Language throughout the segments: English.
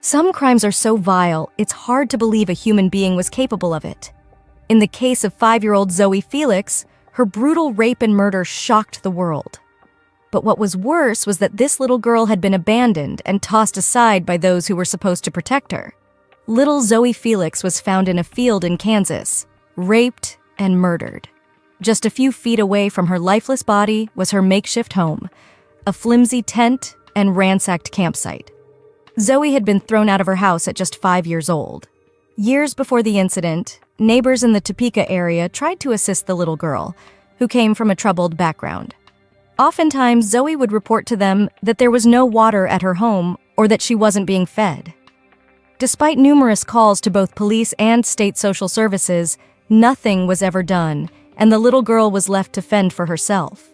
Some crimes are so vile, it's hard to believe a human being was capable of it. In the case of 5-year-old Zoe Felix, her brutal rape and murder shocked the world. But what was worse was that this little girl had been abandoned and tossed aside by those who were supposed to protect her. Little Zoe Felix was found in a field in Kansas, raped and murdered. Just a few feet away from her lifeless body was her makeshift home, a flimsy tent and ransacked campsite. Zoe had been thrown out of her house at just 5 years old. Years before the incident, neighbors in the Topeka area tried to assist the little girl, who came from a troubled background. Oftentimes, Zoe would report to them that there was no water at her home or that she wasn't being fed. Despite numerous calls to both police and state social services, nothing was ever done, and the little girl was left to fend for herself.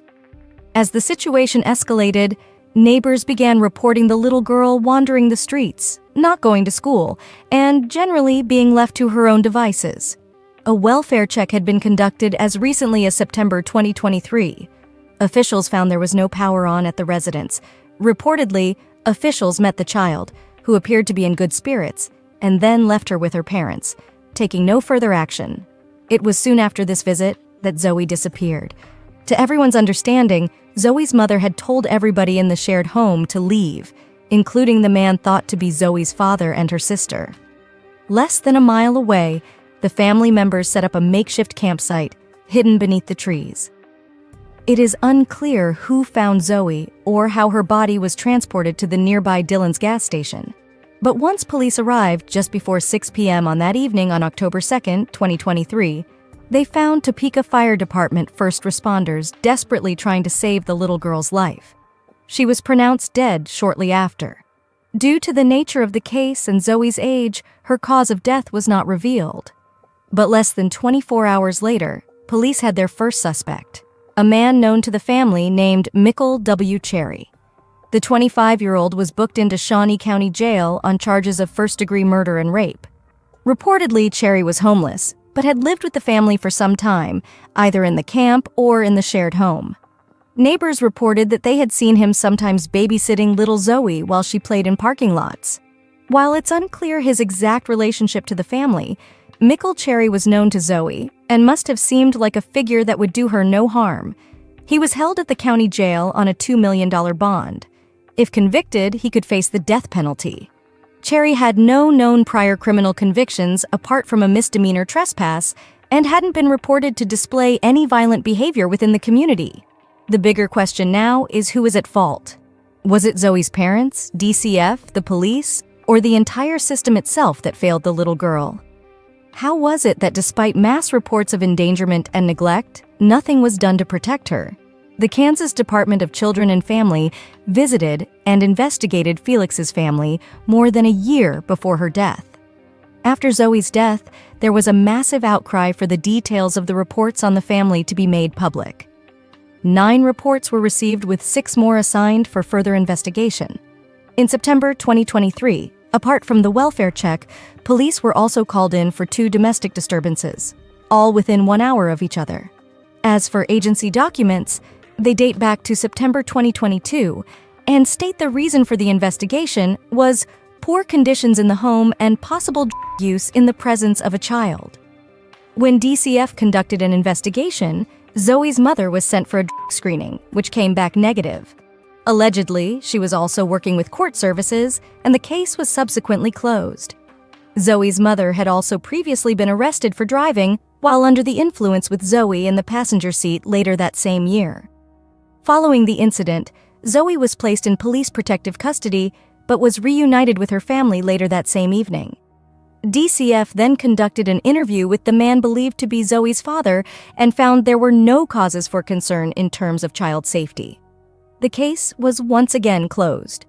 As the situation escalated, neighbors began reporting the little girl wandering the streets, not going to school, and generally being left to her own devices. A welfare check had been conducted as recently as September 2023. Officials found there was no power on at the residence. Reportedly, officials met the child, who appeared to be in good spirits, and then left her with her parents, taking no further action. It was soon after this visit that Zoe disappeared. To everyone's understanding, Zoe's mother had told everybody in the shared home to leave, including the man thought to be Zoe's father and her sister. Less than a mile away, the family members set up a makeshift campsite, hidden beneath the trees. It is unclear who found Zoe or how her body was transported to the nearby Dillon's gas station. But once police arrived just before 6 p.m. on that evening on October 2, 2023, they found Topeka Fire Department first responders desperately trying to save the little girl's life. She was pronounced dead shortly after. Due to the nature of the case and Zoe's age, her cause of death was not revealed. But less than 24 hours later, police had their first suspect, a man known to the family named Michael W. Cherry. The 25-year-old was booked into Shawnee County Jail on charges of first-degree murder and rape. Reportedly, Cherry was homeless, but had lived with the family for some time, either in the camp or in the shared home. Neighbors reported that they had seen him sometimes babysitting little Zoe while she played in parking lots. While it's unclear his exact relationship to the family, Michael Cherry was known to Zoe and must have seemed like a figure that would do her no harm. He was held at the county jail on a $2 million bond. If convicted, he could face the death penalty. Cherry had no known prior criminal convictions apart from a misdemeanor trespass and hadn't been reported to display any violent behavior within the community. The bigger question now is who is at fault. Was it Zoe's parents, DCF, the police, or the entire system itself that failed the little girl? How was it that despite mass reports of endangerment and neglect, nothing was done to protect her? The Kansas Department of Children and Family visited and investigated Felix's family more than a year before her death. After Zoe's death, there was a massive outcry for the details of the reports on the family to be made public. 9 reports were received with 6 more assigned for further investigation. In September 2023, apart from the welfare check, police were also called in for 2 domestic disturbances, all within 1 hour of each other. As for agency documents, they date back to September 2022 and state the reason for the investigation was poor conditions in the home and possible drug use in the presence of a child. When DCF conducted an investigation, Zoe's mother was sent for a drug screening, which came back negative. Allegedly, she was also working with court services, and the case was subsequently closed. Zoe's mother had also previously been arrested for driving while under the influence with Zoe in the passenger seat later that same year. Following the incident, Zoe was placed in police protective custody but was reunited with her family later that same evening. DCF then conducted an interview with the man believed to be Zoe's father and found there were no causes for concern in terms of child safety. The case was once again closed.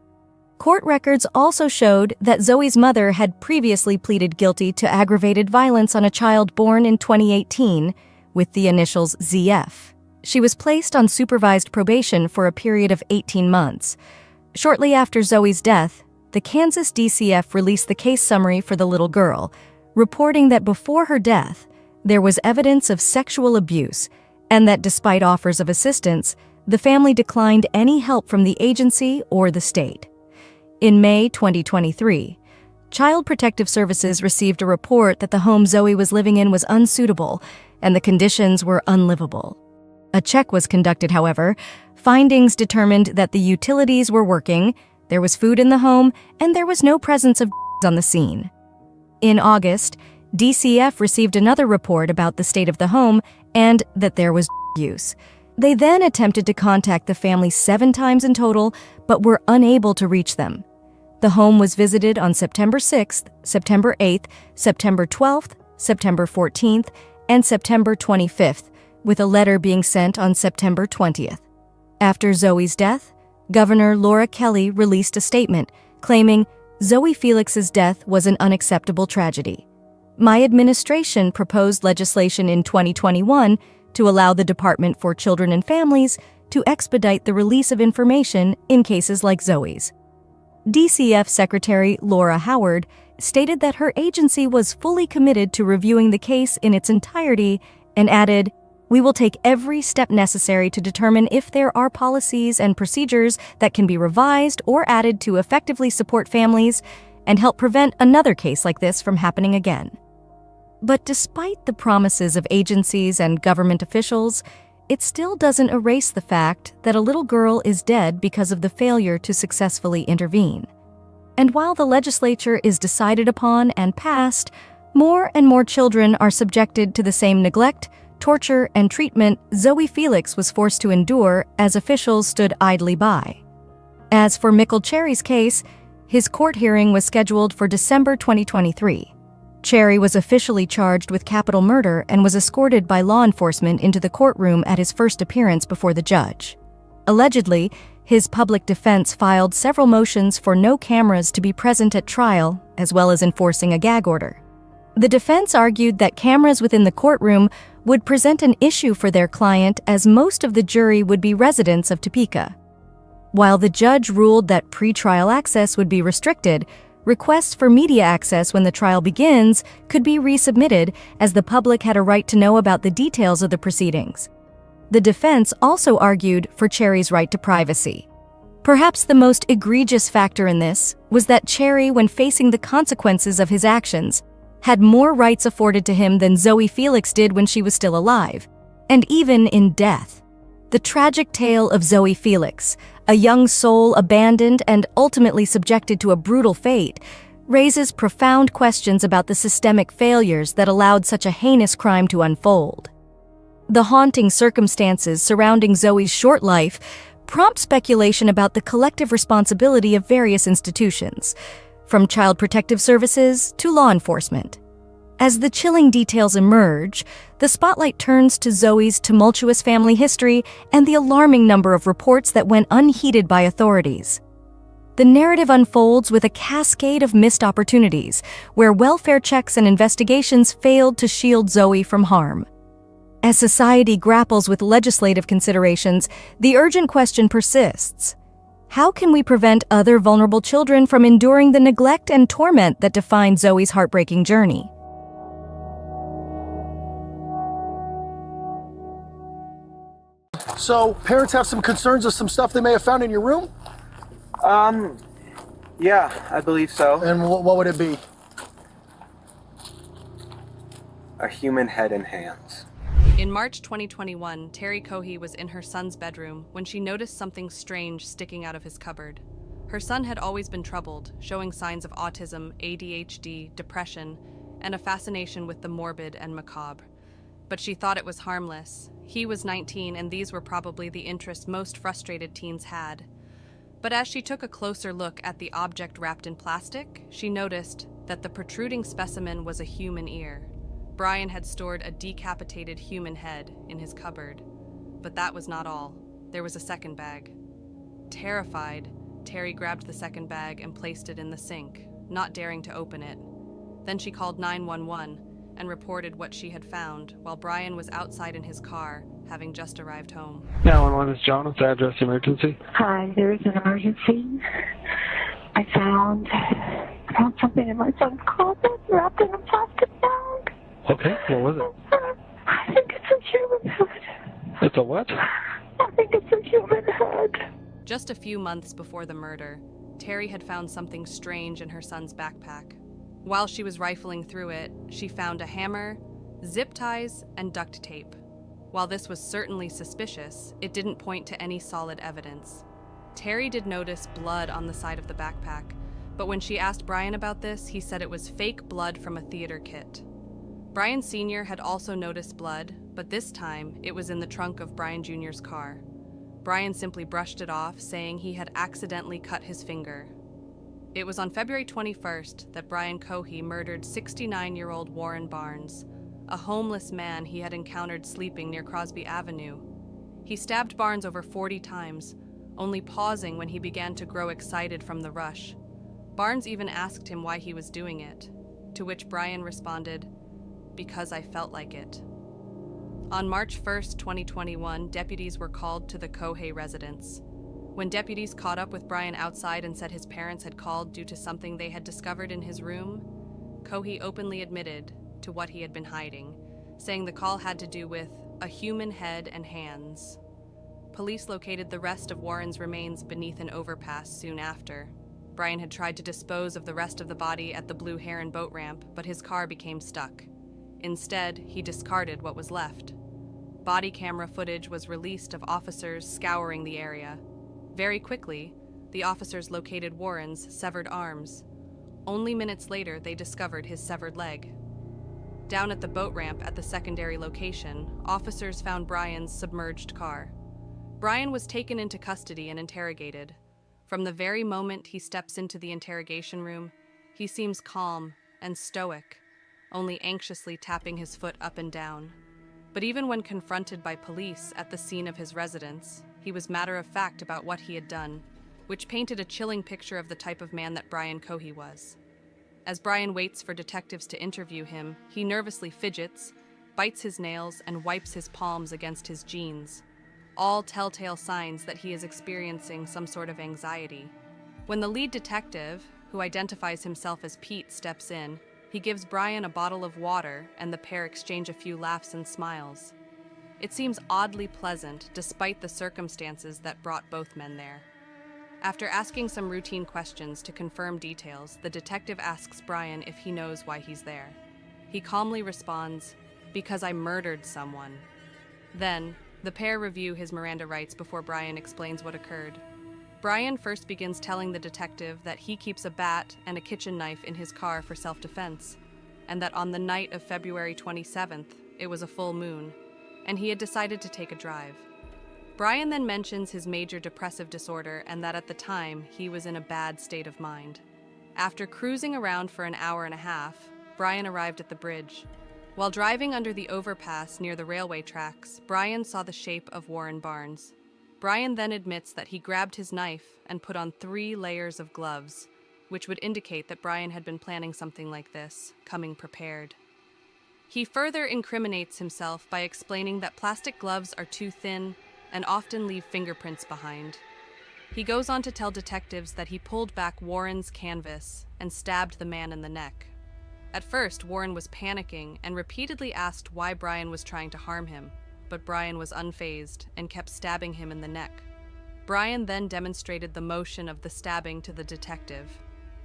Court records also showed that Zoe's mother had previously pleaded guilty to aggravated violence on a child born in 2018 with the initials ZF. She was placed on supervised probation for a period of 18 months. Shortly after Zoe's death, the Kansas DCF released the case summary for the little girl, reporting that before her death, there was evidence of sexual abuse and that despite offers of assistance, the family declined any help from the agency or the state. In May 2023, Child Protective Services received a report that the home Zoe was living in was unsuitable and the conditions were unlivable. A check was conducted, however. Findings determined that the utilities were working, there was food in the home, and there was no presence of on the scene. In August, DCF received another report about the state of the home and that there was use. They then attempted to contact the family 7 times in total, but were unable to reach them. The home was visited on September 6th, September 8th, September 12th, September 14th, and September 25th, with a letter being sent on September 20th. After Zoe's death, Governor Laura Kelly released a statement claiming Zoe Felix's death was an unacceptable tragedy. My administration proposed legislation in 2021 to allow the Department for Children and Families to expedite the release of information in cases like Zoe's. DCF Secretary Laura Howard stated that her agency was fully committed to reviewing the case in its entirety and added, "We will take every step necessary to determine if there are policies and procedures that can be revised or added to effectively support families and help prevent another case like this from happening again." But despite the promises of agencies and government officials, it still doesn't erase the fact that a little girl is dead because of the failure to successfully intervene. And while the legislature is decided upon and passed, more and more children are subjected to the same neglect, torture, and treatment Zoe Felix was forced to endure as officials stood idly by. As for Mikkel Cherry's case, his court hearing was scheduled for December 2023. Cherry was officially charged with capital murder and was escorted by law enforcement into the courtroom at his first appearance before the judge. Allegedly, his public defense filed several motions for no cameras to be present at trial, as well as enforcing a gag order. The defense argued that cameras within the courtroom would present an issue for their client as most of the jury would be residents of Topeka. While the judge ruled that pretrial access would be restricted, requests for media access when the trial begins could be resubmitted as the public had a right to know about the details of the proceedings. The defense also argued for Cherry's right to privacy. Perhaps the most egregious factor in this was that Cherry, when facing the consequences of his actions, had more rights afforded to him than Zoe Felix did when she was still alive, and even in death. The tragic tale of Zoe Felix, a young soul abandoned and ultimately subjected to a brutal fate, raises profound questions about the systemic failures that allowed such a heinous crime to unfold. The haunting circumstances surrounding Zoe's short life prompt speculation about the collective responsibility of various institutions, from Child Protective Services to law enforcement. As the chilling details emerge, the spotlight turns to Zoe's tumultuous family history and the alarming number of reports that went unheeded by authorities. The narrative unfolds with a cascade of missed opportunities, where welfare checks and investigations failed to shield Zoe from harm. As society grapples with legislative considerations, the urgent question persists. How can we prevent other vulnerable children from enduring the neglect and torment that defined Zoe's heartbreaking journey? So, parents have some concerns of some stuff they may have found in your room? Yeah, I believe so. And what would it be? A human head and hands. In March 2021, Terry Cohee was in her son's bedroom when she noticed something strange sticking out of his cupboard. Her son had always been troubled, showing signs of autism, ADHD, depression, and a fascination with the morbid and macabre. But she thought it was harmless. He was 19, and these were probably the interests most frustrated teens had. But as she took a closer look at the object wrapped in plastic, she noticed that the protruding specimen was a human ear. Brian had stored a decapitated human head in his cupboard. But that was not all. There was a second bag. Terrified, Terry grabbed the second bag and placed it in the sink, not daring to open it. Then she called 911 and reported what she had found while Brian was outside in his car, having just arrived home. 911 is John. What's the address emergency? Hi, there is an emergency. I found something in my son's closet wrapped in a plastic bag. Okay, what was it? I think it's a human head. It's a what? I think it's a human head. Just a few months before the murder, Terry had found something strange in her son's backpack. While she was rifling through it, she found a hammer, zip ties, and duct tape. While this was certainly suspicious, it didn't point to any solid evidence. Terry did notice blood on the side of the backpack, but when she asked Brian about this, he said it was fake blood from a theater kit. Brian Sr. had also noticed blood, but this time it was in the trunk of Brian Jr.'s car. Brian simply brushed it off, saying he had accidentally cut his finger. It was on February 21st that Brian Cohee murdered 69-year-old Warren Barnes, a homeless man he had encountered sleeping near Crosby Avenue. He stabbed Barnes over 40 times, only pausing when he began to grow excited from the rush. Barnes even asked him why he was doing it, to which Brian responded, "Because I felt like it." On March 1st, 2021, deputies were called to the Cohee residence. When deputies caught up with Brian outside and said his parents had called due to something they had discovered in his room, Cohee openly admitted to what he had been hiding, saying the call had to do with a human head and hands. Police located the rest of Warren's remains beneath an overpass soon after. Brian had tried to dispose of the rest of the body at the Blue Heron boat ramp, but his car became stuck. Instead, he discarded what was left. Body camera footage was released of officers scouring the area. Very quickly, the officers located Warren's severed arms. Only minutes later, they discovered his severed leg. Down at the boat ramp at the secondary location, officers found Brian's submerged car. Brian was taken into custody and interrogated. From the very moment he steps into the interrogation room, he seems calm and stoic, only anxiously tapping his foot up and down. But even when confronted by police at the scene of his residence, he was matter-of-fact about what he had done, which painted a chilling picture of the type of man that Brian Cohee was. As Brian waits for detectives to interview him, he nervously fidgets, bites his nails, and wipes his palms against his jeans, all telltale signs that he is experiencing some sort of anxiety. When the lead detective, who identifies himself as Pete, steps in, he gives Brian a bottle of water, and the pair exchange a few laughs and smiles. It seems oddly pleasant, despite the circumstances that brought both men there. After asking some routine questions to confirm details, the detective asks Brian if he knows why he's there. He calmly responds, "Because I murdered someone." Then, the pair review his Miranda rights before Brian explains what occurred. Brian first begins telling the detective that he keeps a bat and a kitchen knife in his car for self-defense, and that on the night of February 27th, it was a full moon, and he had decided to take a drive. Brian then mentions his major depressive disorder and that at the time, he was in a bad state of mind. After cruising around for an hour and a half, Brian arrived at the bridge. While driving under the overpass near the railway tracks, Brian saw the shape of Warren Barnes. Brian then admits that he grabbed his knife and put on 3 layers of gloves, which would indicate that Brian had been planning something like this, coming prepared. He further incriminates himself by explaining that plastic gloves are too thin and often leave fingerprints behind. He goes on to tell detectives that he pulled back Warren's canvas and stabbed the man in the neck. At first, Warren was panicking and repeatedly asked why Brian was trying to harm him, but Brian was unfazed and kept stabbing him in the neck. Brian then demonstrated the motion of the stabbing to the detective,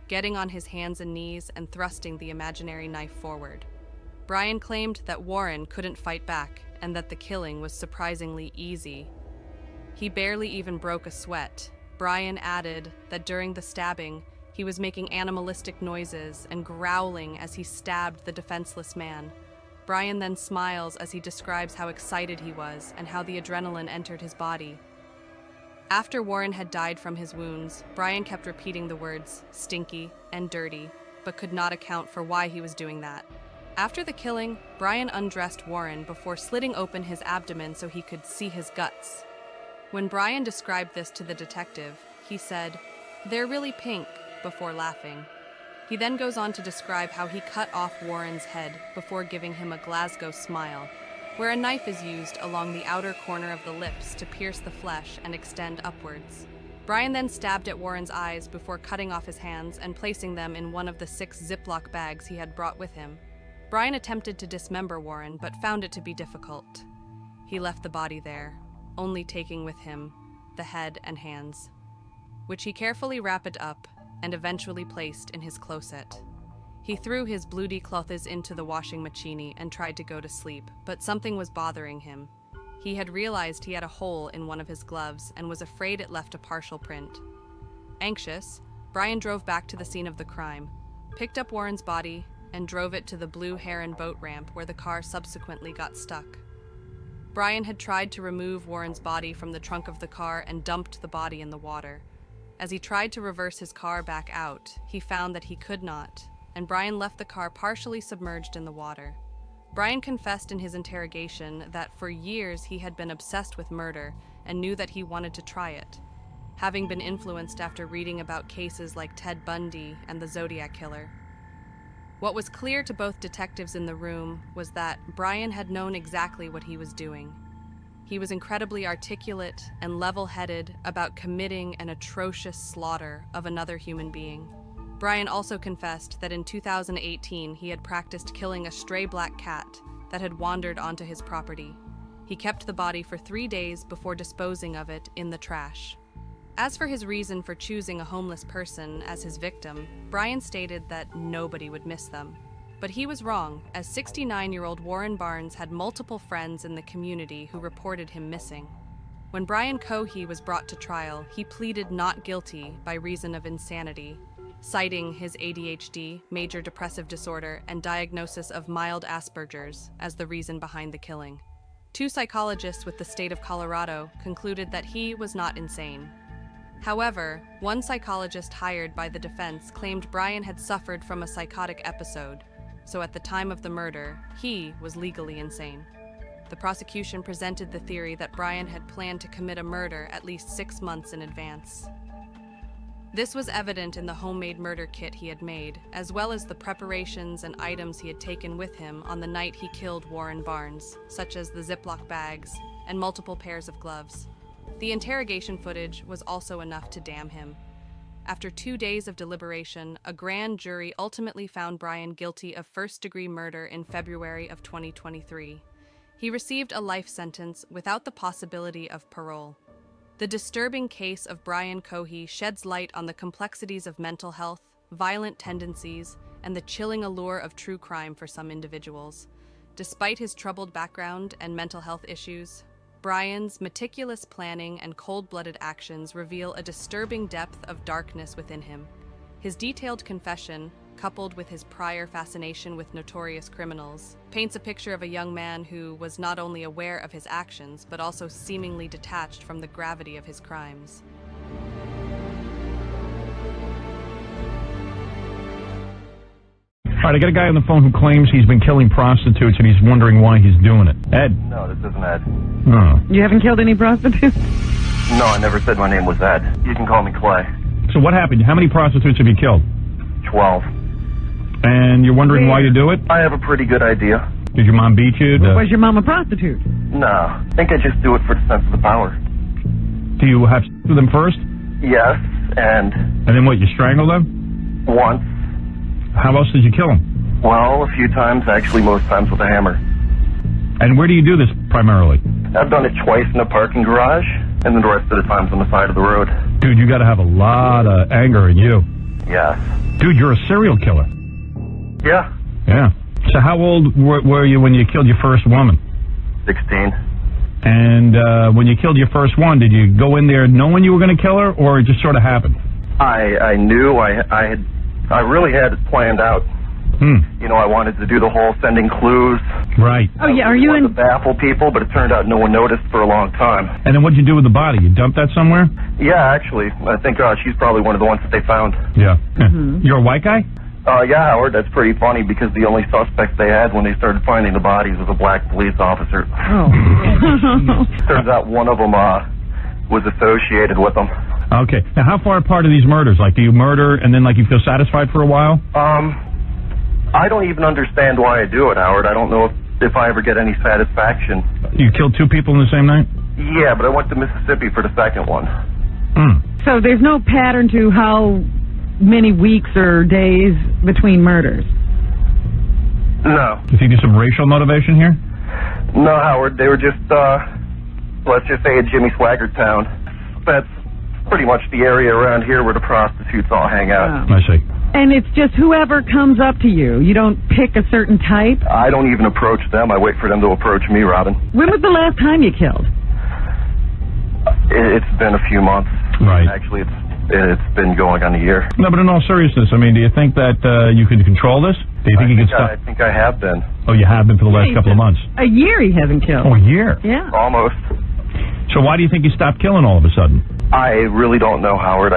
getting on his hands and knees and thrusting the imaginary knife forward. Brian claimed that Warren couldn't fight back and that the killing was surprisingly easy. He barely even broke a sweat. Brian added that during the stabbing, he was making animalistic noises and growling as he stabbed the defenseless man. Brian then smiles as he describes how excited he was and how the adrenaline entered his body. After Warren had died from his wounds, Brian kept repeating the words "stinky" and "dirty," but could not account for why he was doing that. After the killing, Brian undressed Warren before slitting open his abdomen so he could see his guts. When Brian described this to the detective, he said, "They're really pink," before laughing. He then goes on to describe how he cut off Warren's head before giving him a Glasgow smile, where a knife is used along the outer corner of the lips to pierce the flesh and extend upwards. Brian then stabbed at Warren's eyes before cutting off his hands and placing them in one of the 6 Ziploc bags he had brought with him. Brian attempted to dismember Warren, but found it to be difficult. He left the body there, only taking with him the head and hands. which he carefully wrapped up and eventually placed in his closet. He threw his bloody clothes into the washing machine and tried to go to sleep, but something was bothering him. He had realized he had a hole in one of his gloves and was afraid it left a partial print. Anxious, Brian drove back to the scene of the crime, picked up Warren's body, and drove it to the Blue Heron boat ramp where the car subsequently got stuck. Brian had tried to remove Warren's body from the trunk of the car and dumped the body in the water. As he tried to reverse his car back out, he found that he could not, and Brian left the car partially submerged in the water. Brian confessed in his interrogation that for years he had been obsessed with murder and knew that he wanted to try it, having been influenced after reading about cases like Ted Bundy and the Zodiac Killer. What was clear to both detectives in the room was that Brian had known exactly what he was doing. He was incredibly articulate and level-headed about committing an atrocious slaughter of another human being. Brian also confessed that in 2018 he had practiced killing a stray black cat that had wandered onto his property. He kept the body for 3 days before disposing of it in the trash. As for his reason for choosing a homeless person as his victim, Brian stated that nobody would miss them. But he was wrong, as 69-year-old Warren Barnes had multiple friends in the community who reported him missing. When Brian Cohee was brought to trial, he pleaded not guilty by reason of insanity, citing his ADHD, major depressive disorder, and diagnosis of mild Asperger's as the reason behind the killing. 2 psychologists with the state of Colorado concluded that he was not insane. However, one psychologist hired by the defense claimed Brian had suffered from a psychotic episode, so at the time of the murder, he was legally insane. The prosecution presented the theory that Brian had planned to commit a murder at least 6 months in advance. This was evident in the homemade murder kit he had made, as well as the preparations and items he had taken with him on the night he killed Warren Barnes, such as the Ziploc bags and multiple pairs of gloves. The interrogation footage was also enough to damn him. After 2 days of deliberation, a grand jury ultimately found Brian guilty of first-degree murder in February of 2023. He received a life sentence without the possibility of parole. The disturbing case of Brian Cohee sheds light on the complexities of mental health, violent tendencies, and the chilling allure of true crime for some individuals. Despite his troubled background and mental health issues, Brian's meticulous planning and cold-blooded actions reveal a disturbing depth of darkness within him. His detailed confession, coupled with his prior fascination with notorious criminals, paints a picture of a young man who was not only aware of his actions, but also seemingly detached from the gravity of his crimes. All right, I got a guy on the phone who claims he's been killing prostitutes and he's wondering why he's doing it. Ed? No, this isn't Ed. Oh. You haven't killed any prostitutes? No, I never said my name was Ed. You can call me Clay. So what happened? How many prostitutes have you killed? 12. And you're wondering why you do it? I have a pretty good idea. Did your mom beat you? Was your mom a prostitute? No, I think I just do it for the sense of the power. Do you have sex with them first? Yes, and then what, you strangle them? once. How else did you kill them? Well, a few times, actually most times with a hammer. And where do you do this primarily? I've done it twice in a parking garage, and then the rest of the times on the side of the road. Dude, you gotta have a lot of anger in you. Yes. Dude, you're a serial killer. Yeah. Yeah. So how old were you when you killed your first woman? 16. And when you killed your first one, did you go in there knowing you were going to kill her, or it just sort of happened? I knew I really had it planned out. You know, I wanted to do the whole sending clues. Right. Oh, yeah, are you in... to baffle people, but it turned out no one noticed for a long time. And then what'd you do with the body? You dumped that somewhere? Yeah, actually. I think she's probably one of the ones that they found. Yeah. You're a white guy? Yeah, Howard, that's pretty funny because the only suspect they had when they started finding the bodies was a black police officer. Oh. Turns out one of them was associated with them. Okay. Now, how far apart are these murders? Like, do you murder and then, like, you feel satisfied for a while? I don't even understand why I do it, Howard. I don't know if I ever get any satisfaction. You killed 2 people in the same night? Yeah, but I went to Mississippi for the second one. So there's no pattern to how many weeks or days between murders? No. Do you think there's some racial motivation here? No, Howard. They were just, let's just say a Jimmy Swaggart town. That's pretty much the area around here where the prostitutes all hang out. I see. And it's just whoever comes up to you. You don't pick a certain type? I don't even approach them. I wait for them to approach me, Robin. When was the last time you killed? It's been a few months. Right. Actually, it's been going on a year. No, but in all seriousness, I mean, do you think that you can control this? Do you think you can stop? I think I have been. Oh, you have been for the last couple of months? A year he hasn't killed. Oh, a year? Yeah. Almost. So why do you think you stopped killing all of a sudden? I really don't know, Howard.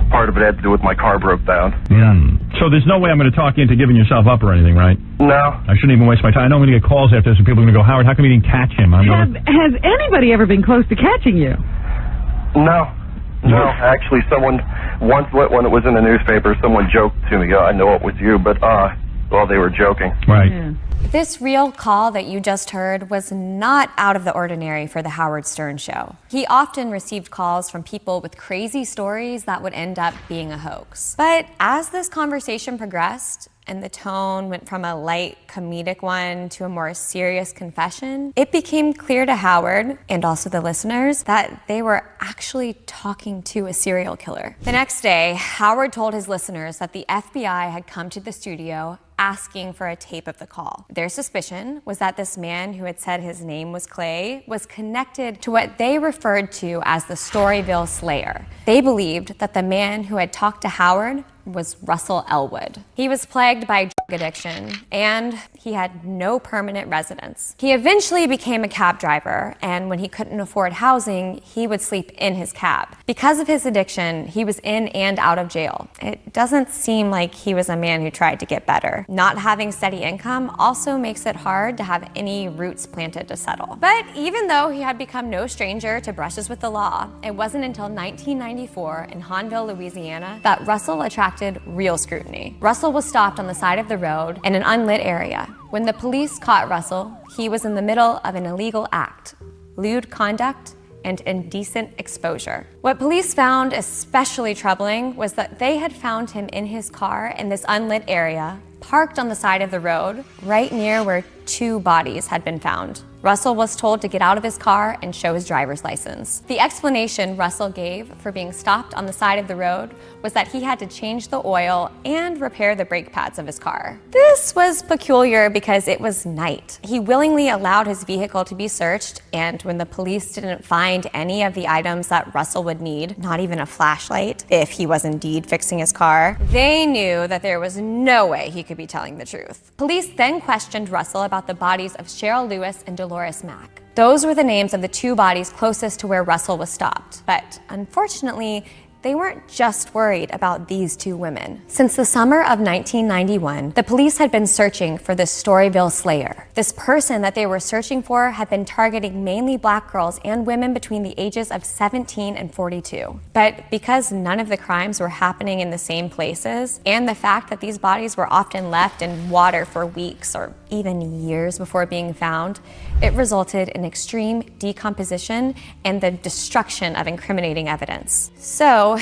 Part of it had to do with my car broke down. So there's no way I'm going to talk you into giving yourself up or anything, right? No. I shouldn't even waste my time. I know I'm going to get calls after this and people are going to go, Howard, how come you didn't catch him? Has anybody ever been close to catching you? No. Actually, someone once, when it was in the newspaper, someone joked to me, I know it was you, but, they were joking. Right. Yeah. This real call that you just heard was not out of the ordinary for the Howard Stern Show. He often received calls from people with crazy stories that would end up being a hoax. But as this conversation progressed, and the tone went from a light comedic one to a more serious confession, it became clear to Howard, and also the listeners, that they were actually talking to a serial killer. The next day, Howard told his listeners that the FBI had come to the studio asking for a tape of the call. Their suspicion was that this man who had said his name was Clay was connected to what they referred to as the Storyville Slayer. They believed that the man who had talked to Howard was Russell Elwood. He was plagued by drug addiction, and he had no permanent residence. He eventually became a cab driver, and when he couldn't afford housing, he would sleep in his cab. Because of his addiction, he was in and out of jail. It doesn't seem like he was a man who tried to get better. Not having steady income also makes it hard to have any roots planted to settle. But even though he had become no stranger to brushes with the law, it wasn't until 1994 in Hahnville, Louisiana, that Russell attracted real scrutiny. Russell was stopped on the side of the road in an unlit area. When the police caught Russell, he was in the middle of an illegal act, lewd conduct, and indecent exposure. What police found especially troubling was that they had found him in his car in this unlit area, parked on the side of the road, right near where 2 bodies had been found. Russell was told to get out of his car and show his driver's license. The explanation Russell gave for being stopped on the side of the road was that he had to change the oil and repair the brake pads of his car. This was peculiar because it was night. He willingly allowed his vehicle to be searched, and when the police didn't find any of the items that Russell would need, not even a flashlight, if he was indeed fixing his car, they knew that there was no way he could be telling the truth. Police then questioned Russell about the bodies of Cheryl Lewis and Dolores Mack. Those were the names of the 2 bodies closest to where Russell was stopped. But unfortunately, they weren't just worried about these 2 women. Since the summer of 1991, the police had been searching for the Storyville Slayer. This person that they were searching for had been targeting mainly black girls and women between the ages of 17 and 42. But because none of the crimes were happening in the same places, and the fact that these bodies were often left in water for weeks or even years before being found, it resulted in extreme decomposition and the destruction of incriminating evidence. So,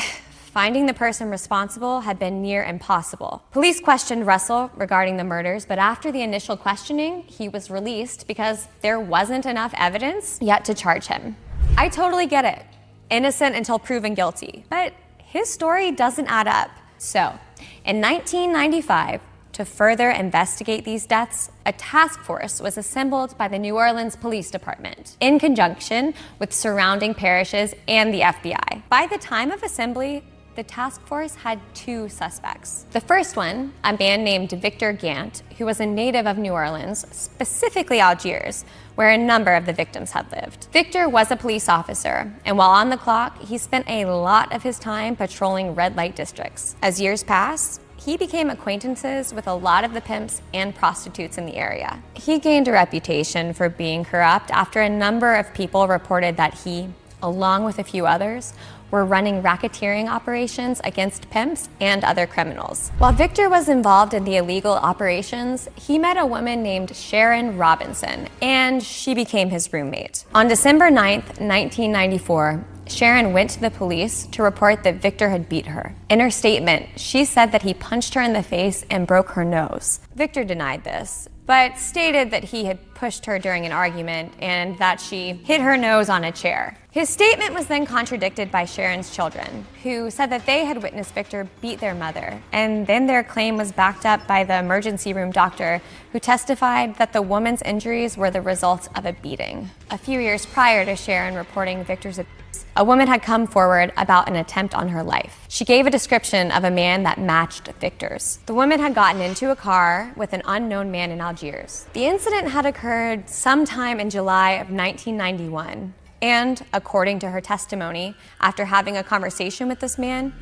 finding the person responsible had been near impossible. Police questioned Russell regarding the murders, but after the initial questioning, he was released because there wasn't enough evidence yet to charge him. I totally get it. Innocent until proven guilty. But his story doesn't add up. So, in 1995, to further investigate these deaths, a task force was assembled by the New Orleans Police Department in conjunction with surrounding parishes and the FBI. By the time of assembly, the task force had 2 suspects. The first one, a man named Victor Gant, who was a native of New Orleans, specifically Algiers, where a number of the victims had lived. Victor was a police officer, and while on the clock, he spent a lot of his time patrolling red light districts. As years passed, he became acquaintances with a lot of the pimps and prostitutes in the area. He gained a reputation for being corrupt after a number of people reported that he, along with a few others, were running racketeering operations against pimps and other criminals. While Victor was involved in the illegal operations, he met a woman named Sharon Robinson, and she became his roommate. On December 9th, 1994, Sharon went to the police to report that Victor had beat her. In her statement, she said that he punched her in the face and broke her nose. Victor denied this, but stated that he had pushed her during an argument and that she hit her nose on a chair. His statement was then contradicted by Sharon's children, who said that they had witnessed Victor beat their mother, and then their claim was backed up by the emergency room doctor, who testified that the woman's injuries were the result of a beating. A few years prior to Sharon reporting Victor's abuse, a woman had come forward about an attempt on her life. She gave a description of a man that matched Victor's. The woman had gotten into a car with an unknown man in Algiers. The incident had occurred sometime in July of 1991. And according to her testimony, after having a conversation with this man,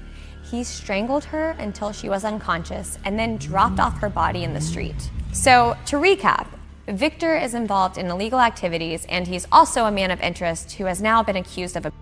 he strangled her until she was unconscious and then dropped off her body in the street. So to recap, Victor is involved in illegal activities, and he's also a man of interest who has now been accused of abuse.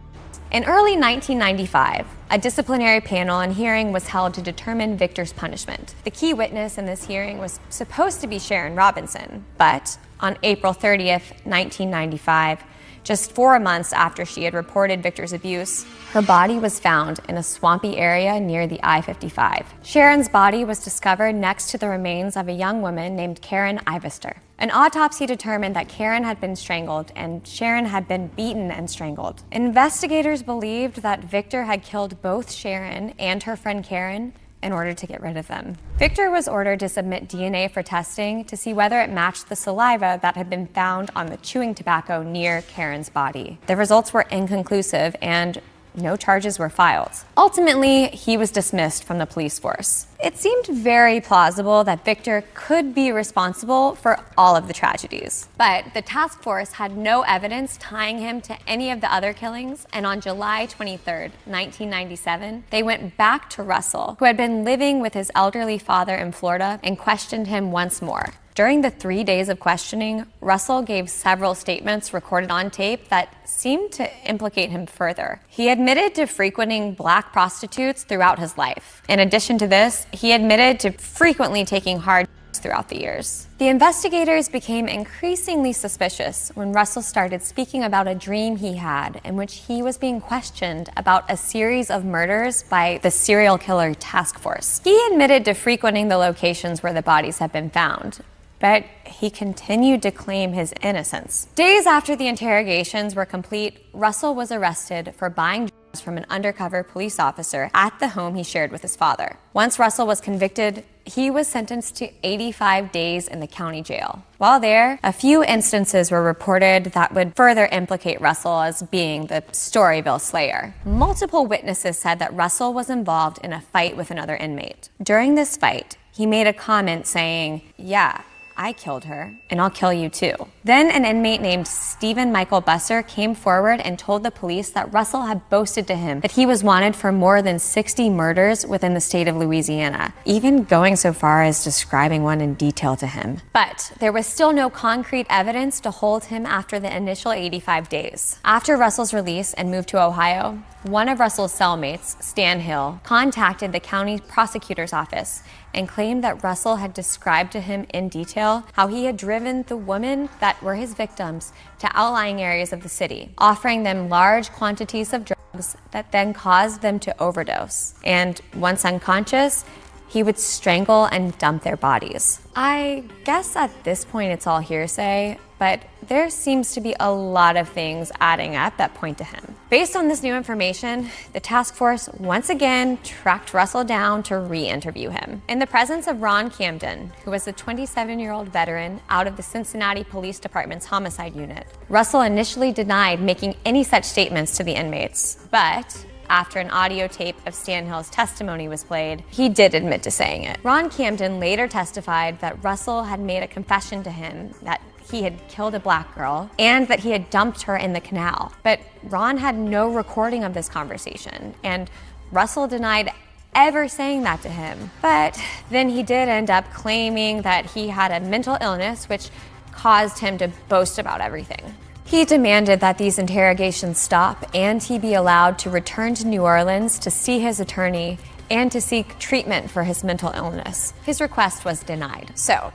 In early 1995, a disciplinary panel and hearing was held to determine Victor's punishment. The key witness in this hearing was supposed to be Sharon Robinson, but on April 30th, 1995, just 4 months after she had reported Victor's abuse, her body was found in a swampy area near the I-55. Sharon's body was discovered next to the remains of a young woman named Karen Ivester. An autopsy determined that Karen had been strangled and Sharon had been beaten and strangled. Investigators believed that Victor had killed both Sharon and her friend Karen in order to get rid of them. Victor was ordered to submit DNA for testing to see whether it matched the saliva that had been found on the chewing tobacco near Karen's body. The results were inconclusive and no charges were filed. Ultimately, he was dismissed from the police force. It seemed very plausible that Victor could be responsible for all of the tragedies. But the task force had no evidence tying him to any of the other killings, and on July 23rd, 1997, they went back to Russell, who had been living with his elderly father in Florida, and questioned him once more. During the 3 days of questioning, Russell gave several statements recorded on tape that seemed to implicate him further. He admitted to frequenting black prostitutes throughout his life. In addition to this, he admitted to frequently taking hard throughout the years. The investigators became increasingly suspicious when Russell started speaking about a dream he had in which he was being questioned about a series of murders by the serial killer task force. He admitted to frequenting the locations where the bodies had been found, but he continued to claim his innocence. Days after the interrogations were complete, Russell was arrested for buying drugs from an undercover police officer at the home he shared with his father. Once Russell was convicted, he was sentenced to 85 days in the county jail. While there, a few instances were reported that would further implicate Russell as being the Storyville Slayer. Multiple witnesses said that Russell was involved in a fight with another inmate. During this fight, he made a comment saying, "Yeah, I killed her, and I'll kill you too." Then an inmate named Stephen Michael Busser came forward and told the police that Russell had boasted to him that he was wanted for more than 60 murders within the state of Louisiana, even going so far as describing one in detail to him. But there was still no concrete evidence to hold him after the initial 85 days. After Russell's release and move to Ohio, one of Russell's cellmates, Stan Hill, contacted the county prosecutor's office and claimed that Russell had described to him in detail how he had driven the women that were his victims to outlying areas of the city, offering them large quantities of drugs that then caused them to overdose. And once unconscious, he would strangle and dump their bodies. I guess at this point it's all hearsay, but there seems to be a lot of things adding up that point to him. Based on this new information, the task force once again tracked Russell down to re-interview him. In the presence of Ron Camden, who was a 27-year-old veteran out of the Cincinnati Police Department's homicide unit, Russell initially denied making any such statements to the inmates, but after an audio tape of Stan Hill's testimony was played, he did admit to saying it. Ron Camden later testified that Russell had made a confession to him that he had killed a black girl and that he had dumped her in the canal. But Ron had no recording of this conversation, and Russell denied ever saying that to him. But then he did end up claiming that he had a mental illness which caused him to boast about everything. He demanded that these interrogations stop and he be allowed to return to New Orleans to see his attorney and to seek treatment for his mental illness. His request was denied. So,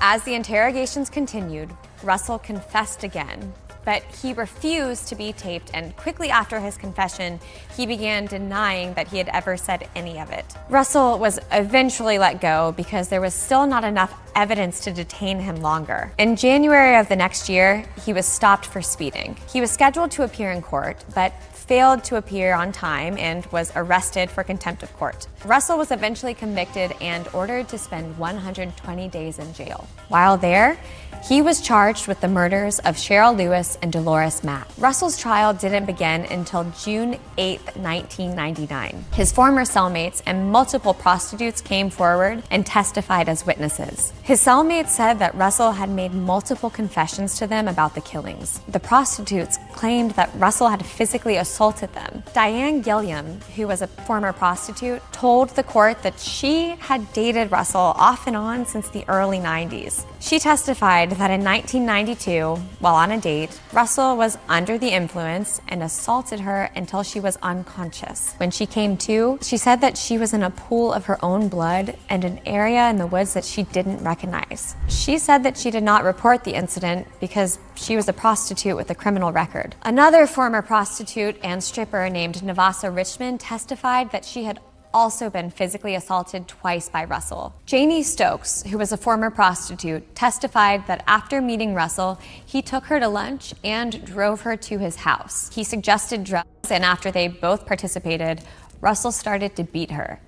as the interrogations continued, Russell confessed again, but he refused to be taped, and quickly after his confession, he began denying that he had ever said any of it. Russell was eventually let go because there was still not enough evidence to detain him longer. In January of the next year, he was stopped for speeding. He was scheduled to appear in court, but failed to appear on time and was arrested for contempt of court. Russell was eventually convicted and ordered to spend 120 days in jail. While there, he was charged with the murders of Cheryl Lewis and Dolores Mack. Russell's trial didn't begin until June 8, 1999. His former cellmates and multiple prostitutes came forward and testified as witnesses. His cellmates said that Russell had made multiple confessions to them about the killings. The prostitutes claimed that Russell had physically assaulted them. Diane Gilliam, who was a former prostitute, told the court that she had dated Russell off and on since the early 90s. She testified that in 1992, while on a date, Russell was under the influence and assaulted her until she was unconscious. When she came to, she said that she was in a pool of her own blood and an area in the woods that she didn't recognize. She said that she did not report the incident because she was a prostitute with a criminal record. Another former prostitute and stripper named Navasa Richmond testified that she had also been physically assaulted twice by Russell. Janie Stokes, who was a former prostitute, testified that after meeting Russell, he took her to lunch and drove her to his house. He suggested drugs, and after they both participated, Russell started to beat her.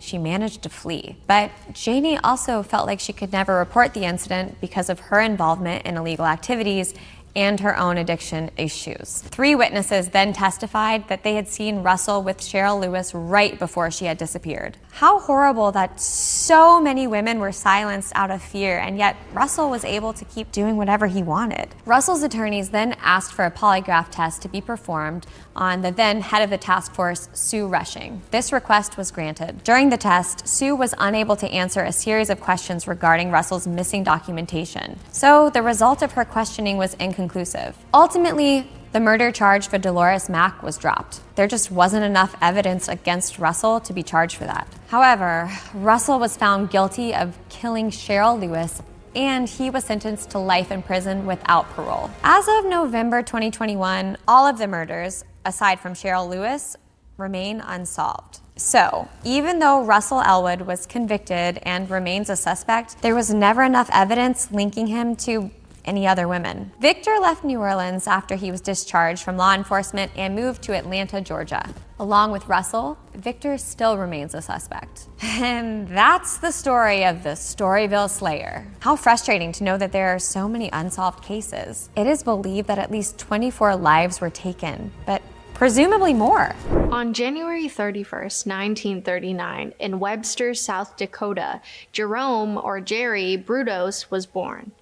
She managed to flee. But Janie also felt like she could never report the incident because of her involvement in illegal activities and her own addiction issues. 3 witnesses then testified that they had seen Russell with Cheryl Lewis right before she had disappeared. How horrible that so many women were silenced out of fear, and yet Russell was able to keep doing whatever he wanted. Russell's attorneys then asked for a polygraph test to be performed on the then head of the task force, Sue Rushing. This request was granted. During the test, Sue was unable to answer a series of questions regarding Russell's missing documentation. So the result of her questioning was inconclusive. Ultimately, the murder charge for Dolores Mack was dropped. There just wasn't enough evidence against Russell to be charged for that. However, Russell was found guilty of killing Cheryl Lewis, and he was sentenced to life in prison without parole. As of November 2021, all of the murders, aside from Cheryl Lewis, remain unsolved. So, even though Russell Elwood was convicted and remains a suspect, there was never enough evidence linking him to any other women. Victor left New Orleans after he was discharged from law enforcement and moved to Atlanta, Georgia. Along with Russell, Victor still remains a suspect. And that's the story of the Storyville Slayer. How frustrating to know that there are so many unsolved cases. It is believed that at least 24 lives were taken, but presumably more. On January 31st, 1939, in Webster, South Dakota, Jerome, or Jerry Brutos, was born.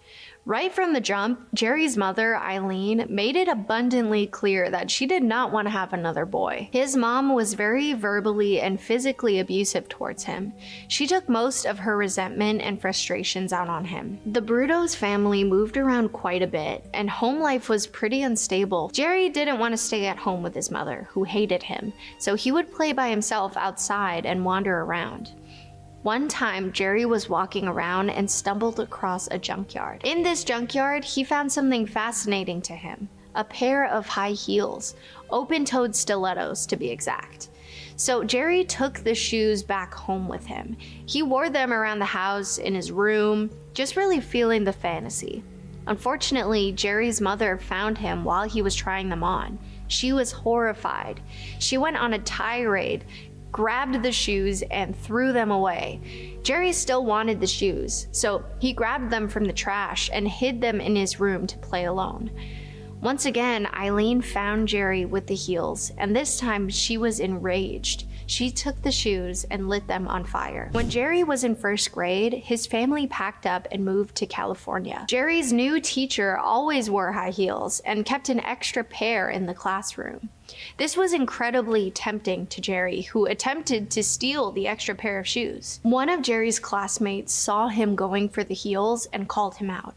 Right from the jump, Jerry's mother, Eileen, made it abundantly clear that she did not want to have another boy. His mom was very verbally and physically abusive towards him. She took most of her resentment and frustrations out on him. The Brutos family moved around quite a bit, and home life was pretty unstable. Jerry didn't want to stay at home with his mother, who hated him, so he would play by himself outside and wander around. One time, Jerry was walking around and stumbled across a junkyard. In this junkyard, he found something fascinating to him, a pair of high heels, open-toed stilettos to be exact. So Jerry took the shoes back home with him. He wore them around the house, in his room, just really feeling the fantasy. Unfortunately, Jerry's mother found him while he was trying them on. She was horrified. She went on a tirade, grabbed the shoes and threw them away. Jerry still wanted the shoes, so he grabbed them from the trash and hid them in his room to play alone. Once again, Eileen found Jerry with the heels, and this time she was enraged. She took the shoes and lit them on fire. When Jerry was in first grade, his family packed up and moved to California. Jerry's new teacher always wore high heels and kept an extra pair in the classroom. This was incredibly tempting to Jerry, who attempted to steal the extra pair of shoes. One of Jerry's classmates saw him going for the heels and called him out.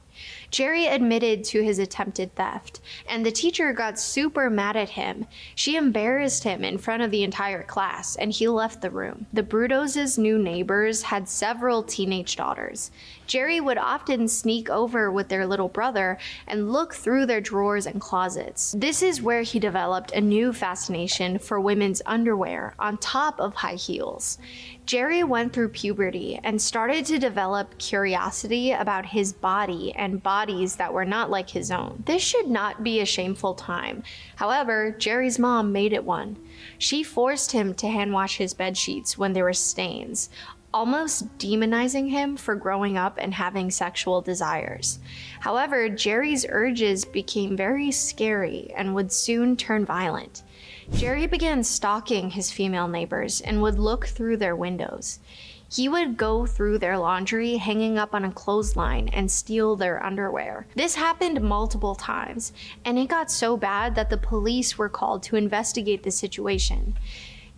Jerry admitted to his attempted theft, and the teacher got super mad at him. She embarrassed him in front of the entire class, and he left the room. The Brutos' new neighbors had several teenage daughters. Jerry would often sneak over with their little brother and look through their drawers and closets. This is where he developed a new fascination for women's underwear on top of high heels. Jerry went through puberty and started to develop curiosity about his body and bodies that were not like his own. This should not be a shameful time. However, Jerry's mom made it one. She forced him to hand wash his bed sheets when there were stains, almost demonizing him for growing up and having sexual desires. However, Jerry's urges became very scary and would soon turn violent. Jerry began stalking his female neighbors and would look through their windows. He would go through their laundry hanging up on a clothesline and steal their underwear. This happened multiple times, and it got so bad that the police were called to investigate the situation.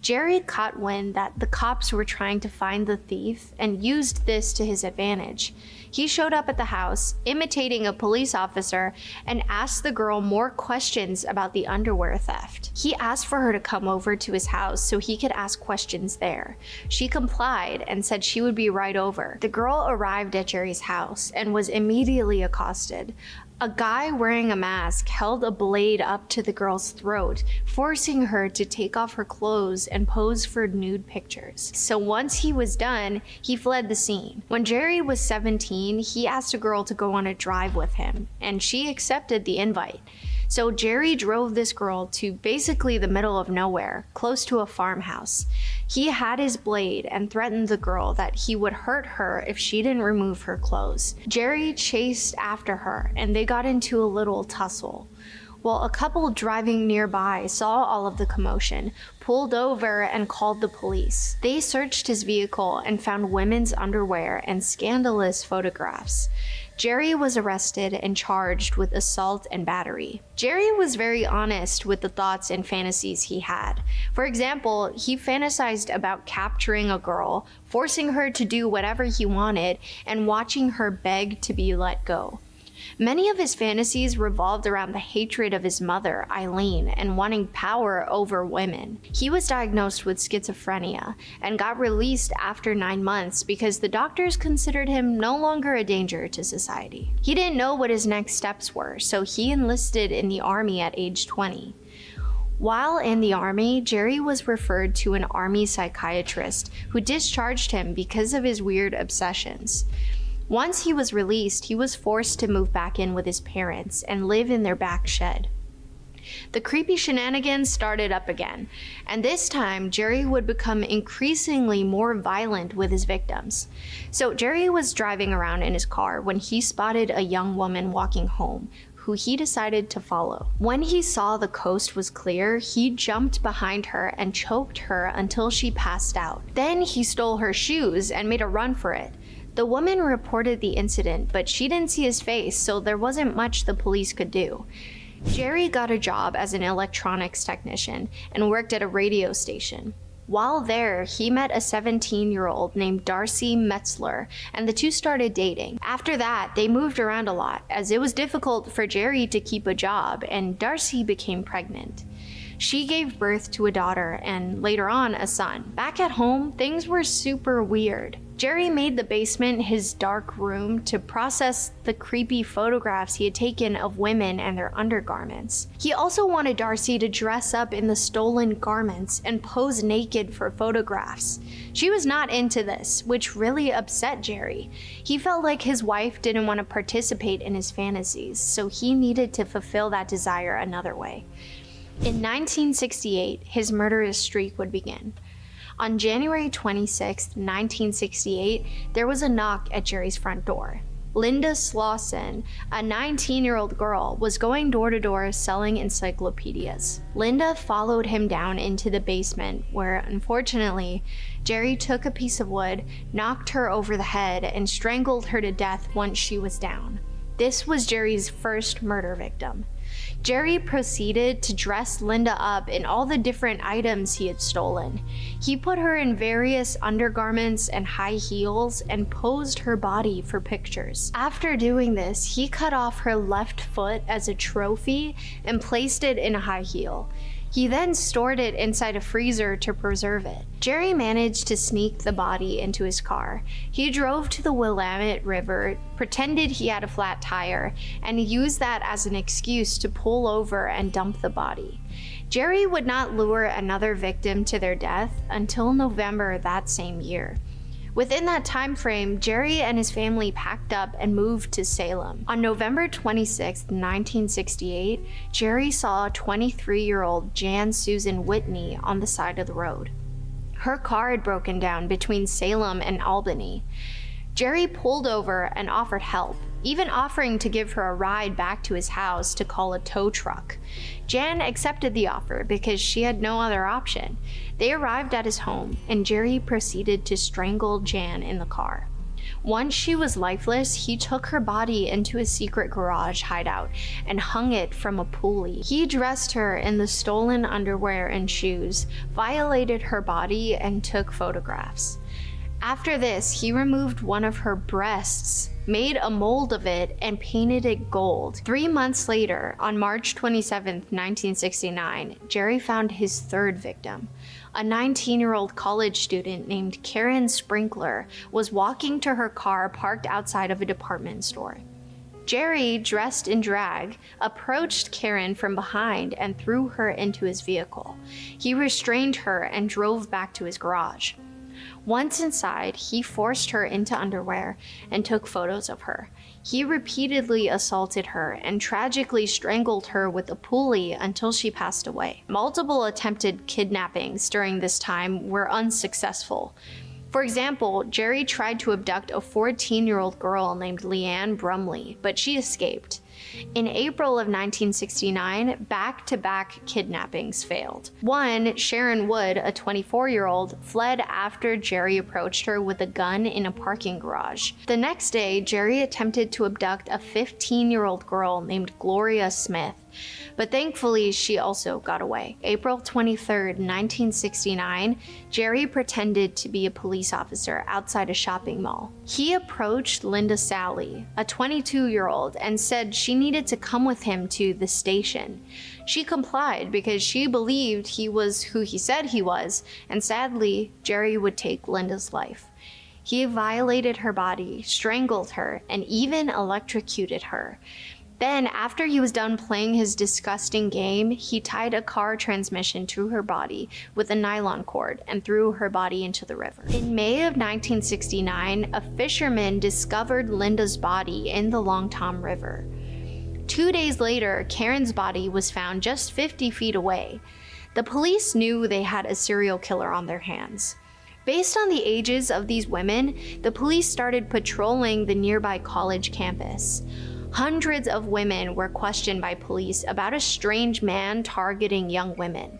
Jerry caught wind that the cops were trying to find the thief and used this to his advantage. He showed up at the house, imitating a police officer, and asked the girl more questions about the underwear theft. He asked for her to come over to his house so he could ask questions there. She complied and said she would be right over. The girl arrived at Jerry's house and was immediately accosted. A guy wearing a mask held a blade up to the girl's throat, forcing her to take off her clothes and pose for nude pictures. So once he was done, he fled the scene. When Jerry was 17, he asked a girl to go on a drive with him, and she accepted the invite. So Jerry drove this girl to basically the middle of nowhere, close to a farmhouse. He had his blade and threatened the girl that he would hurt her if she didn't remove her clothes. Jerry chased after her, and they got into a little tussle. Well, a couple driving nearby saw all of the commotion, pulled over, and called the police. They searched his vehicle and found women's underwear and scandalous photographs. Jerry was arrested and charged with assault and battery. Jerry was very honest with the thoughts and fantasies he had. For example, he fantasized about capturing a girl, forcing her to do whatever he wanted, and watching her beg to be let go. Many of his fantasies revolved around the hatred of his mother, Eileen, and wanting power over women. He was diagnosed with schizophrenia and got released after 9 months because the doctors considered him no longer a danger to society. He didn't know what his next steps were, so he enlisted in the army at age 20. While in the army, Jerry was referred to an army psychiatrist who discharged him because of his weird obsessions. Once he was released, he was forced to move back in with his parents and live in their back shed. The creepy shenanigans started up again, and this time Jerry would become increasingly more violent with his victims. So Jerry was driving around in his car when he spotted a young woman walking home, who he decided to follow. When he saw the coast was clear, he jumped behind her and choked her until she passed out. Then he stole her shoes and made a run for it. The woman reported the incident, but she didn't see his face, so there wasn't much the police could do. Jerry got a job as an electronics technician and worked at a radio station. While there, he met a 17-year-old named Darcy Metzler, and the two started dating. After that, they moved around a lot, as it was difficult for Jerry to keep a job, and Darcy became pregnant. She gave birth to a daughter and later on a son. Back at home, things were super weird. Jerry made the basement his dark room to process the creepy photographs he had taken of women and their undergarments. He also wanted Darcy to dress up in the stolen garments and pose naked for photographs. She was not into this, which really upset Jerry. He felt like his wife didn't want to participate in his fantasies, so he needed to fulfill that desire another way. In 1968, his murderous streak would begin. On January 26, 1968, there was a knock at Jerry's front door. Linda Slauson, a 19-year-old girl, was going door to door selling encyclopedias. Linda followed him down into the basement where, unfortunately, Jerry took a piece of wood, knocked her over the head, and strangled her to death once she was down. This was Jerry's first murder victim. Jerry proceeded to dress Linda up in all the different items he had stolen. He put her in various undergarments and high heels and posed her body for pictures. After doing this, he cut off her left foot as a trophy and placed it in a high heel. He then stored it inside a freezer to preserve it. Jerry managed to sneak the body into his car. He drove to the Willamette River, pretended he had a flat tire, and used that as an excuse to pull over and dump the body. Jerry would not lure another victim to their death until November that same year. Within that time frame, Jerry and his family packed up and moved to Salem. On November 26, 1968, Jerry saw 23-year-old Jan Susan Whitney on the side of the road. Her car had broken down between Salem and Albany. Jerry pulled over and offered help, even offering to give her a ride back to his house to call a tow truck. Jan accepted the offer because she had no other option. They arrived at his home, and Jerry proceeded to strangle Jan in the car. Once she was lifeless, he took her body into a secret garage hideout and hung it from a pulley. He dressed her in the stolen underwear and shoes, violated her body, and took photographs. After this, he removed one of her breasts, made a mold of it, and painted it gold. 3 months later, on March 27, 1969, Jerry found his third victim. A 19-year-old college student named Karen Sprinkler was walking to her car parked outside of a department store. Jerry, dressed in drag, approached Karen from behind and threw her into his vehicle. He restrained her and drove back to his garage. Once inside, he forced her into underwear and took photos of her. He repeatedly assaulted her and tragically strangled her with a pulley until she passed away. Multiple attempted kidnappings during this time were unsuccessful. For example, Jerry tried to abduct a 14-year-old girl named Leanne Brumley, but she escaped. In April of 1969, back-to-back kidnappings failed. One, Sharon Wood, a 24-year-old, fled after Jerry approached her with a gun in a parking garage. The next day, Jerry attempted to abduct a 15-year-old girl named Gloria Smith, but thankfully she also got away. April 23, 1969, Jerry pretended to be a police officer outside a shopping mall. He approached Linda Sally, a 22-year-old, and said she needed to come with him to the station. She complied because she believed he was who he said he was, and sadly, Jerry would take Linda's life. He violated her body, strangled her, and even electrocuted her. Then, after he was done playing his disgusting game, he tied a car transmission to her body with a nylon cord and threw her body into the river. In May of 1969, a fisherman discovered Linda's body in the Long Tom River. 2 days later, Karen's body was found just 50 feet away. The police knew they had a serial killer on their hands. Based on the ages of these women, the police started patrolling the nearby college campus. Hundreds of women were questioned by police about a strange man targeting young women.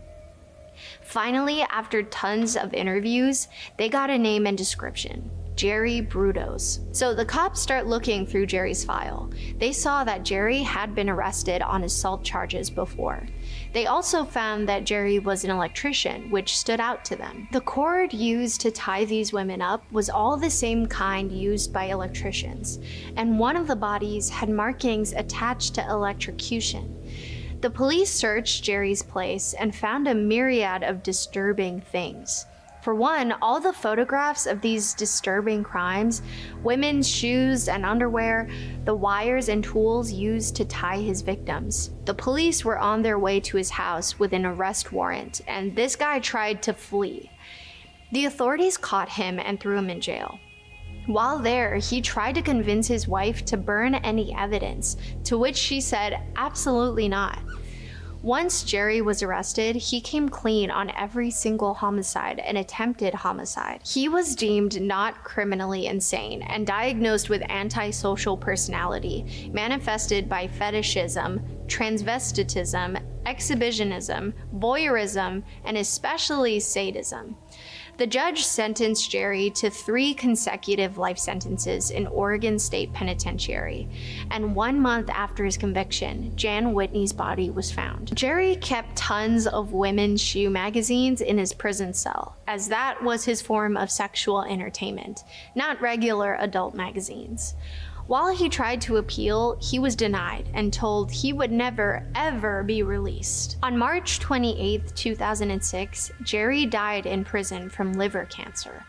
Finally, after tons of interviews, they got a name and description: Jerry Brutos. So the cops start looking through Jerry's file. They saw that Jerry had been arrested on assault charges before. They also found that Jerry was an electrician, which stood out to them. The cord used to tie these women up was all the same kind used by electricians, and one of the bodies had markings attached to electrocution. The police searched Jerry's place and found a myriad of disturbing things. For one, all the photographs of these disturbing crimes, women's shoes and underwear, the wires and tools used to tie his victims. The police were on their way to his house with an arrest warrant, and this guy tried to flee. The authorities caught him and threw him in jail. While there, he tried to convince his wife to burn any evidence, to which she said absolutely not. Once Jerry was arrested, he came clean on every single homicide and attempted homicide. He was deemed not criminally insane and diagnosed with antisocial personality, manifested by fetishism, transvestitism, exhibitionism, voyeurism, and especially sadism. The judge sentenced Jerry to 3 consecutive life sentences in Oregon State Penitentiary, and 1 month after his conviction, Jan Whitney's body was found. Jerry kept tons of women's shoe magazines in his prison cell, as that was his form of sexual entertainment, not regular adult magazines. While he tried to appeal, he was denied and told he would never, ever be released. On March 28, 2006, Jerry died in prison from liver cancer.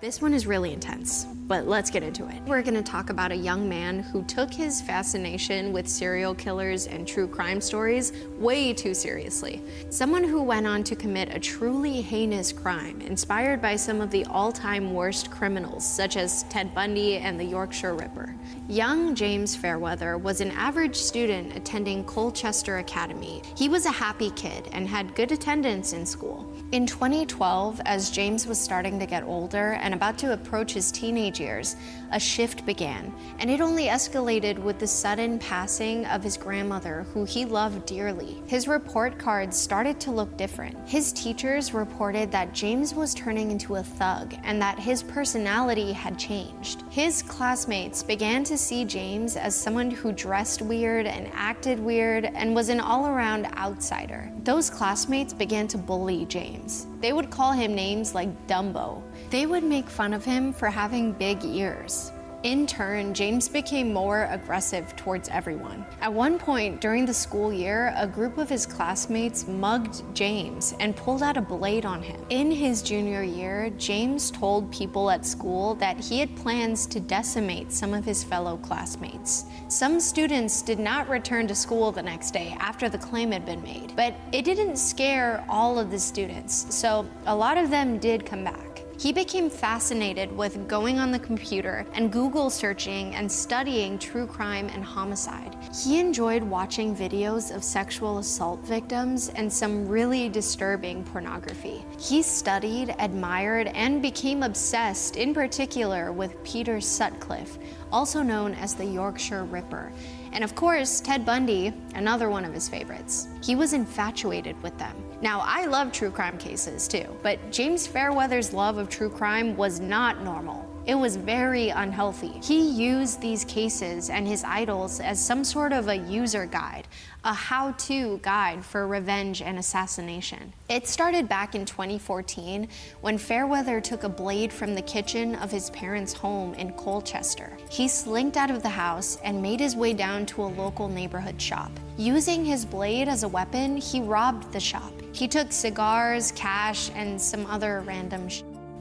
This one is really intense, but let's get into it. We're gonna talk about a young man who took his fascination with serial killers and true crime stories way too seriously. Someone who went on to commit a truly heinous crime, inspired by some of the all-time worst criminals, such as Ted Bundy and the Yorkshire Ripper. Young James Fairweather was an average student attending Colchester Academy. He was a happy kid and had good attendance in school. In 2012, as James was starting to get older and about to approach his teenage years, a shift began, and it only escalated with the sudden passing of his grandmother, who he loved dearly. His report cards started to look different. His teachers reported that James was turning into a thug and that his personality had changed. His classmates began to see James as someone who dressed weird and acted weird and was an all-around outsider. Those classmates began to bully James. They would call him names like Dumbo. They would make fun of him for having big ears. In turn, James became more aggressive towards everyone. At one point during the school year, a group of his classmates mugged James and pulled out a blade on him. In his junior year, James told people at school that he had plans to decimate some of his fellow classmates. Some students did not return to school the next day after the claim had been made, but it didn't scare all of the students, so a lot of them did come back. He became fascinated with going on the computer and Google searching and studying true crime and homicide. He enjoyed watching videos of sexual assault victims and some really disturbing pornography. He studied, admired, and became obsessed, in particular with Peter Sutcliffe, also known as the Yorkshire Ripper. And of course, Ted Bundy, another one of his favorites. He was infatuated with them. Now, I love true crime cases too, but James Fairweather's love of true crime was not normal. It was very unhealthy. He used these cases and his idols as some sort of a user guide, a how-to guide for revenge and assassination. It started back in 2014 when Fairweather took a blade from the kitchen of his parents' home in Colchester. He slinked out of the house and made his way down to a local neighborhood shop. Using his blade as a weapon, he robbed the shop. He took cigars, cash, and some other random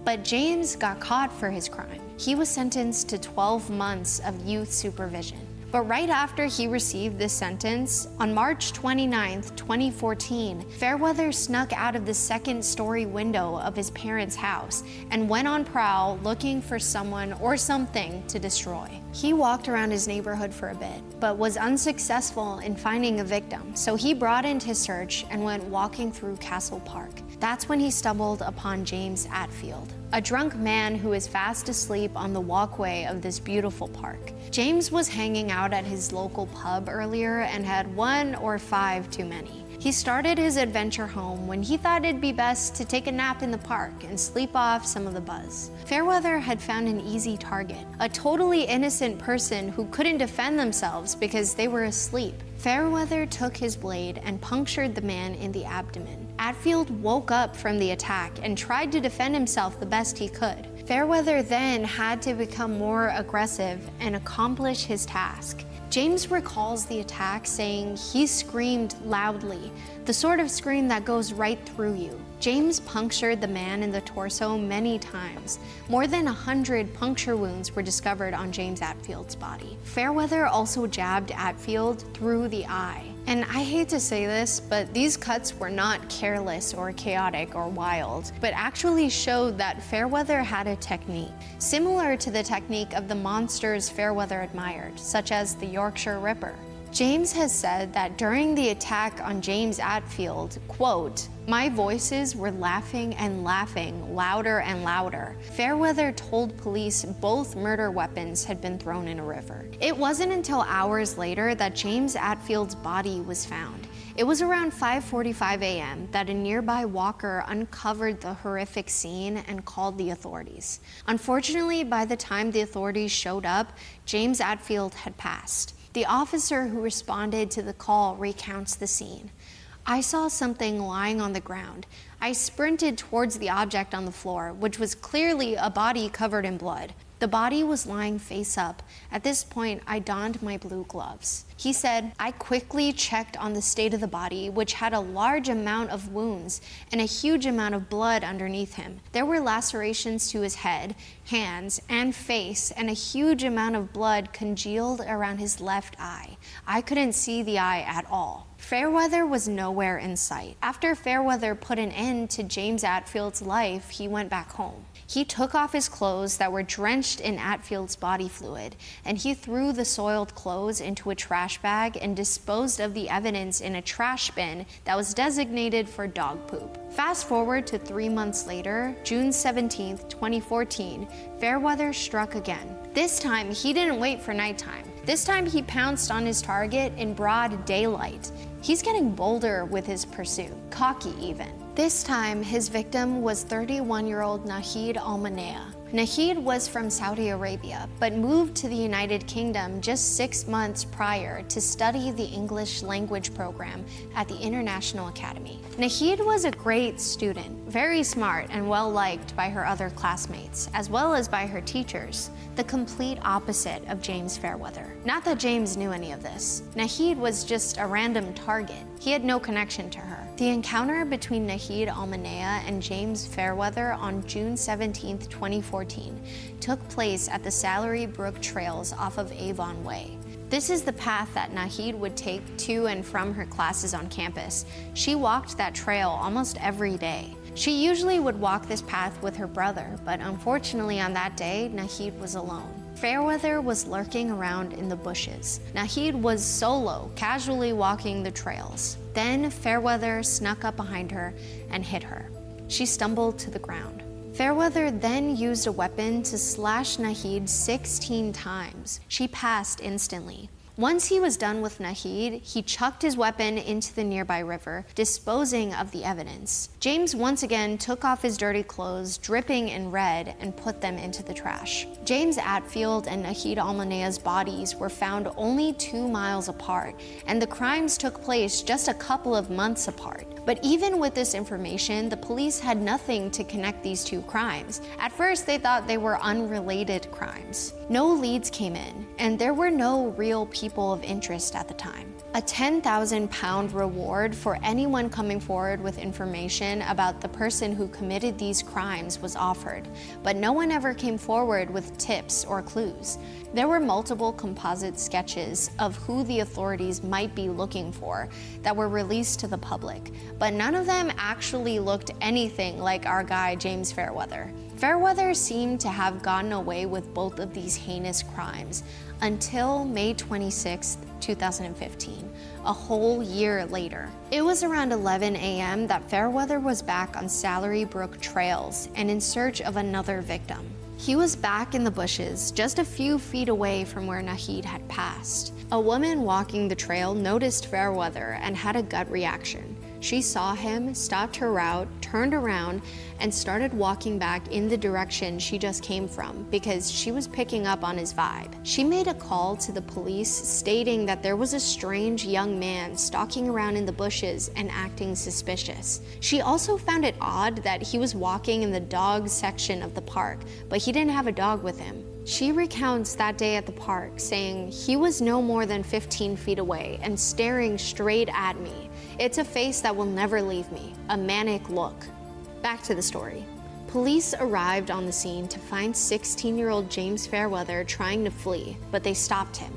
But James got caught for his crime. He was sentenced to 12 months of youth supervision. But right after he received this sentence, on March 29, 2014, Fairweather snuck out of the second-story window of his parents' house and went on prowl looking for someone or something to destroy. He walked around his neighborhood for a bit, but was unsuccessful in finding a victim, so he broadened his search and went walking through Castle Park. That's when he stumbled upon James Atfield, a drunk man who is fast asleep on the walkway of this beautiful park. James was hanging out at his local pub earlier and had 1 or 5 too many. He started his adventure home when he thought it'd be best to take a nap in the park and sleep off some of the buzz. Fairweather had found an easy target, a totally innocent person who couldn't defend themselves because they were asleep. Fairweather took his blade and punctured the man in the abdomen. Atfield woke up from the attack and tried to defend himself the best he could. Fairweather then had to become more aggressive and accomplish his task. James recalls the attack saying he screamed loudly, the sort of scream that goes right through you. James punctured the man in the torso many times. More than 100 puncture wounds were discovered on James Atfield's body. Fairweather also jabbed Atfield through the eye. And I hate to say this, but these cuts were not careless or chaotic or wild, but actually showed that Fairweather had a technique, similar to the technique of the monsters Fairweather admired, such as the Yorkshire Ripper. James has said that during the attack on James Atfield, quote, "My voices were laughing and laughing, louder and louder." Fairweather told police both murder weapons had been thrown in a river. It wasn't until hours later that James Atfield's body was found. It was around 5:45 a.m. that a nearby walker uncovered the horrific scene and called the authorities. Unfortunately, by the time the authorities showed up, James Atfield had passed. The officer who responded to the call recounts the scene. "I saw something lying on the ground. I sprinted towards the object on the floor, which was clearly a body covered in blood. The body was lying face up. At this point, I donned my blue gloves." He said, "I quickly checked on the state of the body, which had a large amount of wounds and a huge amount of blood underneath him. There were lacerations to his head, hands, and face, and a huge amount of blood congealed around his left eye. I couldn't see the eye at all." Fairweather was nowhere in sight. After Fairweather put an end to James Atfield's life, he went back home. He took off his clothes that were drenched in Atfield's body fluid, and he threw the soiled clothes into a trash bag and disposed of the evidence in a trash bin that was designated for dog poop. Fast forward to 3 months later, June 17, 2014, Fairweather struck again. This time, he didn't wait for nighttime. This time, he pounced on his target in broad daylight. He's getting bolder with his pursuit, cocky even. This time, his victim was 31-year-old Nahid Al-Manea. Nahid was from Saudi Arabia, but moved to the United Kingdom just 6 months prior to study the English language program at the International Academy. Nahid was a great student, very smart and well-liked by her other classmates, as well as by her teachers, the complete opposite of James Fairweather. Not that James knew any of this. Nahid was just a random target. He had no connection to her. The encounter between Nahid Al-Manea and James Fairweather on June 17, 2014, took place at the Salary Brook Trails off of Avon Way. This is the path that Nahid would take to and from her classes on campus. She walked that trail almost every day. She usually would walk this path with her brother, but unfortunately on that day, Nahid was alone. Fairweather was lurking around in the bushes. Nahid was solo, casually walking the trails. Then Fairweather snuck up behind her and hit her. She stumbled to the ground. Fairweather then used a weapon to slash Nahid 16 times. She passed instantly. Once he was done with Nahid, he chucked his weapon into the nearby river, disposing of the evidence. James once again took off his dirty clothes, dripping in red, and put them into the trash. James Atfield and Nahid Al-Manea's bodies were found only 2 miles apart, and the crimes took place just a couple of months apart. But even with this information, the police had nothing to connect these two crimes. At first, they thought they were unrelated crimes. No leads came in, and there were no real people of interest at the time. A £10,000 reward for anyone coming forward with information about the person who committed these crimes was offered, but no one ever came forward with tips or clues. There were multiple composite sketches of who the authorities might be looking for that were released to the public, but none of them actually looked anything like our guy James Fairweather. Fairweather seemed to have gotten away with both of these heinous crimes until May 26, 2015, a whole year later. It was around 11 a.m. that Fairweather was back on Salary Brook Trails and in search of another victim. He was back in the bushes, just a few feet away from where Nahid had passed. A woman walking the trail noticed Fairweather and had a gut reaction. She saw him, stopped her route, turned around, and started walking back in the direction she just came from because she was picking up on his vibe. She made a call to the police stating that there was a strange young man stalking around in the bushes and acting suspicious. She also found it odd that he was walking in the dog section of the park, but he didn't have a dog with him. She recounts that day at the park, saying, "He was no more than 15 feet away and staring straight at me. It's a face that will never leave me, a manic look." Back to the story. Police arrived on the scene to find 16-year-old James Fairweather trying to flee, but they stopped him.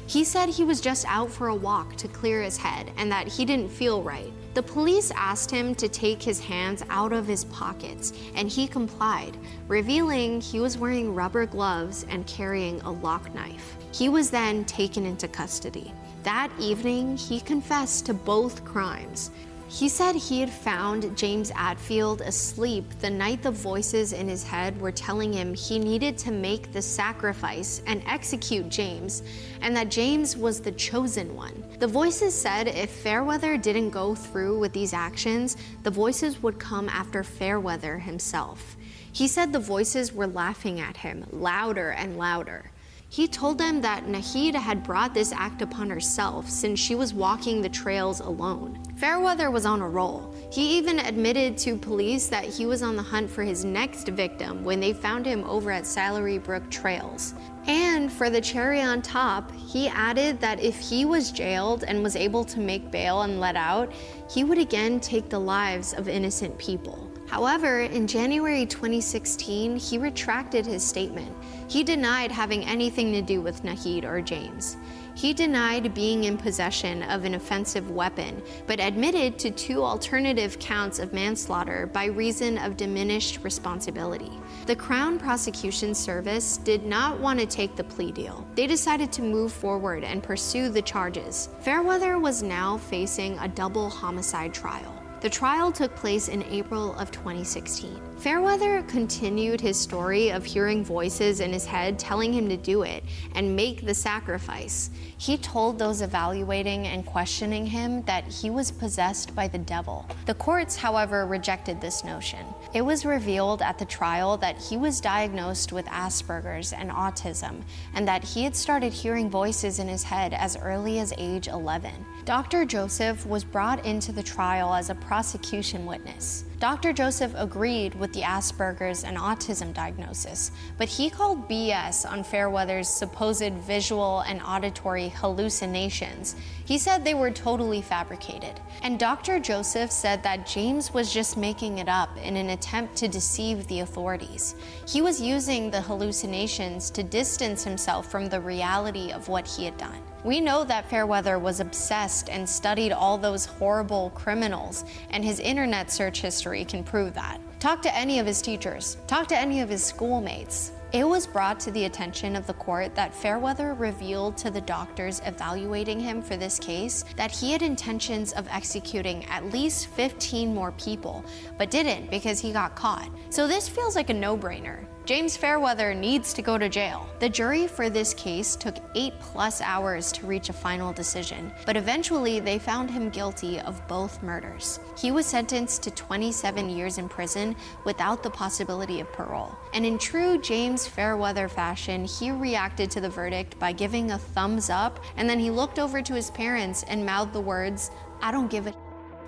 He said he was just out for a walk to clear his head and that he didn't feel right. The police asked him to take his hands out of his pockets, and he complied, revealing he was wearing rubber gloves and carrying a lock knife. He was then taken into custody. That evening, he confessed to both crimes. He said he had found James Atfield asleep the night the voices in his head were telling him he needed to make the sacrifice and execute James, and that James was the chosen one. The voices said if Fairweather didn't go through with these actions, the voices would come after Fairweather himself. He said the voices were laughing at him louder and louder. He told them that Nahid had brought this act upon herself since she was walking the trails alone. Fairweather was on a roll. He even admitted to police that he was on the hunt for his next victim when they found him over at Salary Brook Trails. And for the cherry on top, he added that if he was jailed and was able to make bail and let out, he would again take the lives of innocent people. However, in January 2016, he retracted his statement. He denied having anything to do with Nahid or James. He denied being in possession of an offensive weapon, but admitted to 2 alternative counts of manslaughter by reason of diminished responsibility. The Crown Prosecution Service did not want to take the plea deal. They decided to move forward and pursue the charges. Fairweather was now facing a double homicide trial. The trial took place in April of 2016. Fairweather continued his story of hearing voices in his head telling him to do it and make the sacrifice. He told those evaluating and questioning him that he was possessed by the devil. The courts, however, rejected this notion. It was revealed at the trial that he was diagnosed with Asperger's and autism, and that he had started hearing voices in his head as early as age 11. Dr. Joseph was brought into the trial as a prosecution witness. Dr. Joseph agreed with the Asperger's and autism diagnosis, but he called BS on Fairweather's supposed visual and auditory hallucinations. He said they were totally fabricated. And Dr. Joseph said that James was just making it up in an attempt to deceive the authorities. He was using the hallucinations to distance himself from the reality of what he had done. We know that Fairweather was obsessed and studied all those horrible criminals, and his internet search history can prove that. Talk to any of his teachers. Talk to any of his schoolmates. It was brought to the attention of the court that Fairweather revealed to the doctors evaluating him for this case that he had intentions of executing at least 15 more people, but didn't because he got caught. So this feels like a no-brainer. James Fairweather needs to go to jail. The jury for this case took 8+ hours to reach a final decision, but eventually they found him guilty of both murders. He was sentenced to 27 years in prison without the possibility of parole. And in true James Fairweather fashion, he reacted to the verdict by giving a thumbs up, and then he looked over to his parents and mouthed the words, "I don't give a."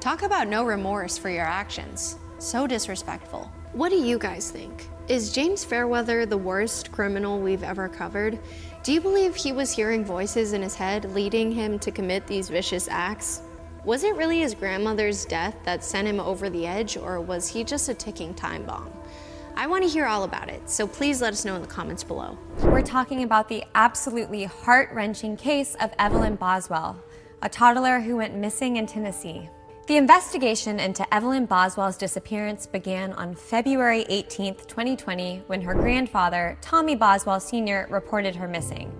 Talk about no remorse for your actions. So disrespectful. What do you guys think? Is James Fairweather the worst criminal we've ever covered? Do you believe he was hearing voices in his head leading him to commit these vicious acts? Was it really his grandmother's death that sent him over the edge, or was he just a ticking time bomb? I want to hear all about it, so please let us know in the comments below. We're talking about the absolutely heart-wrenching case of Evelyn Boswell, a toddler who went missing in Tennessee. The investigation into Evelyn Boswell's disappearance began on February 18, 2020, when her grandfather, Tommy Boswell Sr., reported her missing,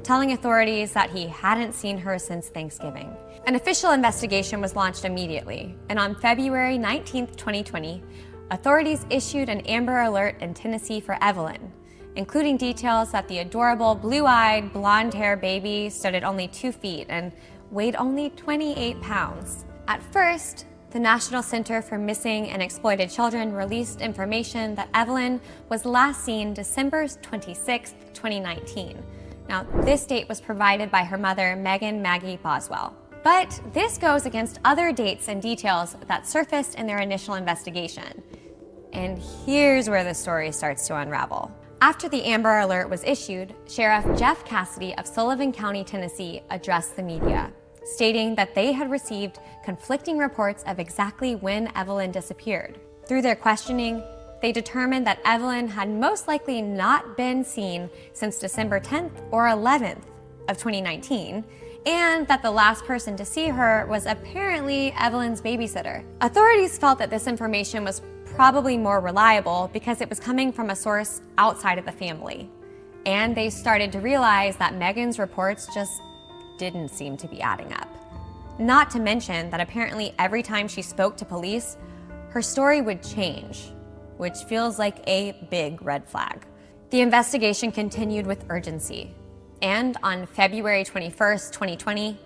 telling authorities that he hadn't seen her since Thanksgiving. An official investigation was launched immediately, and on February 19, 2020, authorities issued an Amber Alert in Tennessee for Evelyn, including details that the adorable blue-eyed, blonde-haired baby stood at only 2 feet and weighed only 28 pounds. At first, the National Center for Missing and Exploited Children released information that Evelyn was last seen December 26, 2019. Now, this date was provided by her mother, Megan Maggie Boswell. But this goes against other dates and details that surfaced in their initial investigation. And here's where the story starts to unravel. After the Amber Alert was issued, Sheriff Jeff Cassidy of Sullivan County, Tennessee, addressed the media, stating that they had received conflicting reports of exactly when Evelyn disappeared. Through their questioning, they determined that Evelyn had most likely not been seen since December 10th or 11th of 2019, and that the last person to see her was apparently Evelyn's babysitter. Authorities felt that this information was probably more reliable because it was coming from a source outside of the family. And they started to realize that Megan's reports just didn't seem to be adding up. Not to mention that apparently every time she spoke to police, her story would change, which feels like a big red flag. The investigation continued with urgency, and on February 21st, 2020,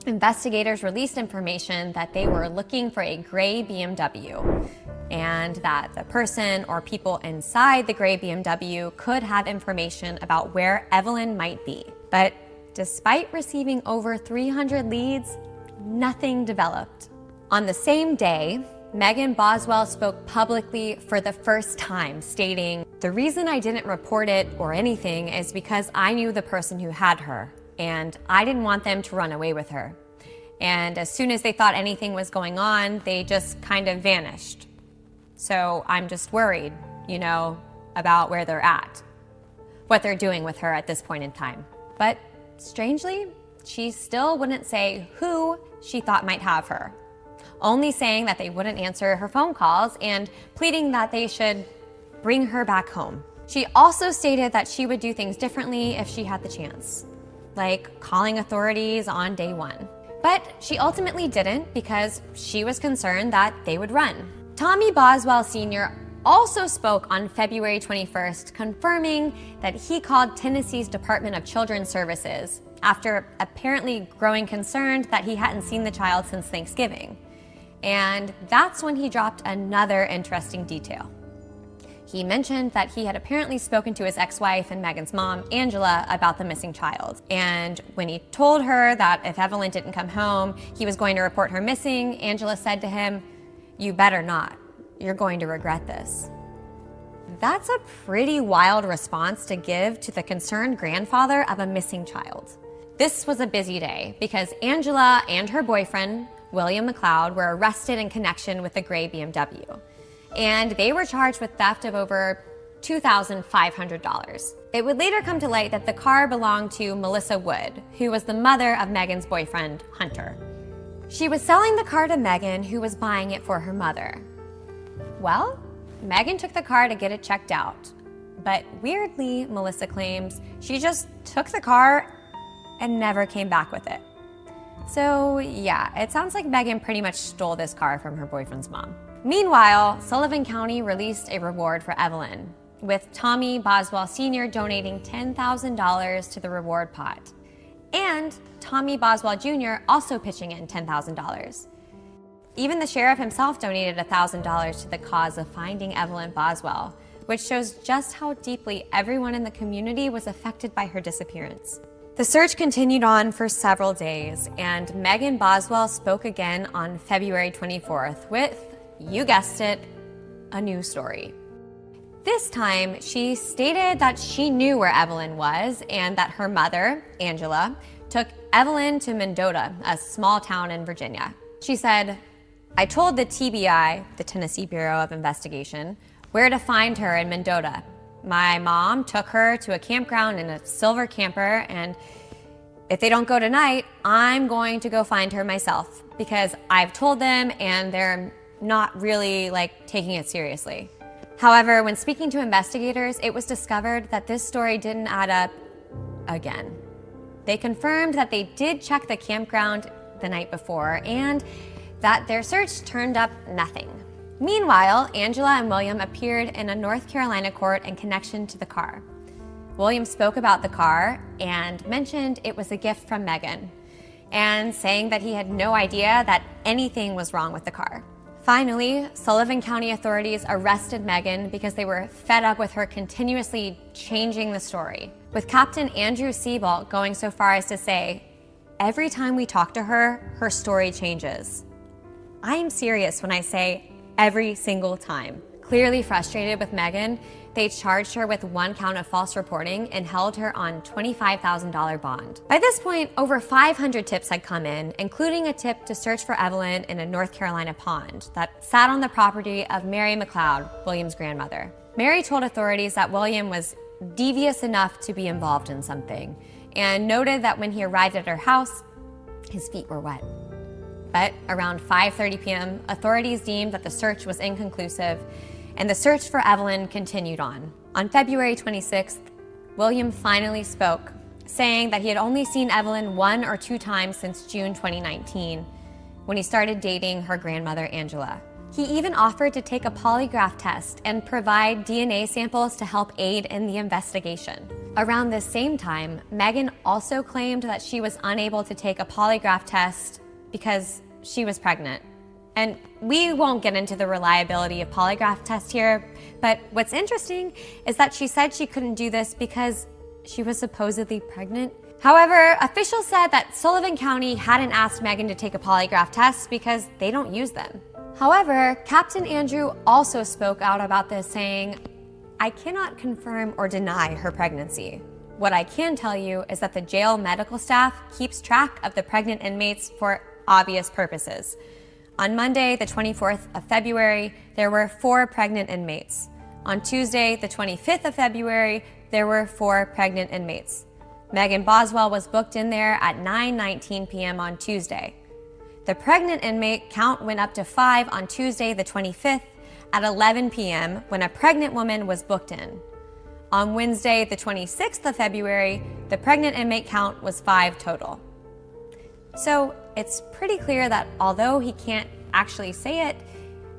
investigators released information that they were looking for a gray BMW, and that the person or people inside the gray BMW could have information about where Evelyn might be. But despite receiving over 300 leads, nothing developed. On the same day, Megan Boswell spoke publicly for the first time, stating, "The reason I didn't report it or anything is because I knew the person who had her, and I didn't want them to run away with her. And as soon as they thought anything was going on, they just kind of vanished. So I'm just worried, about where they're at, what they're doing with her at this point in time." But strangely, she still wouldn't say who she thought might have her, only saying that they wouldn't answer her phone calls and pleading that they should bring her back home. She also stated that she would do things differently if she had the chance, like calling authorities on day one. But she ultimately didn't because she was concerned that they would run. Tommy Boswell Sr. also spoke on February 21st, confirming that he called Tennessee's Department of Children's Services after apparently growing concerned that he hadn't seen the child since Thanksgiving. And that's when he dropped another interesting detail. He mentioned that he had apparently spoken to his ex-wife and Megan's mom, Angela, about the missing child. And when he told her that if Evelyn didn't come home, he was going to report her missing, Angela said to him, "You better not. You're going to regret this." That's a pretty wild response to give to the concerned grandfather of a missing child. This was a busy day because Angela and her boyfriend, William McLeod, were arrested in connection with the gray BMW. And they were charged with theft of over $2,500. It would later come to light that the car belonged to Melissa Wood, who was the mother of Megan's boyfriend, Hunter. She was selling the car to Megan, who was buying it for her mother. Well, Megan took the car to get it checked out. But weirdly, Melissa claims, she just took the car and never came back with it. So yeah, it sounds like Megan pretty much stole this car from her boyfriend's mom. Meanwhile, Sullivan County released a reward for Evelyn, with Tommy Boswell Sr. donating $10,000 to the reward pot, and Tommy Boswell Jr. also pitching in $10,000. Even the sheriff himself donated $1,000 to the cause of finding Evelyn Boswell, which shows just how deeply everyone in the community was affected by her disappearance. The search continued on for several days, and Megan Boswell spoke again on February 24th with, you guessed it, a new story. This time, she stated that she knew where Evelyn was and that her mother, Angela, took Evelyn to Mendota, a small town in Virginia. She said, "I told the TBI, the Tennessee Bureau of Investigation, where to find her in Mendota. My mom took her to a campground in a silver camper, and if they don't go tonight, I'm going to go find her myself because I've told them and they're not really taking it seriously." However, when speaking to investigators, it was discovered that this story didn't add up again. They confirmed that they did check the campground the night before and that their search turned up nothing. Meanwhile, Angela and William appeared in a North Carolina court in connection to the car. William spoke about the car and mentioned it was a gift from Megan, and saying that he had no idea that anything was wrong with the car. Finally, Sullivan County authorities arrested Megan because they were fed up with her continuously changing the story, with Captain Andrew Siebel going so far as to say, "Every time we talk to her, her story changes." I am serious when I say every single time. Clearly frustrated with Megan, they charged her with 1 count of false reporting and held her on $25,000 bond. By this point, over 500 tips had come in, including a tip to search for Evelyn in a North Carolina pond that sat on the property of Mary McLeod, William's grandmother. Mary told authorities that William was devious enough to be involved in something, and noted that when he arrived at her house, his feet were wet. But around 5:30 p.m., authorities deemed that the search was inconclusive, and the search for Evelyn continued on. On February 26th, William finally spoke saying that he had only seen Evelyn 1 or 2 times since June 2019, when he started dating her grandmother, Angela. He even offered to take a polygraph test and provide DNA samples to help aid in the investigation. Around this same time, Megan also claimed that she was unable to take a polygraph test because she was pregnant. And we won't get into the reliability of polygraph tests here, but what's interesting is that she said she couldn't do this because she was supposedly pregnant. However, officials said that Sullivan County hadn't asked Megan to take a polygraph test because they don't use them. However, Captain Andrew also spoke out about this, saying, "I cannot confirm or deny her pregnancy. What I can tell you is that the jail medical staff keeps track of the pregnant inmates for obvious purposes. On Monday, the 24th of February, there were 4 pregnant inmates. On Tuesday, the 25th of February, there were 4 pregnant inmates. Megan Boswell was booked in there at 9:19 p.m. on Tuesday. The pregnant inmate count went up to 5 on Tuesday, the 25th, at 11 p.m. when a pregnant woman was booked in. On Wednesday, the 26th of February, the pregnant inmate count was 5 total." So it's pretty clear that although he can't actually say it,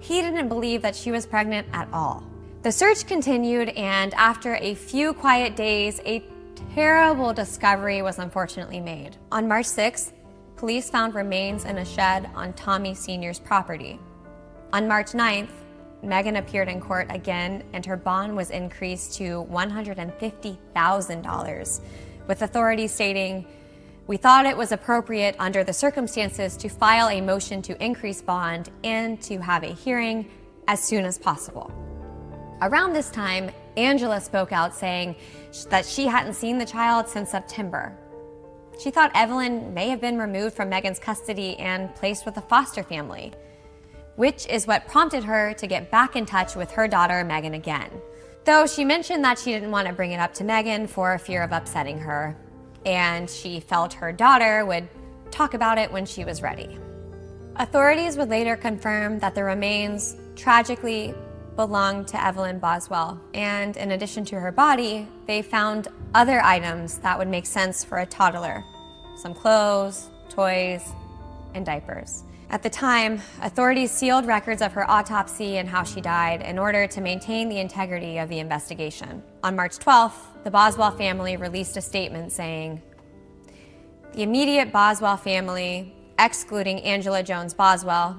he didn't believe that she was pregnant at all. The search continued, and after a few quiet days, a terrible discovery was unfortunately made. On March 6th, police found remains in a shed on Tommy Sr.'s property. On March 9th, Megan appeared in court again, and her bond was increased to $150,000, with authorities stating, "We thought it was appropriate under the circumstances to file a motion to increase bond and to have a hearing as soon as possible." Around this time, Angela spoke out saying that she hadn't seen the child since September. She thought Evelyn may have been removed from Megan's custody and placed with a foster family, which is what prompted her to get back in touch with her daughter, Megan, again. Though she mentioned that she didn't want to bring it up to Megan for fear of upsetting her, and she felt her daughter would talk about it when she was ready. Authorities would later confirm that the remains tragically belonged to Evelyn Boswell, and in addition to her body, they found other items that would make sense for a toddler: some clothes, toys, and diapers. At the time, authorities sealed records of her autopsy and how she died in order to maintain the integrity of the investigation. On March 12th, the Boswell family released a statement saying, "The immediate Boswell family, excluding Angela Jones Boswell,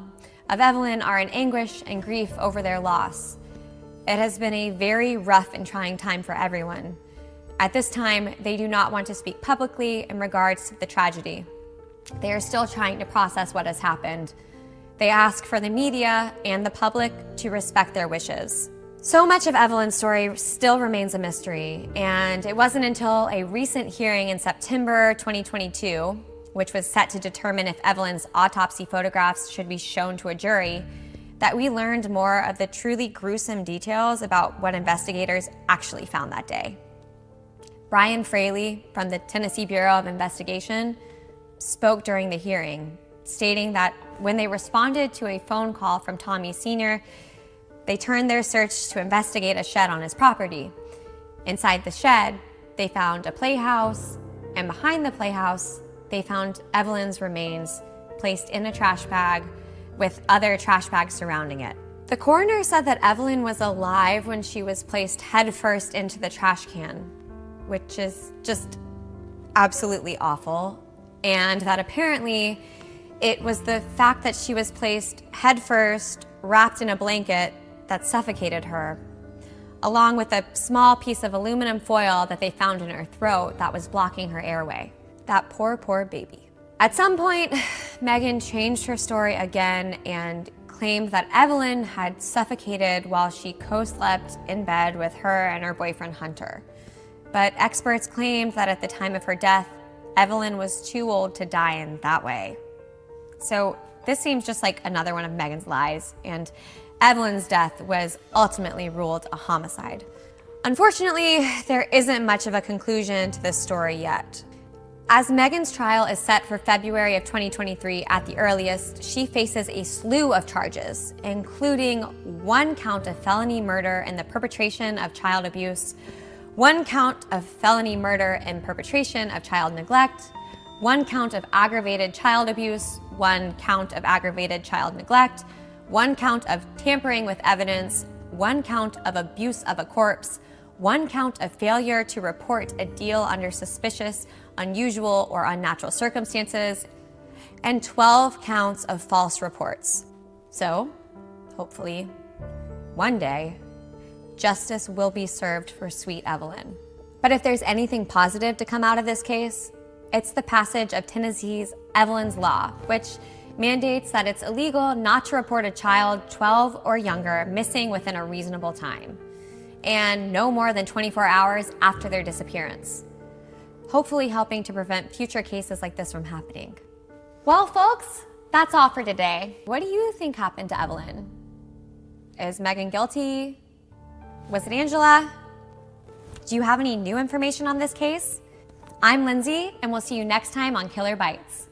of Evelyn are in anguish and grief over their loss. It has been a very rough and trying time for everyone. At this time, they do not want to speak publicly in regards to the tragedy. They are still trying to process what has happened. They ask for the media and the public to respect their wishes." So much of Evelyn's story still remains a mystery, and it wasn't until a recent hearing in September 2022, which was set to determine if Evelyn's autopsy photographs should be shown to a jury, that we learned more of the truly gruesome details about what investigators actually found that day. Brian Fraley from the Tennessee Bureau of Investigation spoke during the hearing, stating that when they responded to a phone call from Tommy Sr., they turned their search to investigate a shed on his property. Inside the shed, they found a playhouse, and behind the playhouse, they found Evelyn's remains placed in a trash bag with other trash bags surrounding it. The coroner said that Evelyn was alive when she was placed headfirst into the trash can, which is just absolutely awful, and that apparently it was the fact that she was placed headfirst, wrapped in a blanket, that suffocated her, along with a small piece of aluminum foil that they found in her throat that was blocking her airway. That poor, poor baby. At some point, Megan changed her story again and claimed that Evelyn had suffocated while she co-slept in bed with her and her boyfriend Hunter. But experts claimed that at the time of her death, Evelyn was too old to die in that way. So this seems just like another one of Megan's lies, and Evelyn's death was ultimately ruled a homicide. Unfortunately, there isn't much of a conclusion to this story yet. As Megan's trial is set for February of 2023 at the earliest, she faces a slew of charges, including 1 count of felony murder and the perpetration of child abuse, 1 count of felony murder and perpetration of child neglect, 1 count of aggravated child abuse, 1 count of aggravated child neglect, 1 count of tampering with evidence, 1 count of abuse of a corpse, 1 count of failure to report a deal under suspicious, unusual, or unnatural circumstances, and 12 counts of false reports. So, hopefully, one day, justice will be served for sweet Evelyn. But if there's anything positive to come out of this case, it's the passage of Tennessee's Evelyn's Law, which mandates that it's illegal not to report a child 12 or younger missing within a reasonable time, and no more than 24 hours after their disappearance, hopefully helping to prevent future cases like this from happening. Well, folks, that's all for today. What do you think happened to Evelyn? Is Megan guilty? Was it Angela? Do you have any new information on this case? I'm Lindsay, and we'll see you next time on Killer Bites.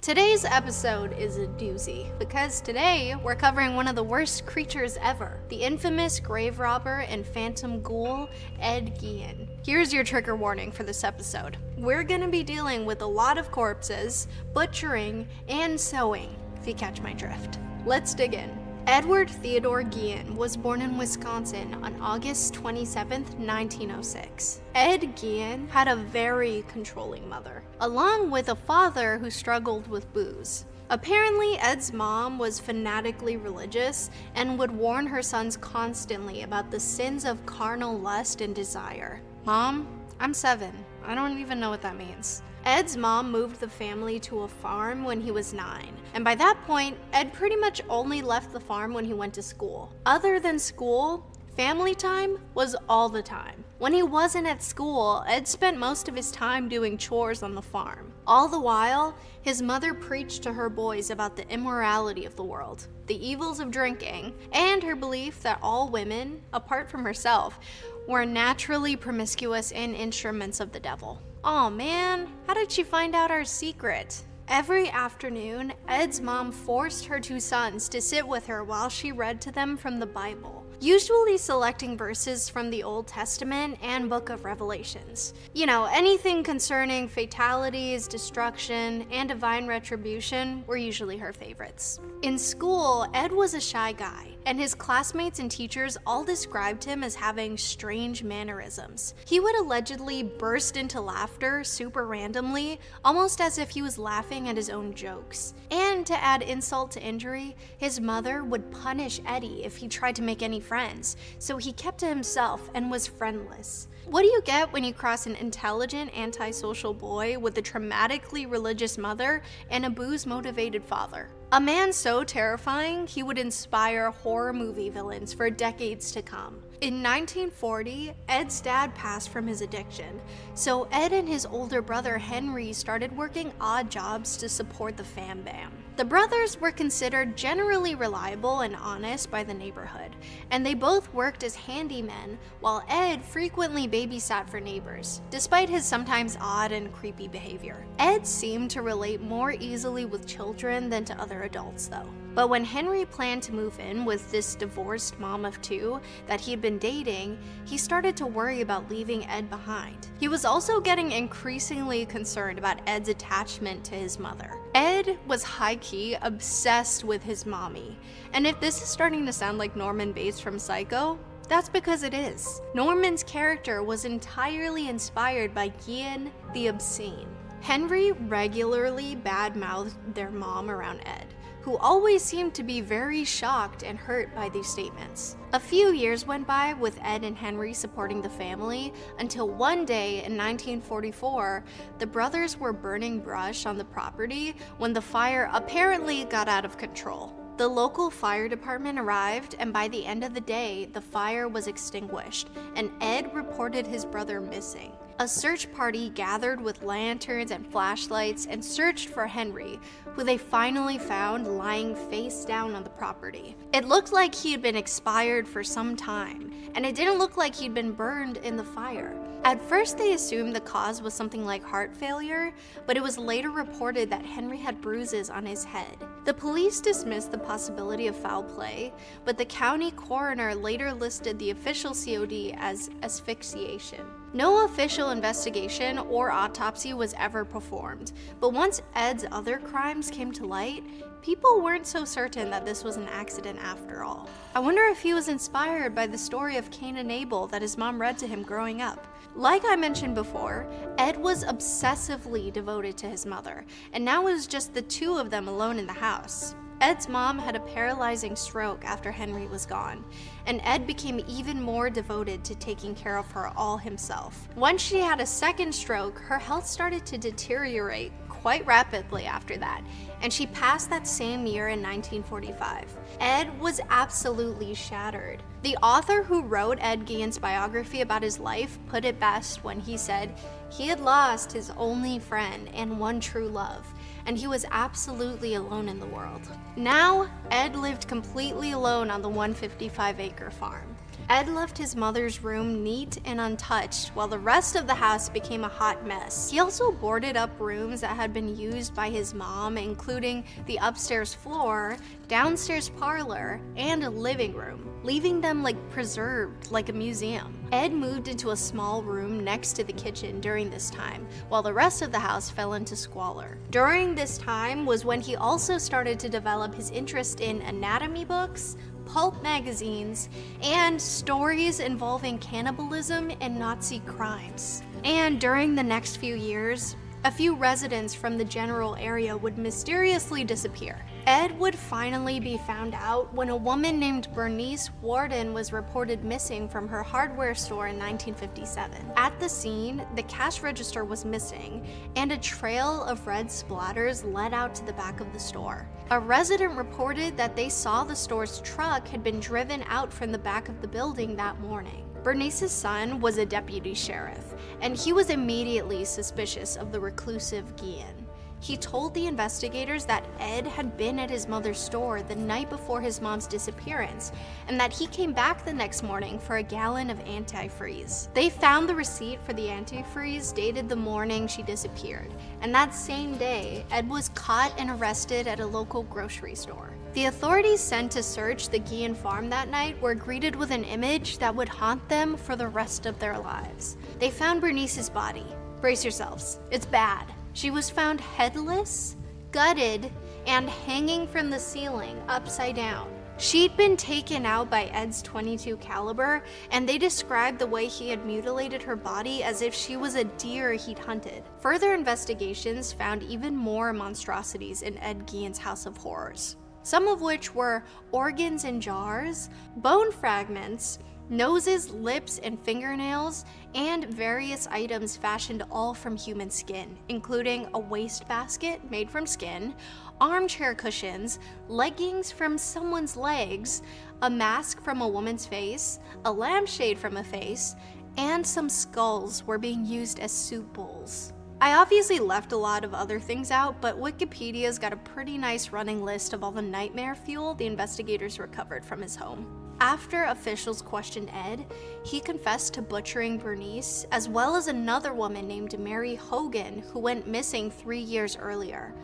Today's episode is a doozy, because today we're covering one of the worst creatures ever, the infamous grave robber and phantom ghoul, Ed Gein. Here's your trigger warning for this episode. We're gonna be dealing with a lot of corpses, butchering, and sewing, if you catch my drift. Let's dig in. Edward Theodore Gein was born in Wisconsin on August 27, 1906. Ed Gein had a very controlling mother, along with a father who struggled with booze. Apparently, Ed's mom was fanatically religious and would warn her sons constantly about the sins of carnal lust and desire. Mom, I'm 7. I don't even know what that means. Ed's mom moved the family to a farm when he was 9, and by that point, Ed pretty much only left the farm when he went to school. Other than school, family time was all the time. When he wasn't at school, Ed spent most of his time doing chores on the farm. All the while, his mother preached to her boys about the immorality of the world, the evils of drinking, and her belief that all women, apart from herself, were naturally promiscuous and instruments of the devil. Aw man, how did she find out our secret? Every afternoon, Ed's mom forced her 2 sons to sit with her while she read to them from the Bible, usually selecting verses from the Old Testament and Book of Revelations. You know, anything concerning fatalities, destruction, and divine retribution were usually her favorites. In school, Ed was a shy guy, and his classmates and teachers all described him as having strange mannerisms. He would allegedly burst into laughter super randomly, almost as if he was laughing at his own jokes. And to add insult to injury, his mother would punish Eddie if he tried to make any friends, so he kept to himself and was friendless. What do you get when you cross an intelligent, antisocial boy with a traumatically religious mother and a booze-motivated father? A man so terrifying, he would inspire horror movie villains for decades to come. In 1940, Ed's dad passed from his addiction, so Ed and his older brother Henry started working odd jobs to support the fam bam. The brothers were considered generally reliable and honest by the neighborhood, and they both worked as handymen, while Ed frequently babysat for neighbors, despite his sometimes odd and creepy behavior. Ed seemed to relate more easily with children than to other adults, though. But when Henry planned to move in with this divorced mom of 2 that he'd been dating, he started to worry about leaving Ed behind. He was also getting increasingly concerned about Ed's attachment to his mother. Ed was high-key obsessed with his mommy, and if this is starting to sound like Norman Bates from Psycho, that's because it is. Norman's character was entirely inspired by Gein the Obscene. Henry regularly badmouthed their mom around Ed, who always seemed to be very shocked and hurt by these statements. A few years went by with Ed and Henry supporting the family until one day in 1944, the brothers were burning brush on the property when the fire apparently got out of control. The local fire department arrived, and by the end of the day, the fire was extinguished, and Ed reported his brother missing. A search party gathered with lanterns and flashlights and searched for Henry, who they finally found lying face down on the property. It looked like he had been expired for some time, and it didn't look like he'd been burned in the fire. At first, they assumed the cause was something like heart failure, but it was later reported that Henry had bruises on his head. The police dismissed the possibility of foul play, but the county coroner later listed the official COD as asphyxiation. No official investigation or autopsy was ever performed, but once Ed's other crimes came to light, people weren't so certain that this was an accident after all. I wonder if he was inspired by the story of Cain and Abel that his mom read to him growing up. Like I mentioned before, Ed was obsessively devoted to his mother, and now it was just the two of them alone in the house. Ed's mom had a paralyzing stroke after Henry was gone, and Ed became even more devoted to taking care of her all himself. Once she had a second stroke, her health started to deteriorate quite rapidly after that, and she passed that same year in 1945. Ed was absolutely shattered. The author who wrote Ed Gein's biography about his life put it best when he said he had lost his only friend and one true love, and he was absolutely alone in the world. Now, Ed lived completely alone on the 155-acre farm. Ed left his mother's room neat and untouched, while the rest of the house became a hot mess. He also boarded up rooms that had been used by his mom, including the upstairs floor, downstairs parlor, and a living room, leaving them preserved like a museum. Ed moved into a small room next to the kitchen during this time, while the rest of the house fell into squalor. During this time was when he also started to develop his interest in anatomy books, pulp magazines, and stories involving cannibalism and Nazi crimes. And during the next few years, a few residents from the general area would mysteriously disappear. Ed would finally be found out when a woman named Bernice Warden was reported missing from her hardware store in 1957. At the scene, the cash register was missing, and a trail of red splatters led out to the back of the store. A resident reported that they saw the store's truck had been driven out from the back of the building that morning. Bernice's son was a deputy sheriff, and he was immediately suspicious of the reclusive Gein. He told the investigators that Ed had been at his mother's store the night before his mom's disappearance, and that he came back the next morning for a gallon of antifreeze. They found the receipt for the antifreeze dated the morning she disappeared, and that same day, Ed was caught and arrested at a local grocery store. The authorities sent to search the Gein farm that night were greeted with an image that would haunt them for the rest of their lives. They found Bernice's body. Brace yourselves, it's bad. She was found headless, gutted, and hanging from the ceiling upside down. She'd been taken out by Ed's .22 caliber, and they described the way he had mutilated her body as if she was a deer he'd hunted. Further investigations found even more monstrosities in Ed Gein's House of Horrors, some of which were organs in jars, bone fragments, noses, lips, and fingernails, and various items fashioned all from human skin, including a wastebasket made from skin, armchair cushions, leggings from someone's legs, a mask from a woman's face, a lampshade from a face, and some skulls were being used as soup bowls. I obviously left a lot of other things out, but Wikipedia's got a pretty nice running list of all the nightmare fuel the investigators recovered from his home. After officials questioned Ed, he confessed to butchering Bernice, as well as another woman named Mary Hogan, who went missing 3 years earlier.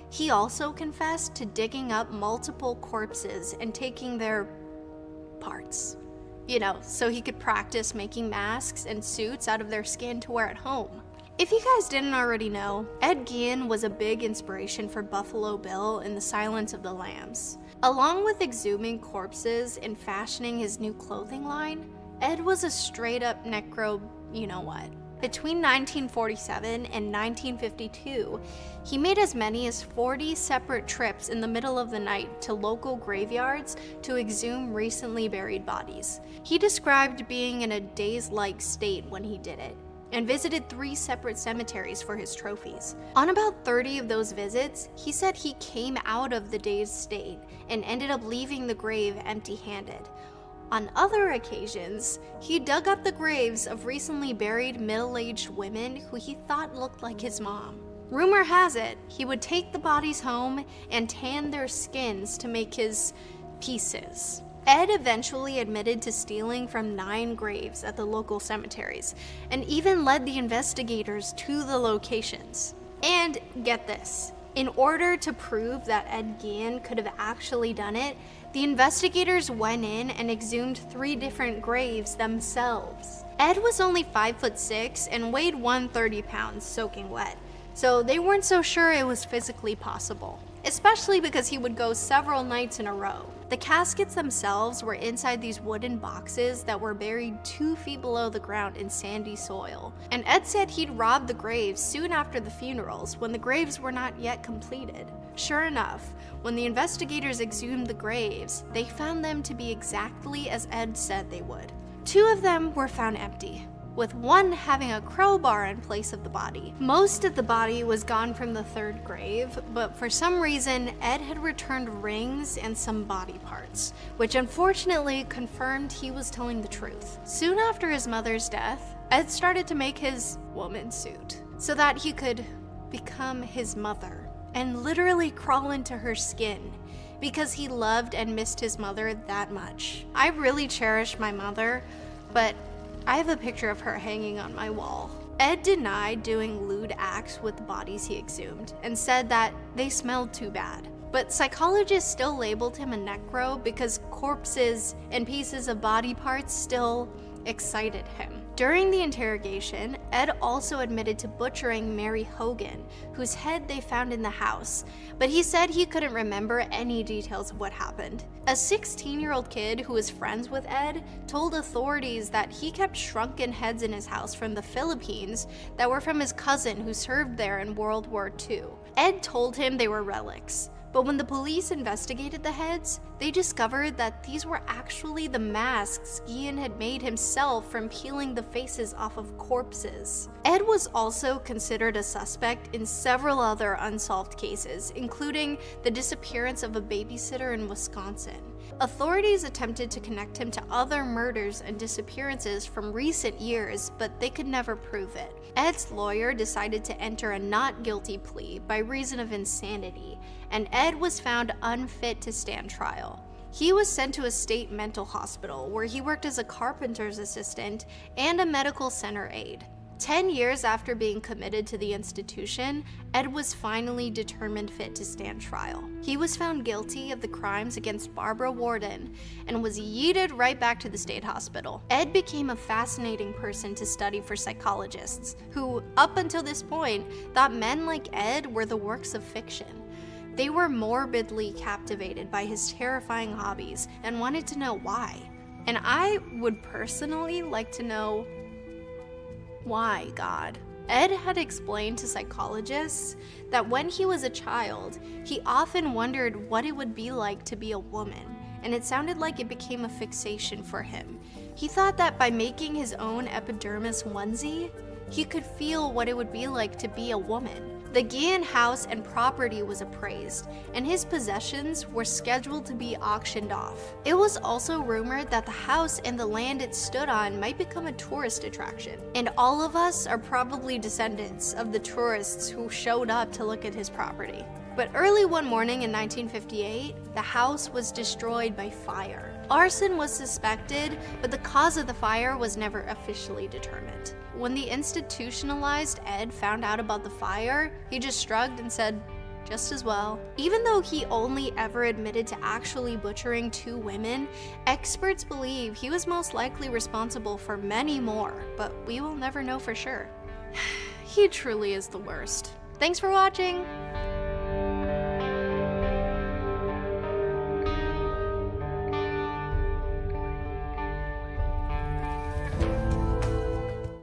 He also confessed to digging up multiple corpses and taking their parts. So he could practice making masks and suits out of their skin to wear at home. If you guys didn't already know, Ed Gein was a big inspiration for Buffalo Bill in The Silence of the Lambs. Along with exhuming corpses and fashioning his new clothing line, Ed was a straight-up necro you-know-what. Between 1947 and 1952, he made as many as 40 separate trips in the middle of the night to local graveyards to exhume recently buried bodies. He described being in a dazed-like state when he did it, and visited 3 separate cemeteries for his trophies. On about 30 of those visits, he said he came out of the dazed state and ended up leaving the grave empty-handed. On other occasions, he dug up the graves of recently buried middle-aged women who he thought looked like his mom. Rumor has it, he would take the bodies home and tan their skins to make his pieces. Ed eventually admitted to stealing from 9 graves at the local cemeteries, and even led the investigators to the locations. And get this, in order to prove that Ed Gein could have actually done it, the investigators went in and exhumed 3 different graves themselves. Ed was only 5'6" and weighed 130 pounds soaking wet, so they weren't so sure it was physically possible, especially because he would go several nights in a row. The caskets themselves were inside these wooden boxes that were buried 2 feet below the ground in sandy soil, and Ed said he'd robbed the graves soon after the funerals when the graves were not yet completed. Sure enough, when the investigators exhumed the graves, they found them to be exactly as Ed said they would. 2 of them were found empty, with 1 having a crowbar in place of the body. Most of the body was gone from the 3rd grave, but for some reason, Ed had returned rings and some body parts, which unfortunately confirmed he was telling the truth. Soon after his mother's death, Ed started to make his woman suit so that he could become his mother and literally crawl into her skin because he loved and missed his mother that much. I really cherish my mother, but I have a picture of her hanging on my wall. Ed denied doing lewd acts with the bodies he exhumed and said that they smelled too bad. But psychologists still labeled him a necro because corpses and pieces of body parts still excited him. During the interrogation, Ed also admitted to butchering Mary Hogan, whose head they found in the house, but he said he couldn't remember any details of what happened. A 16-year-old kid who was friends with Ed told authorities that he kept shrunken heads in his house from the Philippines that were from his cousin who served there in World War II. Ed told him they were relics. But when the police investigated the heads, they discovered that these were actually the masks Gein had made himself from peeling the faces off of corpses. Ed was also considered a suspect in several other unsolved cases, including the disappearance of a babysitter in Wisconsin. Authorities attempted to connect him to other murders and disappearances from recent years, but they could never prove it. Ed's lawyer decided to enter a not guilty plea by reason of insanity, and Ed was found unfit to stand trial. He was sent to a state mental hospital where he worked as a carpenter's assistant and a medical center aide. 10 years after being committed to the institution, Ed was finally determined fit to stand trial. He was found guilty of the crimes against Barbara Warden and was yeeted right back to the state hospital. Ed became a fascinating person to study for psychologists, who, up until this point, thought men like Ed were the works of fiction. They were morbidly captivated by his terrifying hobbies and wanted to know why. And I would personally like to know why, God. Ed had explained to psychologists that when he was a child, he often wondered what it would be like to be a woman, and it sounded like it became a fixation for him. He thought that by making his own epidermis onesie, he could feel what it would be like to be a woman. The Gein house and property was appraised, and his possessions were scheduled to be auctioned off. It was also rumored that the house and the land it stood on might become a tourist attraction, and all of us are probably descendants of the tourists who showed up to look at his property. But early one morning in 1958, the house was destroyed by fire. Arson was suspected, but the cause of the fire was never officially determined. When the institutionalized Ed found out about the fire, he just shrugged and said, just as well. Even though he only ever admitted to actually butchering 2 women, experts believe he was most likely responsible for many more, but we will never know for sure. He truly is the worst. Thanks for watching!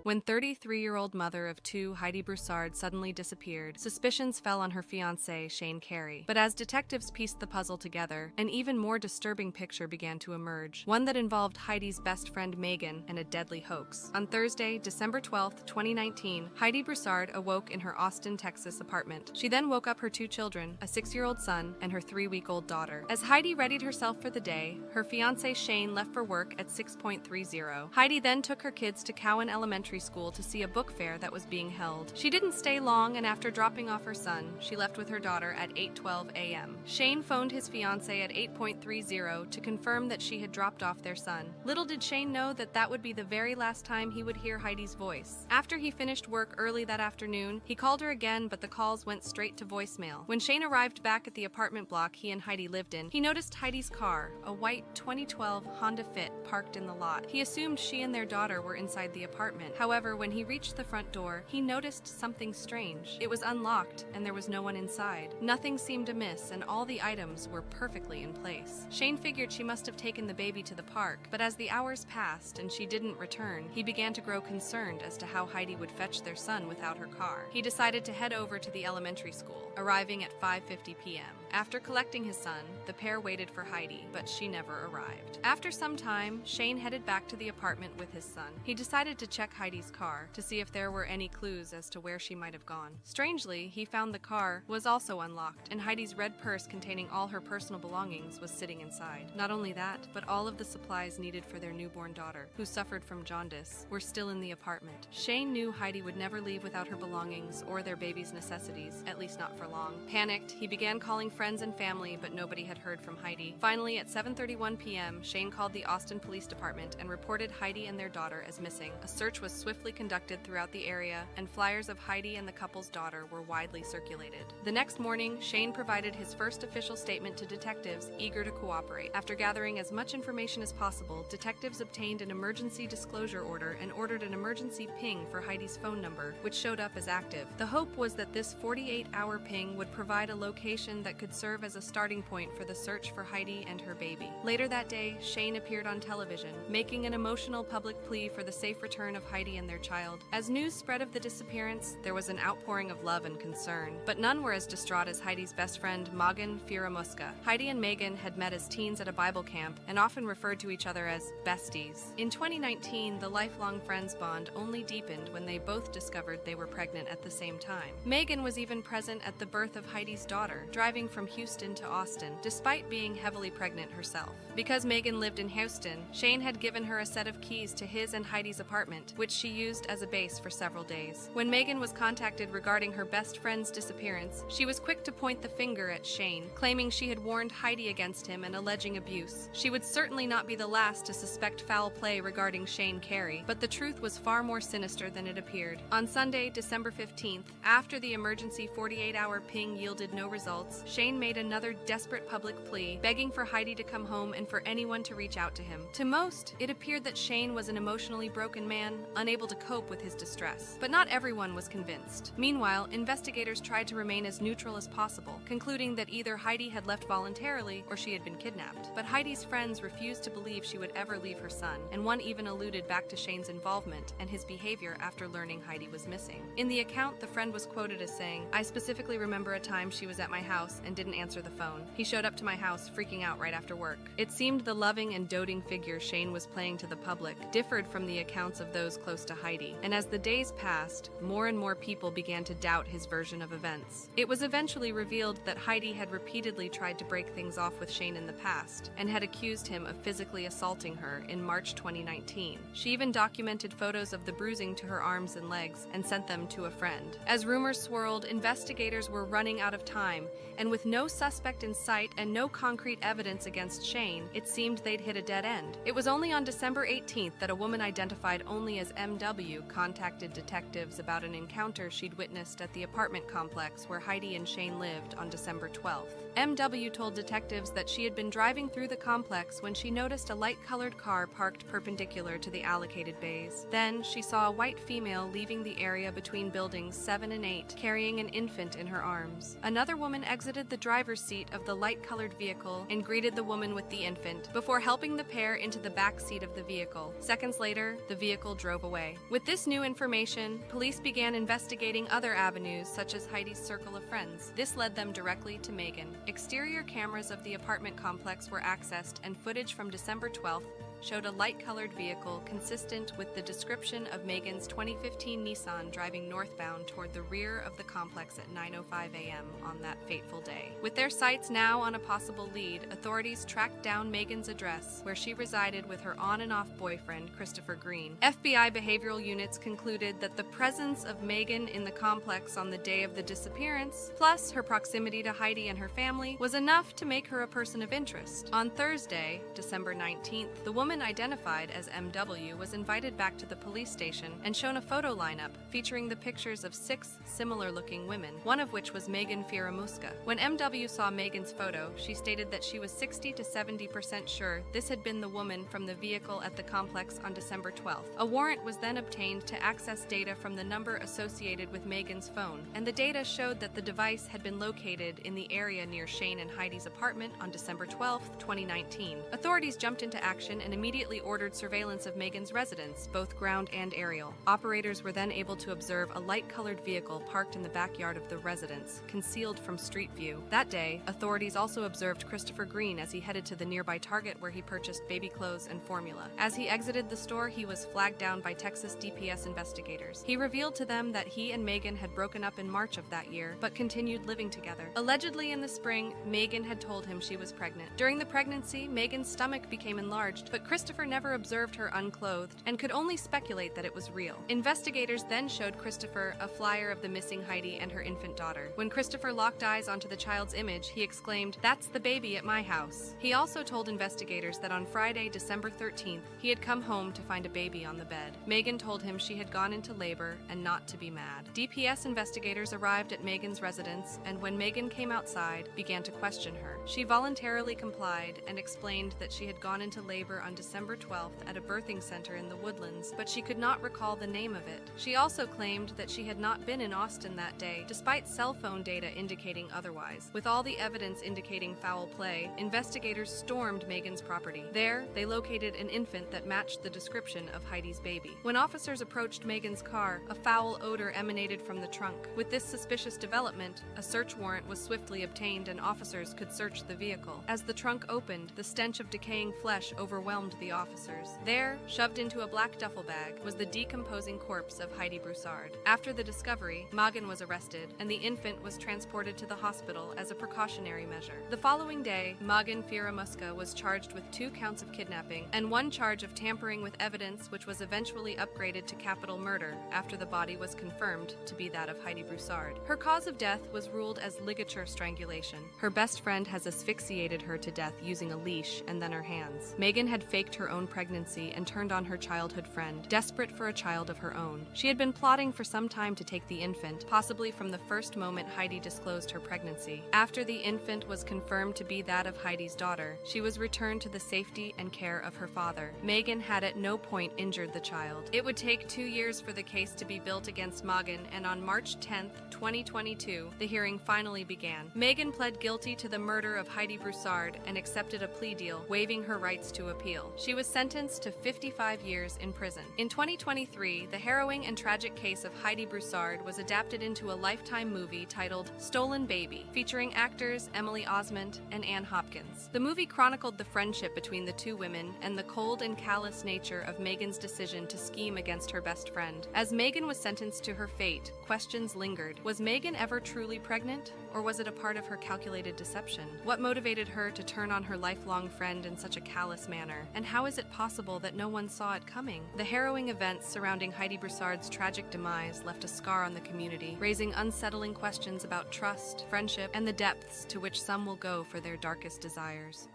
When 33-year-old mother of 2 Heidi Brousard suddenly disappeared, suspicions fell on her fiancé, Shane Carey. But as detectives pieced the puzzle together, an even more disturbing picture began to emerge, one that involved Heidi's best friend Megan and a deadly hoax. On Thursday, December 12, 2019, Heidi Brousard awoke in her Austin, Texas apartment. She then woke up her 2 children, a 6-year-old son and her 3-week-old daughter. As Heidi readied herself for the day, her fiancé Shane left for work at 6:30. Heidi then took her kids to Chohan Elementary elementary school to see a book fair that was being held. She didn't stay long, and after dropping off her son, she left with her daughter at 8:12 a.m. Shane phoned his fiancée at 8:30 to confirm that she had dropped off their son. Little did Shane know that that would be the very last time he would hear Heidi's voice. After he finished work early that afternoon, he called her again, but the calls went straight to voicemail. When Shane arrived back at the apartment block he and Heidi lived in, he noticed Heidi's car, a white 2012 Honda Fit, parked in the lot. He assumed she and their daughter were inside the apartment. However, when he reached the front door, he noticed something strange. It was unlocked, and there was no one inside. Nothing seemed amiss, and all the items were perfectly in place. Shane figured she must have taken the baby to the park, but as the hours passed and she didn't return, he began to grow concerned as to how Heidi would fetch their son without her car. He decided to head over to the elementary school, arriving at 5:50 p.m. After collecting his son, the pair waited for Heidi, but she never arrived. After some time, Shane headed back to the apartment with his son. He decided to check Heidi's car to see if there were any clues as to where she might have gone. Strangely, he found the car was also unlocked, and Heidi's red purse containing all her personal belongings was sitting inside. Not only that, but all of the supplies needed for their newborn daughter, who suffered from jaundice, were still in the apartment. Shane knew Heidi would never leave without her belongings or their baby's necessities, at least not for long. Panicked, he began calling friends and family, but nobody had heard from Heidi. Finally, at 7:31 p.m., Shane called the Austin Police Department and reported Heidi and their daughter as missing. A search was swiftly conducted throughout the area, and flyers of Heidi and the couple's daughter were widely circulated. The next morning, Shane provided his first official statement to detectives, eager to cooperate. After gathering as much information as possible, detectives obtained an emergency disclosure order and ordered an emergency ping for Heidi's phone number, which showed up as active. The hope was that this 48-hour ping would provide a location that could serve as a starting point for the search for Heidi and her baby. Later that day, Shane appeared on television, making an emotional public plea for the safe return of Heidi and their child. As news spread of the disappearance, there was an outpouring of love and concern, but none were as distraught as Heidi's best friend, Megan Firamuska. Heidi and Megan had met as teens at a Bible camp and often referred to each other as besties. In 2019, the lifelong friends bond only deepened when they both discovered they were pregnant at the same time. Megan was even present at the birth of Heidi's daughter, driving from Houston to Austin, despite being heavily pregnant herself. Because Megan lived in Houston, Shane had given her a set of keys to his and Heidi's apartment, which she used as a base for several days. When Megan was contacted regarding her best friend's disappearance, she was quick to point the finger at Shane, claiming she had warned Heidi against him and alleging abuse. She would certainly not be the last to suspect foul play regarding Shane Carey, but the truth was far more sinister than it appeared. On Sunday, December 15th, after the emergency 48-hour ping yielded no results, Shane made another desperate public plea, begging for Heidi to come home and for anyone to reach out to him. To most, it appeared that Shane was an emotionally broken man, unable to cope with his distress. But not everyone was convinced. Meanwhile, investigators tried to remain as neutral as possible, concluding that either Heidi had left voluntarily or she had been kidnapped. But Heidi's friends refused to believe she would ever leave her son, and one even alluded back to Shane's involvement and his behavior after learning Heidi was missing. In the account, the friend was quoted as saying, "I specifically remember a time she was at my house and didn't answer the phone. He showed up to my house freaking out right after work." It seemed the loving and doting figure Shane was playing to the public differed from the accounts of those close to Heidi, and as the days passed, more and more people began to doubt his version of events. It was eventually revealed that Heidi had repeatedly tried to break things off with Shane in the past, and had accused him of physically assaulting her in March 2019. She even documented photos of the bruising to her arms and legs and sent them to a friend. As rumors swirled, investigators were running out of time, and with no suspect in sight and no concrete evidence against Shane, it seemed they'd hit a dead end. It was only on December 18th that a woman identified only as MW contacted detectives about an encounter she'd witnessed at the apartment complex where Heidi and Shane lived on December 12th. MW told detectives that she had been driving through the complex when she noticed a light-colored car parked perpendicular to the allocated bays. Then, she saw a white female leaving the area between buildings 7 and 8, carrying an infant in her arms. Another woman exited the driver's seat of the light-colored vehicle and greeted the woman with the infant, before helping the pair into the back seat of the vehicle. Seconds later, the vehicle drove away. With this new information, police began investigating other avenues, such as Heidi's circle of friends. This led them directly to Megan. Exterior cameras of the apartment complex were accessed, and footage from December 12th showed a light-colored vehicle consistent with the description of Megan's 2015 Nissan driving northbound toward the rear of the complex at 9:05 a.m. on that fateful day. With their sights now on a possible lead, authorities tracked down Megan's address, where she resided with her on-and-off boyfriend, Christopher Green. FBI behavioral units concluded that the presence of Megan in the complex on the day of the disappearance, plus her proximity to Heidi and her family, was enough to make her a person of interest. On Thursday, December 19th, the woman identified as MW was invited back to the police station and shown a photo lineup featuring the pictures of 6 similar-looking women, one of which was Megan Fieramusca. When MW saw Megan's photo, she stated that she was 60 to 70% sure this had been the woman from the vehicle at the complex on December 12th. A warrant was then obtained to access data from the number associated with Megan's phone, and the data showed that the device had been located in the area near Shane and Heidi's apartment on December 12, 2019. Authorities jumped into action and immediately ordered surveillance of Megan's residence, both ground and aerial. Operators were then able to observe a light-colored vehicle parked in the backyard of the residence, concealed from street view. That day, authorities also observed Christopher Green as he headed to the nearby Target where he purchased baby clothes and formula. As he exited the store, he was flagged down by Texas DPS investigators. He revealed to them that he and Megan had broken up in March of that year, but continued living together. Allegedly in the spring, Megan had told him she was pregnant. During the pregnancy, Megan's stomach became enlarged, but Christopher never observed her unclothed and could only speculate that it was real. Investigators then showed Christopher a flyer of the missing Heidi and her infant daughter. When Christopher locked eyes onto the child's image, he exclaimed, "That's the baby at my house." He also told investigators that on Friday, December 13th, he had come home to find a baby on the bed. Megan told him she had gone into labor and not to be mad. DPS investigators arrived at Megan's residence, and when Megan came outside, began to question her. She voluntarily complied and explained that she had gone into labor on December 12th at a birthing center in the Woodlands, but she could not recall the name of it. She also claimed that she had not been in Austin that day, despite cell phone data indicating otherwise. With all the evidence indicating foul play, investigators stormed Megan's property. There, they located an infant that matched the description of Heidi's baby. When officers approached Megan's car, a foul odor emanated from the trunk. With this suspicious development, a search warrant was swiftly obtained and officers could search the vehicle. As the trunk opened, the stench of decaying flesh overwhelmed the officers. There, shoved into a black duffel bag, was the decomposing corpse of Heidi Brousard. After the discovery, Megan was arrested, and the infant was transported to the hospital as a precautionary measure. The following day, Megan Fieramusca was charged with 2 counts of kidnapping and 1 charge of tampering with evidence, which was eventually upgraded to capital murder after the body was confirmed to be that of Heidi Brousard. Her cause of death was ruled as ligature strangulation. Her best friend has asphyxiated her to death using a leash and then her hands. Megan had faked her own pregnancy and turned on her childhood friend, desperate for a child of her own. She had been plotting for some time to take the infant, possibly from the first moment Heidi disclosed her pregnancy. After the infant was confirmed to be that of Heidi's daughter, she was returned to the safety and care of her father. Megan had at no point injured the child. It would take 2 years for the case to be built against Megan, and on March 10th, 2022, the hearing finally began. Megan pled guilty to the murder of Heidi Brousard and accepted a plea deal, waiving her rights to appeal. She was sentenced to 55 years in prison. In 2023, the harrowing and tragic case of Heidi Brousard was adapted into a Lifetime movie titled Stolen Baby, featuring actors Emily Osment and Ann Hopkins. The movie chronicled the friendship between the 2 women and the cold and callous nature of Megan's decision to scheme against her best friend. As Megan was sentenced to her fate, questions lingered. Was Megan ever truly pregnant, or was it a part of her calculated deception? What motivated her to turn on her lifelong friend in such a callous manner? And how is it possible that no one saw it coming? The harrowing events surrounding Heidi Brousard's tragic demise left a scar on the community, raising unsettling questions about trust, friendship, and the depths to which some will go for their darkest desires.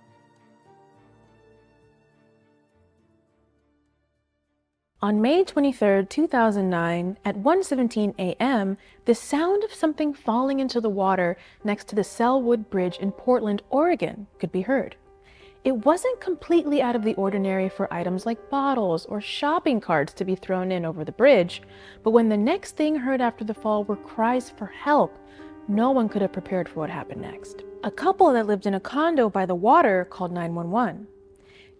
On May 23, 2009, at 1:17 a.m., the sound of something falling into the water next to the Selwood Bridge in Portland, Oregon, could be heard. It wasn't completely out of the ordinary for items like bottles or shopping carts to be thrown in over the bridge, but when the next thing heard after the fall were cries for help, no one could have prepared for what happened next. A couple that lived in a condo by the water called 911.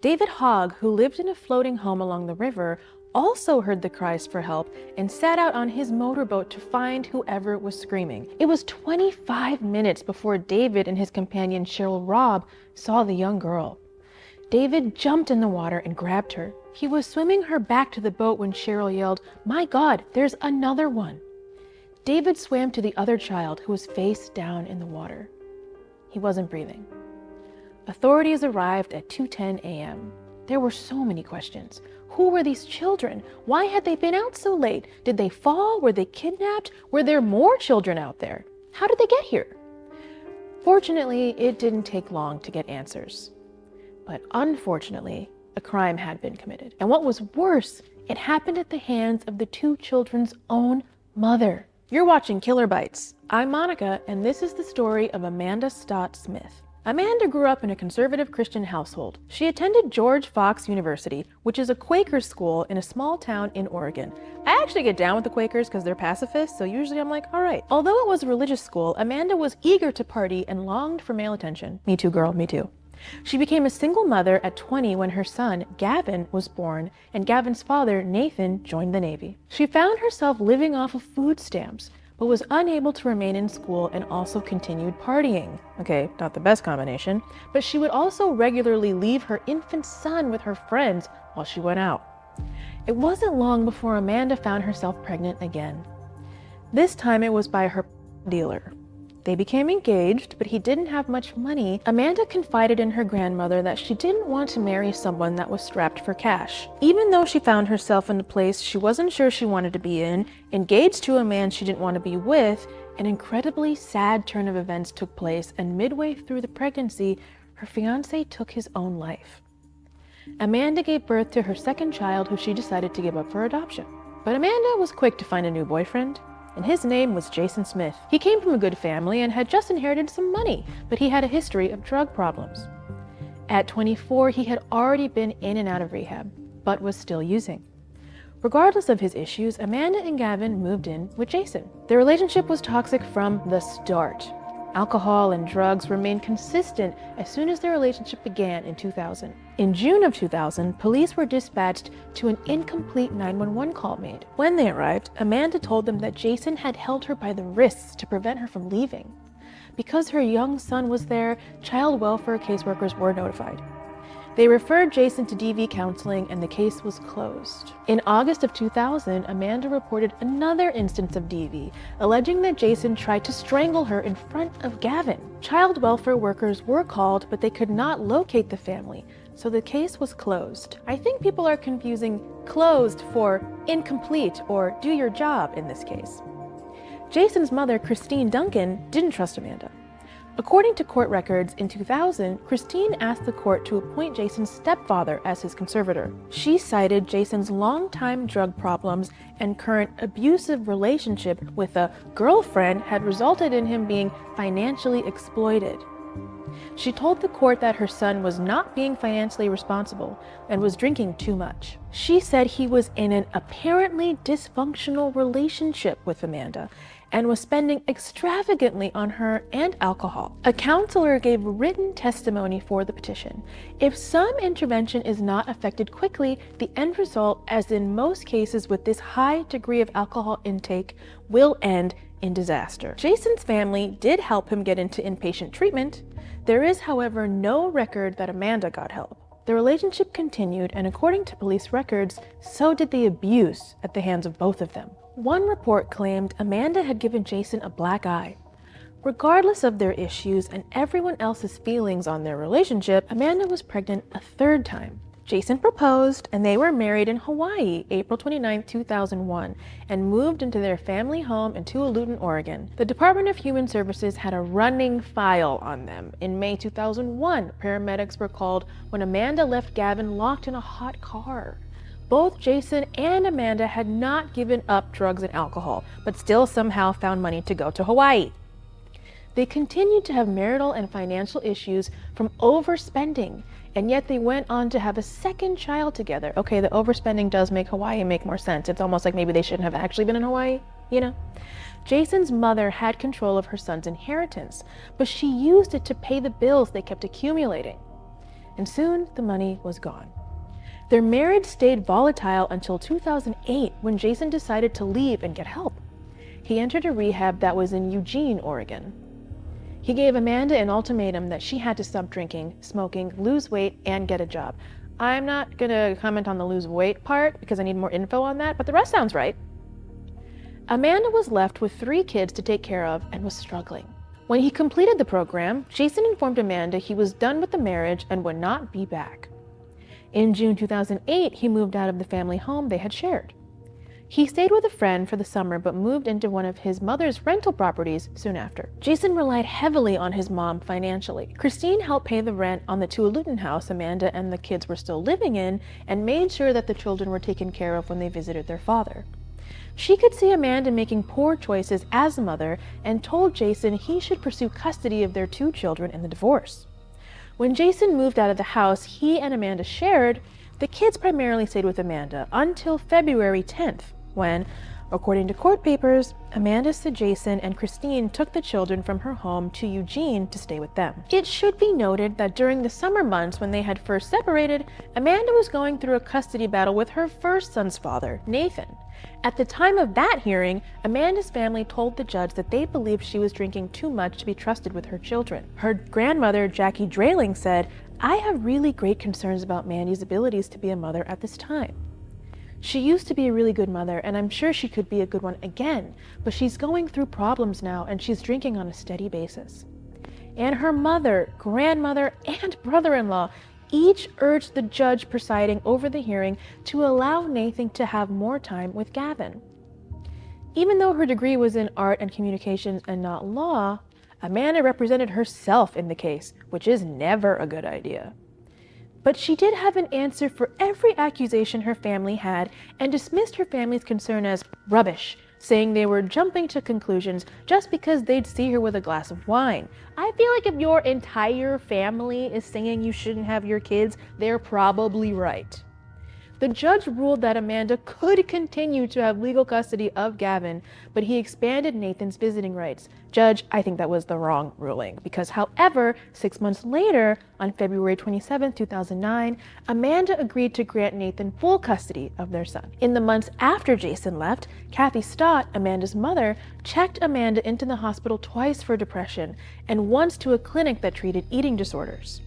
David Hogg, who lived in a floating home along the river, also heard the cries for help and sat out on his motorboat to find whoever was screaming. It was 25 minutes before David and his companion Cheryl Robb saw the young girl. David jumped in the water and grabbed her. He was swimming her back to the boat when Cheryl yelled, "My God, there's another one." David swam to the other child who was face down in the water. He wasn't breathing. Authorities arrived at 2:10 a.m. There were so many questions. Who were these children? Why had they been out so late? Did they fall? Were they kidnapped? Were there more children out there? How did they get here? Fortunately, it didn't take long to get answers. But unfortunately, a crime had been committed. And what was worse, it happened at the hands of the two children's own mother. You're watching Killer Bites. I'm Monica, and this is the story of Amanda Stott-Smith. Amanda grew up in a conservative Christian household. She attended George Fox University, which is a Quaker school in a small town in Oregon. I actually get down with the Quakers because they're pacifists, so usually I'm like, all right. Although it was a religious school, Amanda was eager to party and longed for male attention. Me too, girl, me too. She became a single mother at 20 when her son, Gavin, was born, and Gavin's father, Nathan, joined the Navy. She found herself living off of food stamps, but was unable to remain in school and also continued partying. Okay, not the best combination, but she would also regularly leave her infant son with her friends while she went out. It wasn't long before Amanda found herself pregnant again. This time it was by her dealer. They became engaged, but he didn't have much money. Amanda confided in her grandmother that she didn't want to marry someone that was strapped for cash. Even though she found herself in a place she wasn't sure she wanted to be in, engaged to a man she didn't want to be with, an incredibly sad turn of events took place, and midway through the pregnancy, her fiancé took his own life. Amanda gave birth to her second child, who she decided to give up for adoption. But Amanda was quick to find a new boyfriend, and his name was Jason Smith. He came from a good family and had just inherited some money, but he had a history of drug problems. At 24, he had already been in and out of rehab, but was still using. Regardless of his issues, Amanda and Gavin moved in with Jason. Their relationship was toxic from the start. Alcohol and drugs remained consistent as soon as their relationship began in 2000. In June of 2000, police were dispatched to an incomplete 911 call made. When they arrived, Amanda told them that Jason had held her by the wrists to prevent her from leaving. Because her young son was there, child welfare caseworkers were notified. They referred Jason to DV counseling, and the case was closed. In August of 2000, Amanda reported another instance of DV, alleging that Jason tried to strangle her in front of Gavin. Child welfare workers were called, but they could not locate the family, so the case was closed. I think people are confusing closed for incomplete or do your job in this case. Jason's mother, Christine Duncan, didn't trust Amanda. According to court records, in 2000, Christine asked the court to appoint Jason's stepfather as his conservator. She cited Jason's longtime drug problems and current abusive relationship with a girlfriend had resulted in him being financially exploited. She told the court that her son was not being financially responsible and was drinking too much. She said he was in an apparently dysfunctional relationship with Amanda and was spending extravagantly on her and alcohol. A counselor gave written testimony for the petition. If some intervention is not effected quickly, the end result, as in most cases with this high degree of alcohol intake, will end in disaster. Jason's family did help him get into inpatient treatment. There is, however, no record that Amanda got help. The relationship continued, and according to police records, so did the abuse at the hands of both of them. One report claimed Amanda had given Jason a black eye. Regardless of their issues and everyone else's feelings on their relationship, Amanda was pregnant a third time. Jason proposed, and they were married in Hawaii, April 29, 2001, and moved into their family home in Tualatin, Oregon. The Department of Human Services had a running file on them. In May 2001, paramedics were called when Amanda left Gavin locked in a hot car. Both Jason and Amanda had not given up drugs and alcohol, but still somehow found money to go to Hawaii. They continued to have marital and financial issues from overspending, and yet they went on to have a second child together. Okay, the overspending does make Hawaii make more sense. It's almost like maybe they shouldn't have actually been in Hawaii, you know? Jason's mother had control of her son's inheritance, but she used it to pay the bills they kept accumulating. And soon the money was gone. Their marriage stayed volatile until 2008, when Jason decided to leave and get help. He entered a rehab that was in Eugene, Oregon. He gave Amanda an ultimatum that she had to stop drinking, smoking, lose weight, and get a job. I'm not gonna comment on the lose weight part because I need more info on that, but the rest sounds right. Amanda was left with 3 kids to take care of and was struggling. When he completed the program, Jason informed Amanda he was done with the marriage and would not be back. In June 2008, he moved out of the family home they had shared. He stayed with a friend for the summer but moved into one of his mother's rental properties soon after. Jason relied heavily on his mom financially. Christine helped pay the rent on the Tualatin house Amanda and the kids were still living in and made sure that the children were taken care of when they visited their father. She could see Amanda making poor choices as a mother and told Jason he should pursue custody of their 2 children in the divorce. When Jason moved out of the house he and Amanda shared, the kids primarily stayed with Amanda until February 10th, when, according to court papers, Amanda said Jason and Christine took the children from her home to Eugene to stay with them. It should be noted that during the summer months when they had first separated, Amanda was going through a custody battle with her first son's father, Nathan. At the time of that hearing, Amanda's family told the judge that they believed she was drinking too much to be trusted with her children. Her grandmother, Jackie Drayling, said, "I have really great concerns about Mandy's abilities to be a mother at this time. She used to be a really good mother, and I'm sure she could be a good one again, but she's going through problems now and she's drinking on a steady basis." And her mother, grandmother, and brother-in-law each urged the judge presiding over the hearing to allow Nathan to have more time with Gavin. Even though her degree was in art and communications and not law, Amanda represented herself in the case, which is never a good idea. But she did have an answer for every accusation her family had and dismissed her family's concern as rubbish, saying they were jumping to conclusions just because they'd see her with a glass of wine. I feel like if your entire family is saying you shouldn't have your kids, they're probably right. The judge ruled that Amanda could continue to have legal custody of Gavin, but he expanded Nathan's visiting rights. Judge, I think that was the wrong ruling, because however, 6 months later, on February 27, 2009, Amanda agreed to grant Nathan full custody of their son. In the months after Jason left, Kathy Stott, Amanda's mother, checked Amanda into the hospital twice for depression and once to a clinic that treated eating disorders.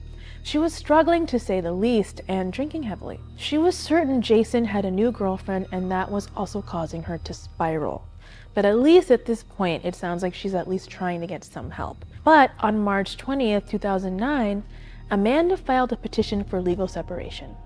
She was struggling to say the least and drinking heavily. She was certain Jason had a new girlfriend and that was also causing her to spiral. But at least at this point, it sounds like she's at least trying to get some help. But on March 20th, 2009, Amanda filed a petition for legal separation.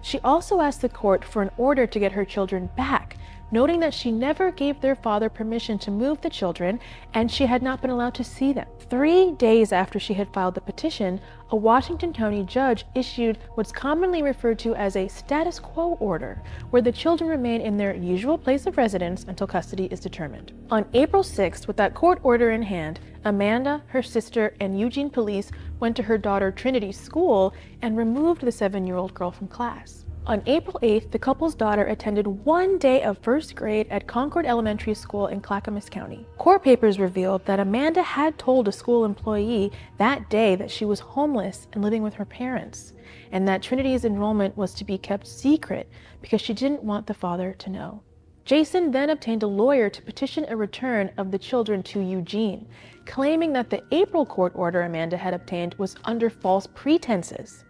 She also asked the court for an order to get her children back, noting that she never gave their father permission to move the children and she had not been allowed to see them. 3 days after she had filed the petition, a Washington County judge issued what's commonly referred to as a status quo order, where the children remain in their usual place of residence until custody is determined. On April 6th, with that court order in hand, Amanda, her sister, and Eugene police went to her daughter Trinity's school and removed the 7-year-old girl from class. On April 8th, the couple's daughter attended 1 day of first grade at Concord Elementary School in Clackamas County. Court papers revealed that Amanda had told a school employee that day that she was homeless and living with her parents, and that Trinity's enrollment was to be kept secret because she didn't want the father to know. Jason then obtained a lawyer to petition a return of the children to Eugene, claiming that the April court order Amanda had obtained was under false pretenses.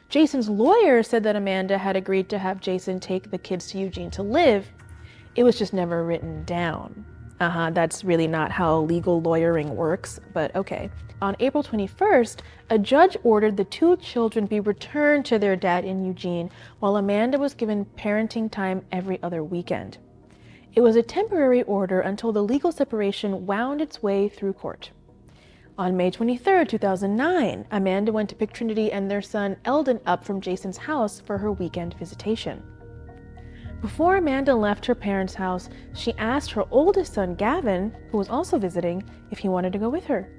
Jason's lawyer said that Amanda had agreed to have Jason take the kids to Eugene to live. It was just never written down. That's really not how legal lawyering works, but okay. On April 21st, a judge ordered the 2 children be returned to their dad in Eugene, while Amanda was given parenting time every other weekend. It was a temporary order until the legal separation wound its way through court. On May 23, 2009, Amanda went to pick Trinity and their son Eldon up from Jason's house for her weekend visitation. Before Amanda left her parents' house, she asked her oldest son Gavin, who was also visiting, if he wanted to go with her.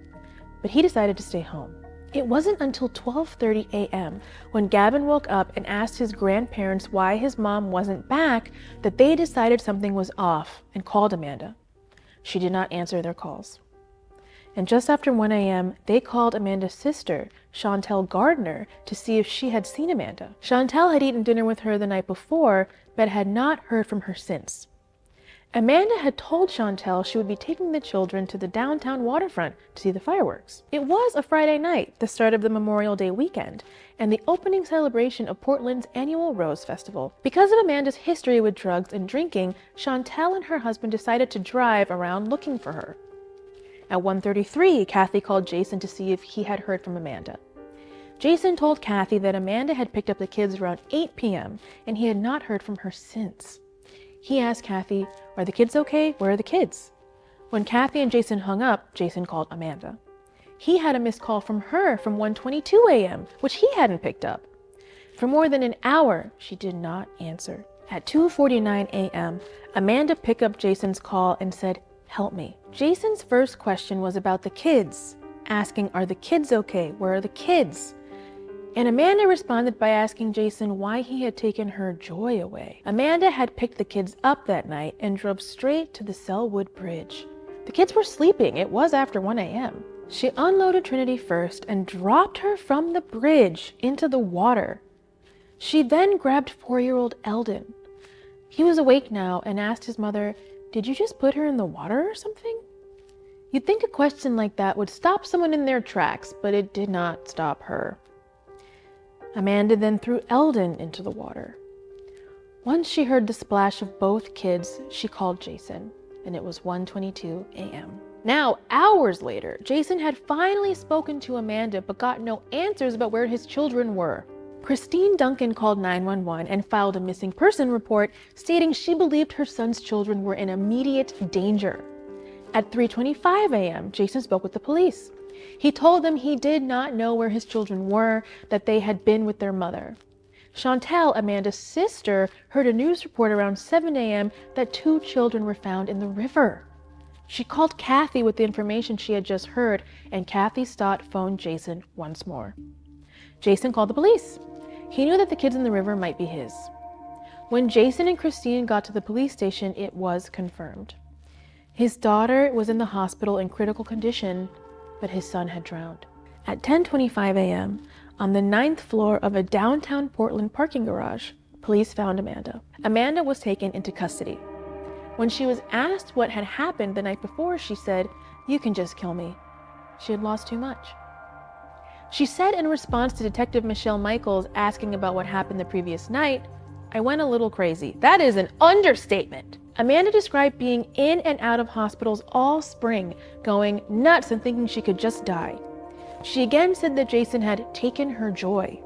But he decided to stay home. It wasn't until 12:30 a.m. when Gavin woke up and asked his grandparents why his mom wasn't back that they decided something was off and called Amanda. She did not answer their calls. And just after 1 a.m., they called Amanda's sister, Chantel Gardner, to see if she had seen Amanda. Chantel had eaten dinner with her the night before, but had not heard from her since. Amanda had told Chantel she would be taking the children to the downtown waterfront to see the fireworks. It was a Friday night, the start of the Memorial Day weekend, and the opening celebration of Portland's annual Rose Festival. Because of Amanda's history with drugs and drinking, Chantel and her husband decided to drive around looking for her. At 1:33, Kathy called Jason to see if he had heard from Amanda. Jason told Kathy that Amanda had picked up the kids around 8 p.m. and he had not heard from her since. He asked Kathy, "Are the kids okay? Where are the kids?" When Kathy and Jason hung up, Jason called Amanda. He had a missed call from her from 1:22 a.m., which he hadn't picked up. For more than an hour, she did not answer. At 2:49 a.m., Amanda picked up Jason's call and said, "Help me." Jason's first question was about the kids, asking, "Are the kids okay? Where are the kids?" And Amanda responded by asking Jason why he had taken her joy away. Amanda had picked the kids up that night and drove straight to the Selwood Bridge. The kids were sleeping. It was after 1 a.m. She unloaded Trinity first and dropped her from the bridge into the water. She then grabbed 4-year-old Eldon. He was awake now and asked his mother, "Did you just put her in the water or something?" You'd think a question like that would stop someone in their tracks, but it did not stop her. Amanda then threw Eldon into the water. Once she heard the splash of both kids, she called Jason, and it was 1:22 a.m. Now, hours later, Jason had finally spoken to Amanda but got no answers about where his children were. Christine Duncan called 911 and filed a missing person report stating she believed her son's children were in immediate danger. At 3:25 a.m., Jason spoke with the police. He told them he did not know where his children were, that they had been with their mother. Chantel, Amanda's sister, heard a news report around 7 a.m. that 2 children were found in the river. She called Kathy with the information she had just heard, and Kathy Stott phoned Jason once more. Jason called the police. He knew that the kids in the river might be his. When Jason and Christine got to the police station, it was confirmed. His daughter was in the hospital in critical condition, but his son had drowned. At 10:25 a.m., on the 9th floor of a downtown Portland parking garage, police found Amanda. Amanda was taken into custody. When she was asked what had happened the night before, she said, "You can just kill me." She had lost too much. She said in response to Detective Michelle Michaels asking about what happened the previous night, "I went a little crazy." That is an understatement. Amanda described being in and out of hospitals all spring, going nuts and thinking she could just die. She again said that Jason had taken her joy.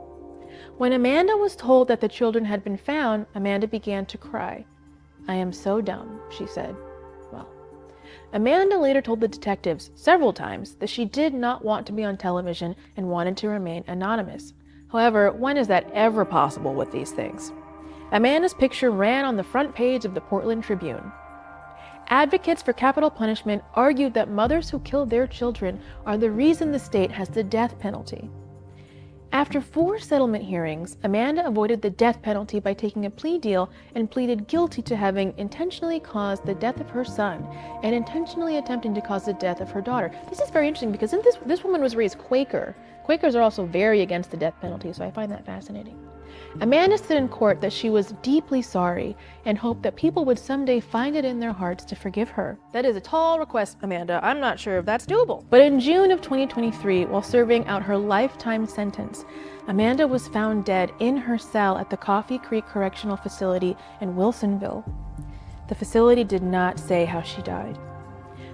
When Amanda was told that the children had been found, Amanda began to cry. "I am so dumb," she said. Well, Amanda later told the detectives several times that she did not want to be on television and wanted to remain anonymous. However, when is that ever possible with these things? Amanda's picture ran on the front page of the Portland Tribune. Advocates for capital punishment argued that mothers who killed their children are the reason the state has the death penalty. After 4 settlement hearings, Amanda avoided the death penalty by taking a plea deal and pleaded guilty to having intentionally caused the death of her son and intentionally attempting to cause the death of her daughter. This is very interesting because this woman was raised Quaker. Quakers are also very against the death penalty, so I find that fascinating. Amanda said in court that she was deeply sorry and hoped that people would someday find it in their hearts to forgive her. That is a tall request, Amanda. I'm not sure if that's doable. But in June of 2023, while serving out her lifetime sentence, Amanda was found dead in her cell at the Coffee Creek Correctional Facility in Wilsonville. The facility did not say how she died.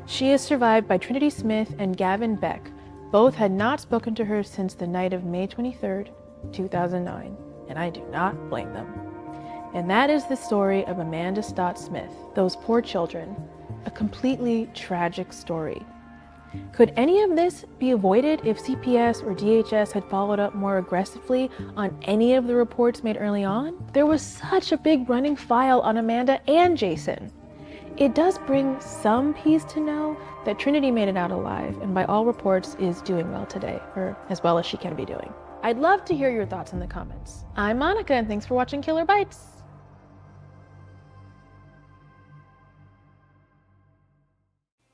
She is survived by Trinity Smith and Gavin Beck. Both had not spoken to her since the night of May 23rd, 2009. And I do not blame them. And that is the story of Amanda Stott-Smith, those poor children, a completely tragic story. Could any of this be avoided if CPS or DHS had followed up more aggressively on any of the reports made early on? There was such a big running file on Amanda and Jason. It does bring some peace to know that Trinity made it out alive and by all reports is doing well today, or as well as she can be doing. I'd love to hear your thoughts in the comments. I'm Monica, and thanks for watching Killer Bites.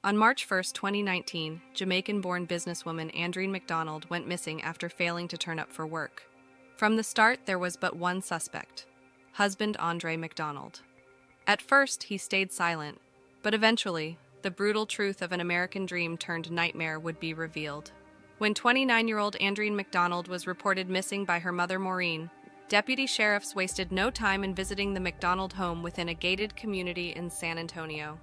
On March 1st, 2019, Jamaican-born businesswoman Andreen McDonald went missing after failing to turn up for work. From the start, there was but one suspect, husband Andreen McDonald. At first, he stayed silent, But eventually, the brutal truth of an American dream turned nightmare would be revealed. When 29-year-old Andreen McDonald was reported missing by her mother Maureen, deputy sheriffs wasted no time in visiting the McDonald home within a gated community in San Antonio.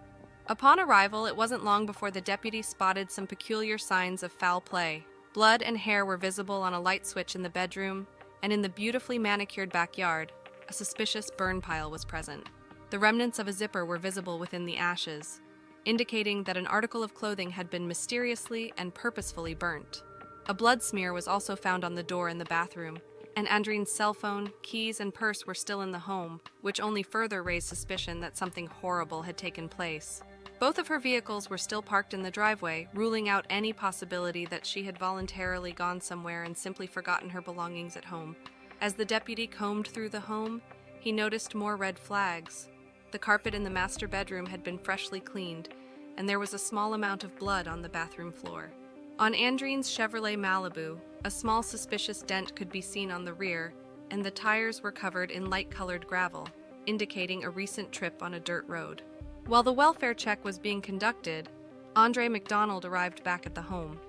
Upon arrival, it wasn't long before the deputy spotted some peculiar signs of foul play. Blood and hair were visible on a light switch in the bedroom, and in the beautifully manicured backyard, a suspicious burn pile was present. The remnants of a zipper were visible within the ashes, indicating that an article of clothing had been mysteriously and purposefully burnt. A blood smear was also found on the door in the bathroom, and Andreen's cell phone, keys, and purse were still in the home, which only further raised suspicion that something horrible had taken place. Both of her vehicles were still parked in the driveway, ruling out any possibility that she had voluntarily gone somewhere and simply forgotten her belongings at home. As the deputy combed through the home, he noticed more red flags. The carpet in the master bedroom had been freshly cleaned, and there was a small amount of blood on the bathroom floor. On Andreen's Chevrolet Malibu, a small suspicious dent could be seen on the rear, and the tires were covered in light-colored gravel, indicating a recent trip on a dirt road. While the welfare check was being conducted, Andreen McDonald arrived back at the home.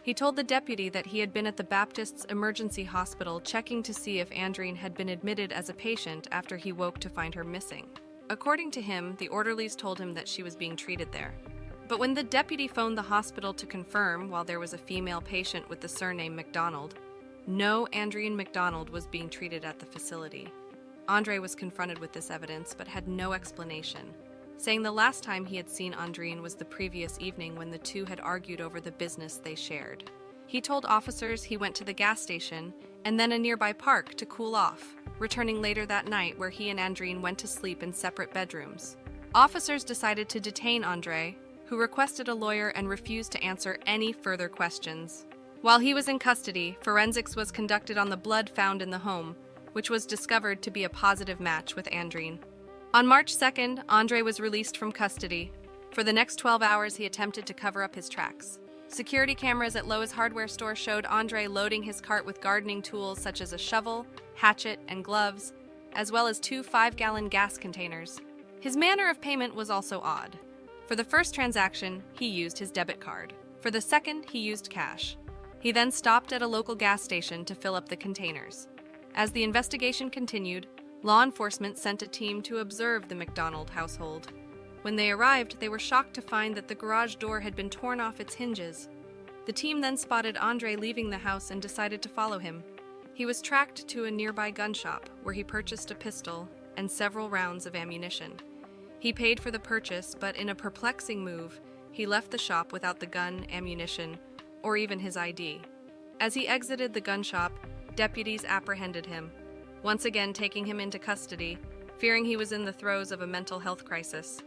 He told the deputy that he had been at the Baptist's emergency hospital checking to see if Andreen had been admitted as a patient after he woke to find her missing. According to him, the orderlies told him that she was being treated there. But when the deputy phoned the hospital to confirm, while there was a female patient with the surname McDonald, no Andreen McDonald was being treated at the facility. Andre was confronted with this evidence but had no explanation, saying the last time he had seen Andreen was the previous evening when the two had argued over the business they shared. He told officers he went to the gas station and then a nearby park to cool off, returning later that night where he and Andreen went to sleep in separate bedrooms. Officers decided to detain Andre, who requested a lawyer and refused to answer any further questions. While he was in custody, forensics was conducted on the blood found in the home, which was discovered to be a positive match with Andreen. On March 2nd, Andre was released from custody. For the next 12 hours, he attempted to cover up his tracks. Security cameras at Lowe's hardware store showed Andre loading his cart with gardening tools such as a shovel, hatchet, and gloves, as well as 2 5-gallon gas containers. His manner of payment was also odd. For the first transaction, he used his debit card. For the second, he used cash. He then stopped at a local gas station to fill up the containers. As the investigation continued, law enforcement sent a team to observe the McDonald household. When they arrived, they were shocked to find that the garage door had been torn off its hinges. The team then spotted Andre leaving the house and decided to follow him. He was tracked to a nearby gun shop, where he purchased a pistol and several rounds of ammunition. He paid for the purchase, but in a perplexing move, he left the shop without the gun, ammunition, or even his ID. As he exited the gun shop, deputies apprehended him, once again taking him into custody, fearing he was in the throes of a mental health crisis.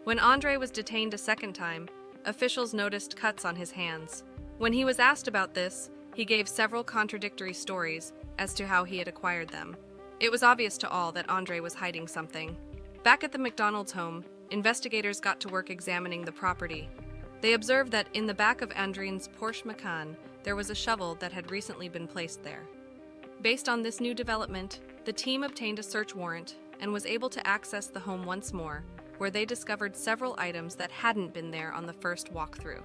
When Andre was detained a second time, officials noticed cuts on his hands. When he was asked about this, he gave several contradictory stories as to how he had acquired them. It was obvious to all that Andre was hiding something. Back at the McDonald's home, investigators got to work examining the property. They observed that in the back of Andreen's Porsche Macan, there was a shovel that had recently been placed there. Based on this new development, the team obtained a search warrant and was able to access the home once more, where they discovered several items that hadn't been there on the first walkthrough.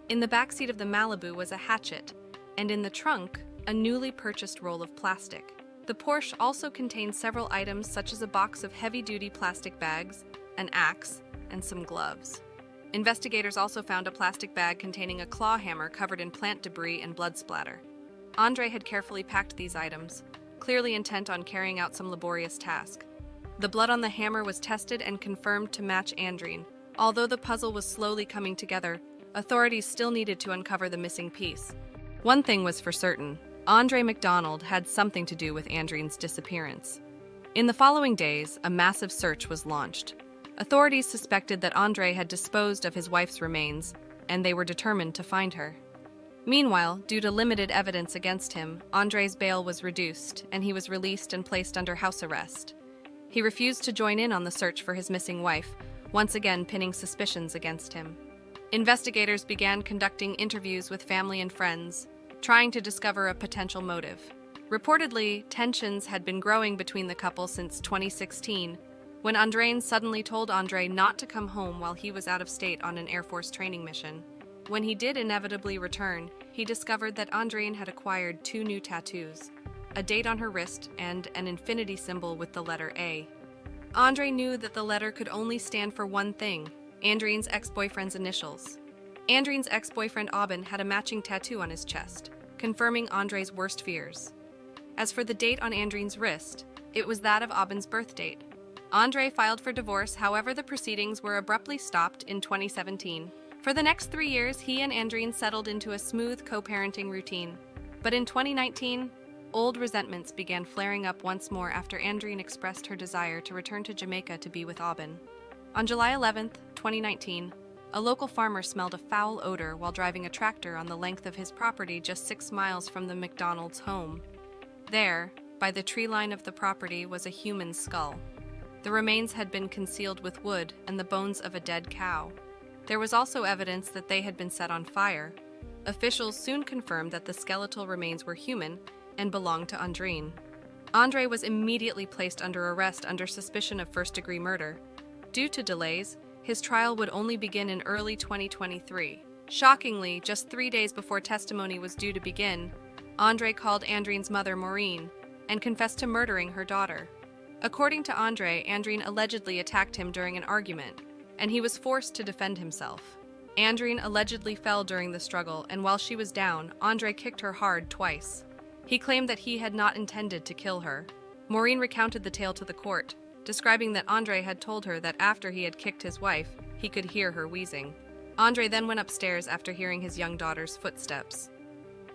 In the backseat of the Malibu was a hatchet, and in the trunk, a newly purchased roll of plastic. The Porsche also contained several items such as a box of heavy-duty plastic bags, an axe, and some gloves. Investigators also found a plastic bag containing a claw hammer covered in plant debris and blood splatter. Andre had carefully packed these items, clearly intent on carrying out some laborious task. The blood on the hammer was tested and confirmed to match Andreen. Although the puzzle was slowly coming together, authorities still needed to uncover the missing piece. One thing was for certain: Andreen McDonald had something to do with Andreen's disappearance. In the following days, a massive search was launched. Authorities suspected that Andre had disposed of his wife's remains, and they were determined to find her. Meanwhile, due to limited evidence against him, Andre's bail was reduced, and he was released and placed under house arrest. He refused to join in on the search for his missing wife, once again pinning suspicions against him. Investigators began conducting interviews with family and friends, trying to discover a potential motive. Reportedly, tensions had been growing between the couple since 2016, when Andreen suddenly told Andre not to come home while he was out of state on an Air Force training mission. When he did inevitably return, he discovered that Andreen had acquired 2 new tattoos, a date on her wrist and an infinity symbol with the letter A. Andre knew that the letter could only stand for one thing: Andreen's ex-boyfriend's initials. Andreen's ex-boyfriend Aubin had a matching tattoo on his chest, confirming Andre's worst fears. As for the date on Andreen's wrist, it was that of Aubin's birth date. Andre filed for divorce, however the proceedings were abruptly stopped in 2017. For the next 3 years, he and Andreen settled into a smooth co-parenting routine. But in 2019, old resentments began flaring up once more after Andreen expressed her desire to return to Jamaica to be with Aubin. On July 11, 2019, a local farmer smelled a foul odor while driving a tractor on the length of his property just 6 miles from the McDonald's home. There, by the tree line of the property, was a human skull. The remains had been concealed with wood and the bones of a dead cow. There was also evidence that they had been set on fire. Officials soon confirmed that the skeletal remains were human and belonged to Andreen. Andre was immediately placed under arrest under suspicion of first-degree murder. Due to delays, his trial would only begin in early 2023. Shockingly, just 3 days before testimony was due to begin, Andre called Andreen's mother, Maureen, and confessed to murdering her daughter. According to Andre, Andreen allegedly attacked him during an argument, and he was forced to defend himself. Andreen allegedly fell during the struggle, and while she was down, Andre kicked her hard twice. He claimed that he had not intended to kill her. Maureen recounted the tale to the court, describing that Andre had told her that after he had kicked his wife, he could hear her wheezing. Andre then went upstairs after hearing his young daughter's footsteps.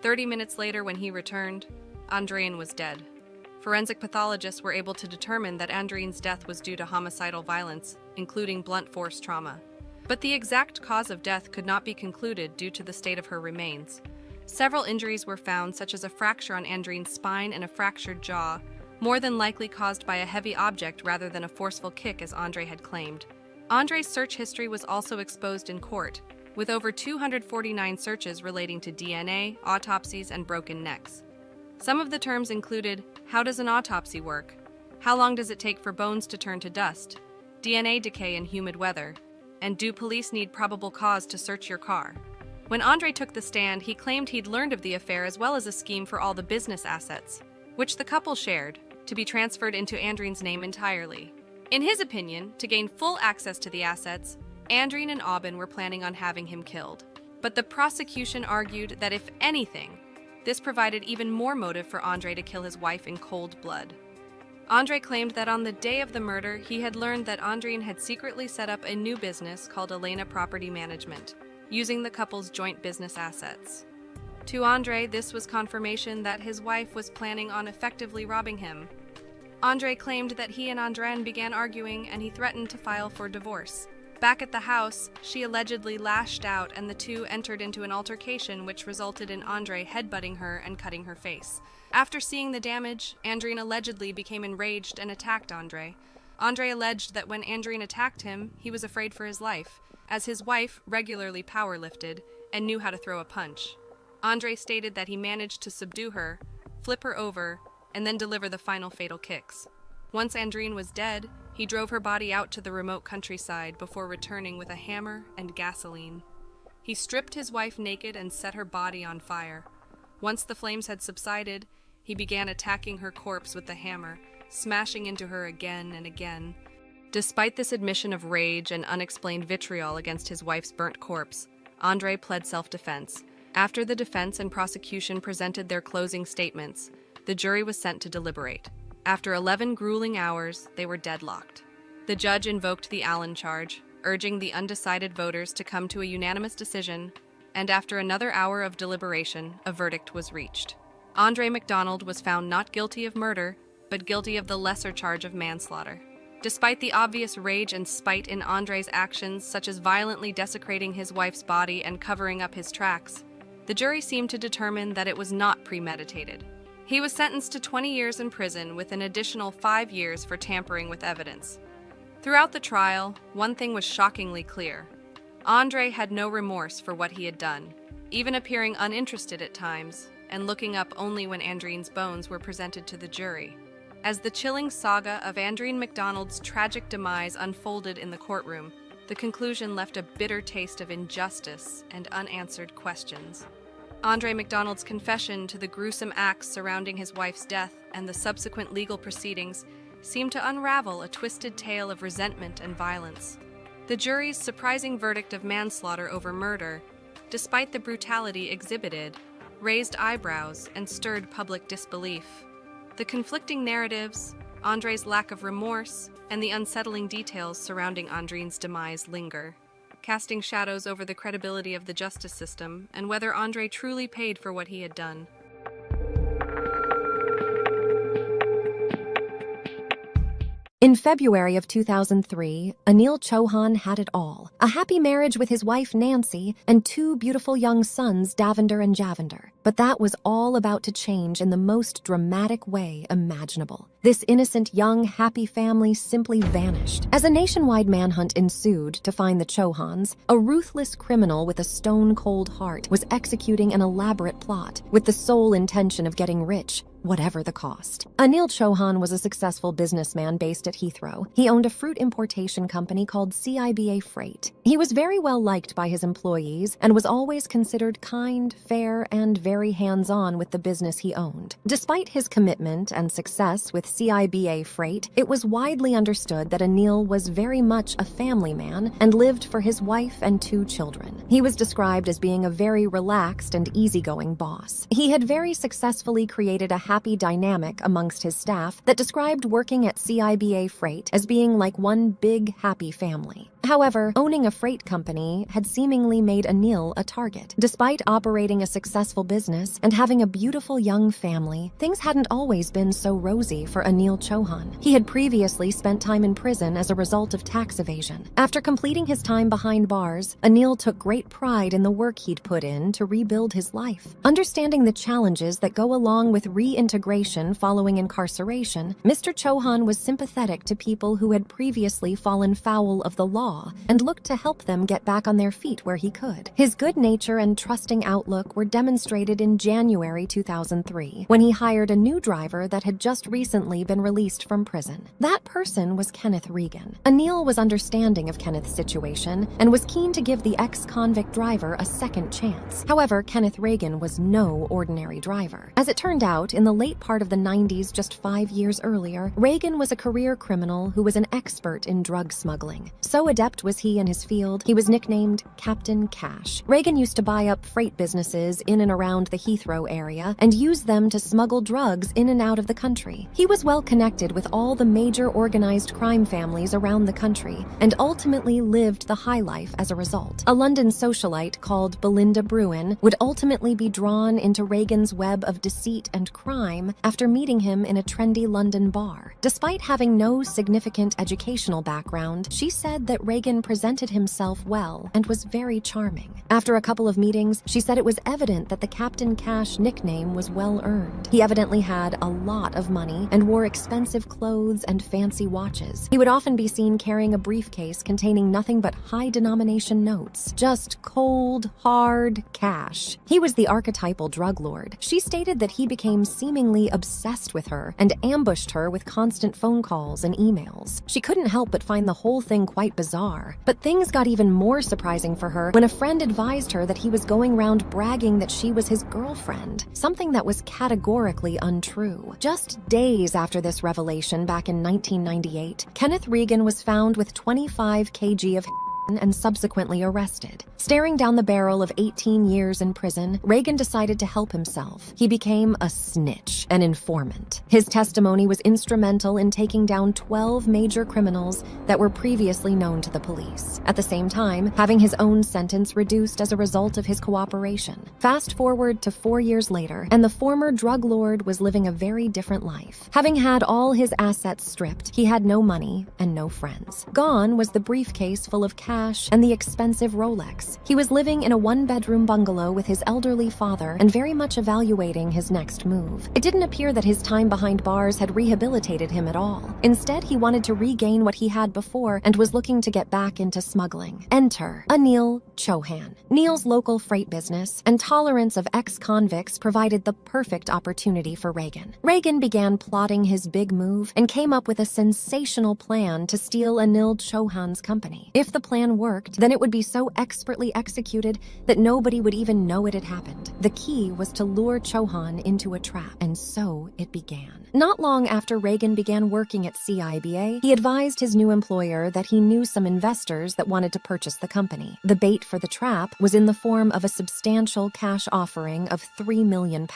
30 minutes later, when he returned, Andreen was dead. Forensic pathologists were able to determine that Andreen's death was due to homicidal violence, including blunt force trauma. But the exact cause of death could not be concluded due to the state of her remains. Several injuries were found, such as a fracture on Andreen's spine and a fractured jaw, more than likely caused by a heavy object rather than a forceful kick, as Andre had claimed. Andre's search history was also exposed in court, with over 249 searches relating to DNA, autopsies, and broken necks. Some of the terms included: how does an autopsy work? How long does it take for bones to turn to dust? DNA decay in humid weather? And do police need probable cause to search your car? When Andre took the stand, he claimed he'd learned of the affair as well as a scheme for all the business assets, which the couple shared, to be transferred into Andreen's name entirely. In his opinion, to gain full access to the assets, Andreen and Aubin were planning on having him killed. But the prosecution argued that if anything, this provided even more motive for Andre to kill his wife in cold blood. Andre claimed that on the day of the murder, he had learned that Andreen had secretly set up a new business called Elena Property Management, using the couple's joint business assets. To Andre, this was confirmation that his wife was planning on effectively robbing him. Andre claimed that he and Andreen began arguing and he threatened to file for divorce. Back at the house, she allegedly lashed out and the two entered into an altercation which resulted in Andre headbutting her and cutting her face. After seeing the damage, Andreen allegedly became enraged and attacked Andre. Andre alleged that when Andreen attacked him, he was afraid for his life, as his wife regularly powerlifted and knew how to throw a punch. Andre stated that he managed to subdue her, flip her over, and then deliver the final fatal kicks. Once Andreen was dead, he drove her body out to the remote countryside before returning with a hammer and gasoline. He stripped his wife naked and set her body on fire. Once the flames had subsided, he began attacking her corpse with the hammer, smashing into her again and again. Despite this admission of rage and unexplained vitriol against his wife's burnt corpse, Andre pled self-defense. After the defense and prosecution presented their closing statements, the jury was sent to deliberate. After 11 grueling hours, they were deadlocked. The judge invoked the Allen charge, urging the undecided voters to come to a unanimous decision, and after another hour of deliberation, a verdict was reached. Andreen McDonald was found not guilty of murder, but guilty of the lesser charge of manslaughter. Despite the obvious rage and spite in Andre's actions, such as violently desecrating his wife's body and covering up his tracks, the jury seemed to determine that it was not premeditated. He was sentenced to 20 years in prison with an additional 5 years for tampering with evidence. Throughout the trial, one thing was shockingly clear. Andre had no remorse for what he had done, even appearing uninterested at times and looking up only when Andreen's bones were presented to the jury. As the chilling saga of Andreen McDonald's tragic demise unfolded in the courtroom, the conclusion left a bitter taste of injustice and unanswered questions. Andreen McDonald's confession to the gruesome acts surrounding his wife's death and the subsequent legal proceedings seemed to unravel a twisted tale of resentment and violence. The jury's surprising verdict of manslaughter over murder, despite the brutality exhibited, raised eyebrows and stirred public disbelief. The conflicting narratives, Andre's lack of remorse, and the unsettling details surrounding Andreen's demise linger, casting shadows over the credibility of the justice system and whether Andre truly paid for what he had done. In February of 2003, Anil Chohan had it all. A happy marriage with his wife Nancy and 2 beautiful young sons, Davinder and Javinder. But that was all about to change in the most dramatic way imaginable. This innocent, young, happy family simply vanished. As a nationwide manhunt ensued to find the Chohans, a ruthless criminal with a stone-cold heart was executing an elaborate plot with the sole intention of getting rich, whatever the cost. Anil Chohan was a successful businessman based at Heathrow. He owned a fruit importation company called CIBA Freight. He was very well liked by his employees and was always considered kind, fair, and very hands-on with the business he owned. Despite his commitment and success with CIBA Freight, it was widely understood that Anil was very much a family man and lived for his wife and 2 children. He was described as being a very relaxed and easygoing boss. He had very successfully created a happy dynamic amongst his staff that described working at CIBA Freight as being like one big happy family. However, owning a freight company had seemingly made Anil a target. Despite operating a successful business and having a beautiful young family, things hadn't always been so rosy for Anil Chohan. He had previously spent time in prison as a result of tax evasion. After completing his time behind bars, Anil took great pride in the work he'd put in to rebuild his life. Understanding the challenges that go along with reintegration following incarceration, Mr. Chohan was sympathetic to people who had previously fallen foul of the law and looked to help them get back on their feet where he could. His good nature and trusting outlook were demonstrated in January 2003, when he hired a new driver that had just recently been released from prison. That person was Kenneth Regan. Anil was understanding of Kenneth's situation and was keen to give the ex-convict driver a second chance. However, Kenneth Regan was no ordinary driver. As it turned out, in the late part of the 90s, just 5 years earlier, Regan was a career criminal who was an expert in drug smuggling. So adept was he in his field, he was nicknamed Captain Cash. Regan used to buy up freight businesses in and around the Heathrow area and use them to smuggle drugs in and out of the country. He was well connected with all the major organized crime families around the country and ultimately lived the high life as a result. A London socialite called Belinda Bruin would ultimately be drawn into Regan's web of deceit and crime after meeting him in a trendy London bar. Despite having no significant educational background, she said that Regan presented himself well and was very charming. After a couple of meetings, she said it was evident that the Captain Cash nickname was well earned. He evidently had a lot of money and wore expensive clothes and fancy watches. He would often be seen carrying a briefcase containing nothing but high-denomination notes. Just cold, hard cash. He was the archetypal drug lord. She stated that he became seemingly obsessed with her and ambushed her with constant phone calls and emails. She couldn't help but find the whole thing quite bizarre. But things got even more surprising for her when a friend advised her that he was going around bragging that she was his girlfriend, something that was categorically untrue. Just days after this revelation back in 1998, Kenneth Regan was found with 25 kg of and subsequently arrested. Staring down the barrel of 18 years in prison, Regan decided to help himself. He became a snitch, an informant. His testimony was instrumental in taking down 12 major criminals that were previously known to the police. At the same time, having his own sentence reduced as a result of his cooperation. Fast forward to 4 years later, and the former drug lord was living a very different life. Having had all his assets stripped, he had no money and no friends. Gone was the briefcase full of cash cash, and the expensive Rolex. He was living in a one-bedroom bungalow with his elderly father and very much evaluating his next move. It didn't appear that his time behind bars had rehabilitated him at all. Instead, he wanted to regain what he had before and was looking to get back into smuggling. Enter Anil Chohan. Neil's local freight business and tolerance of ex-convicts provided the perfect opportunity for Reagan. Reagan began plotting his big move and came up with a sensational plan to steal Anil Chohan's company. If the plan worked, then it would be so expertly executed that nobody would even know it had happened. The key was to lure Chohan into a trap, and so it began. Not long after Reagan began working at CIBA, he advised his new employer that he knew some investors that wanted to purchase the company. The bait for the trap was in the form of a substantial cash offering of £3 million.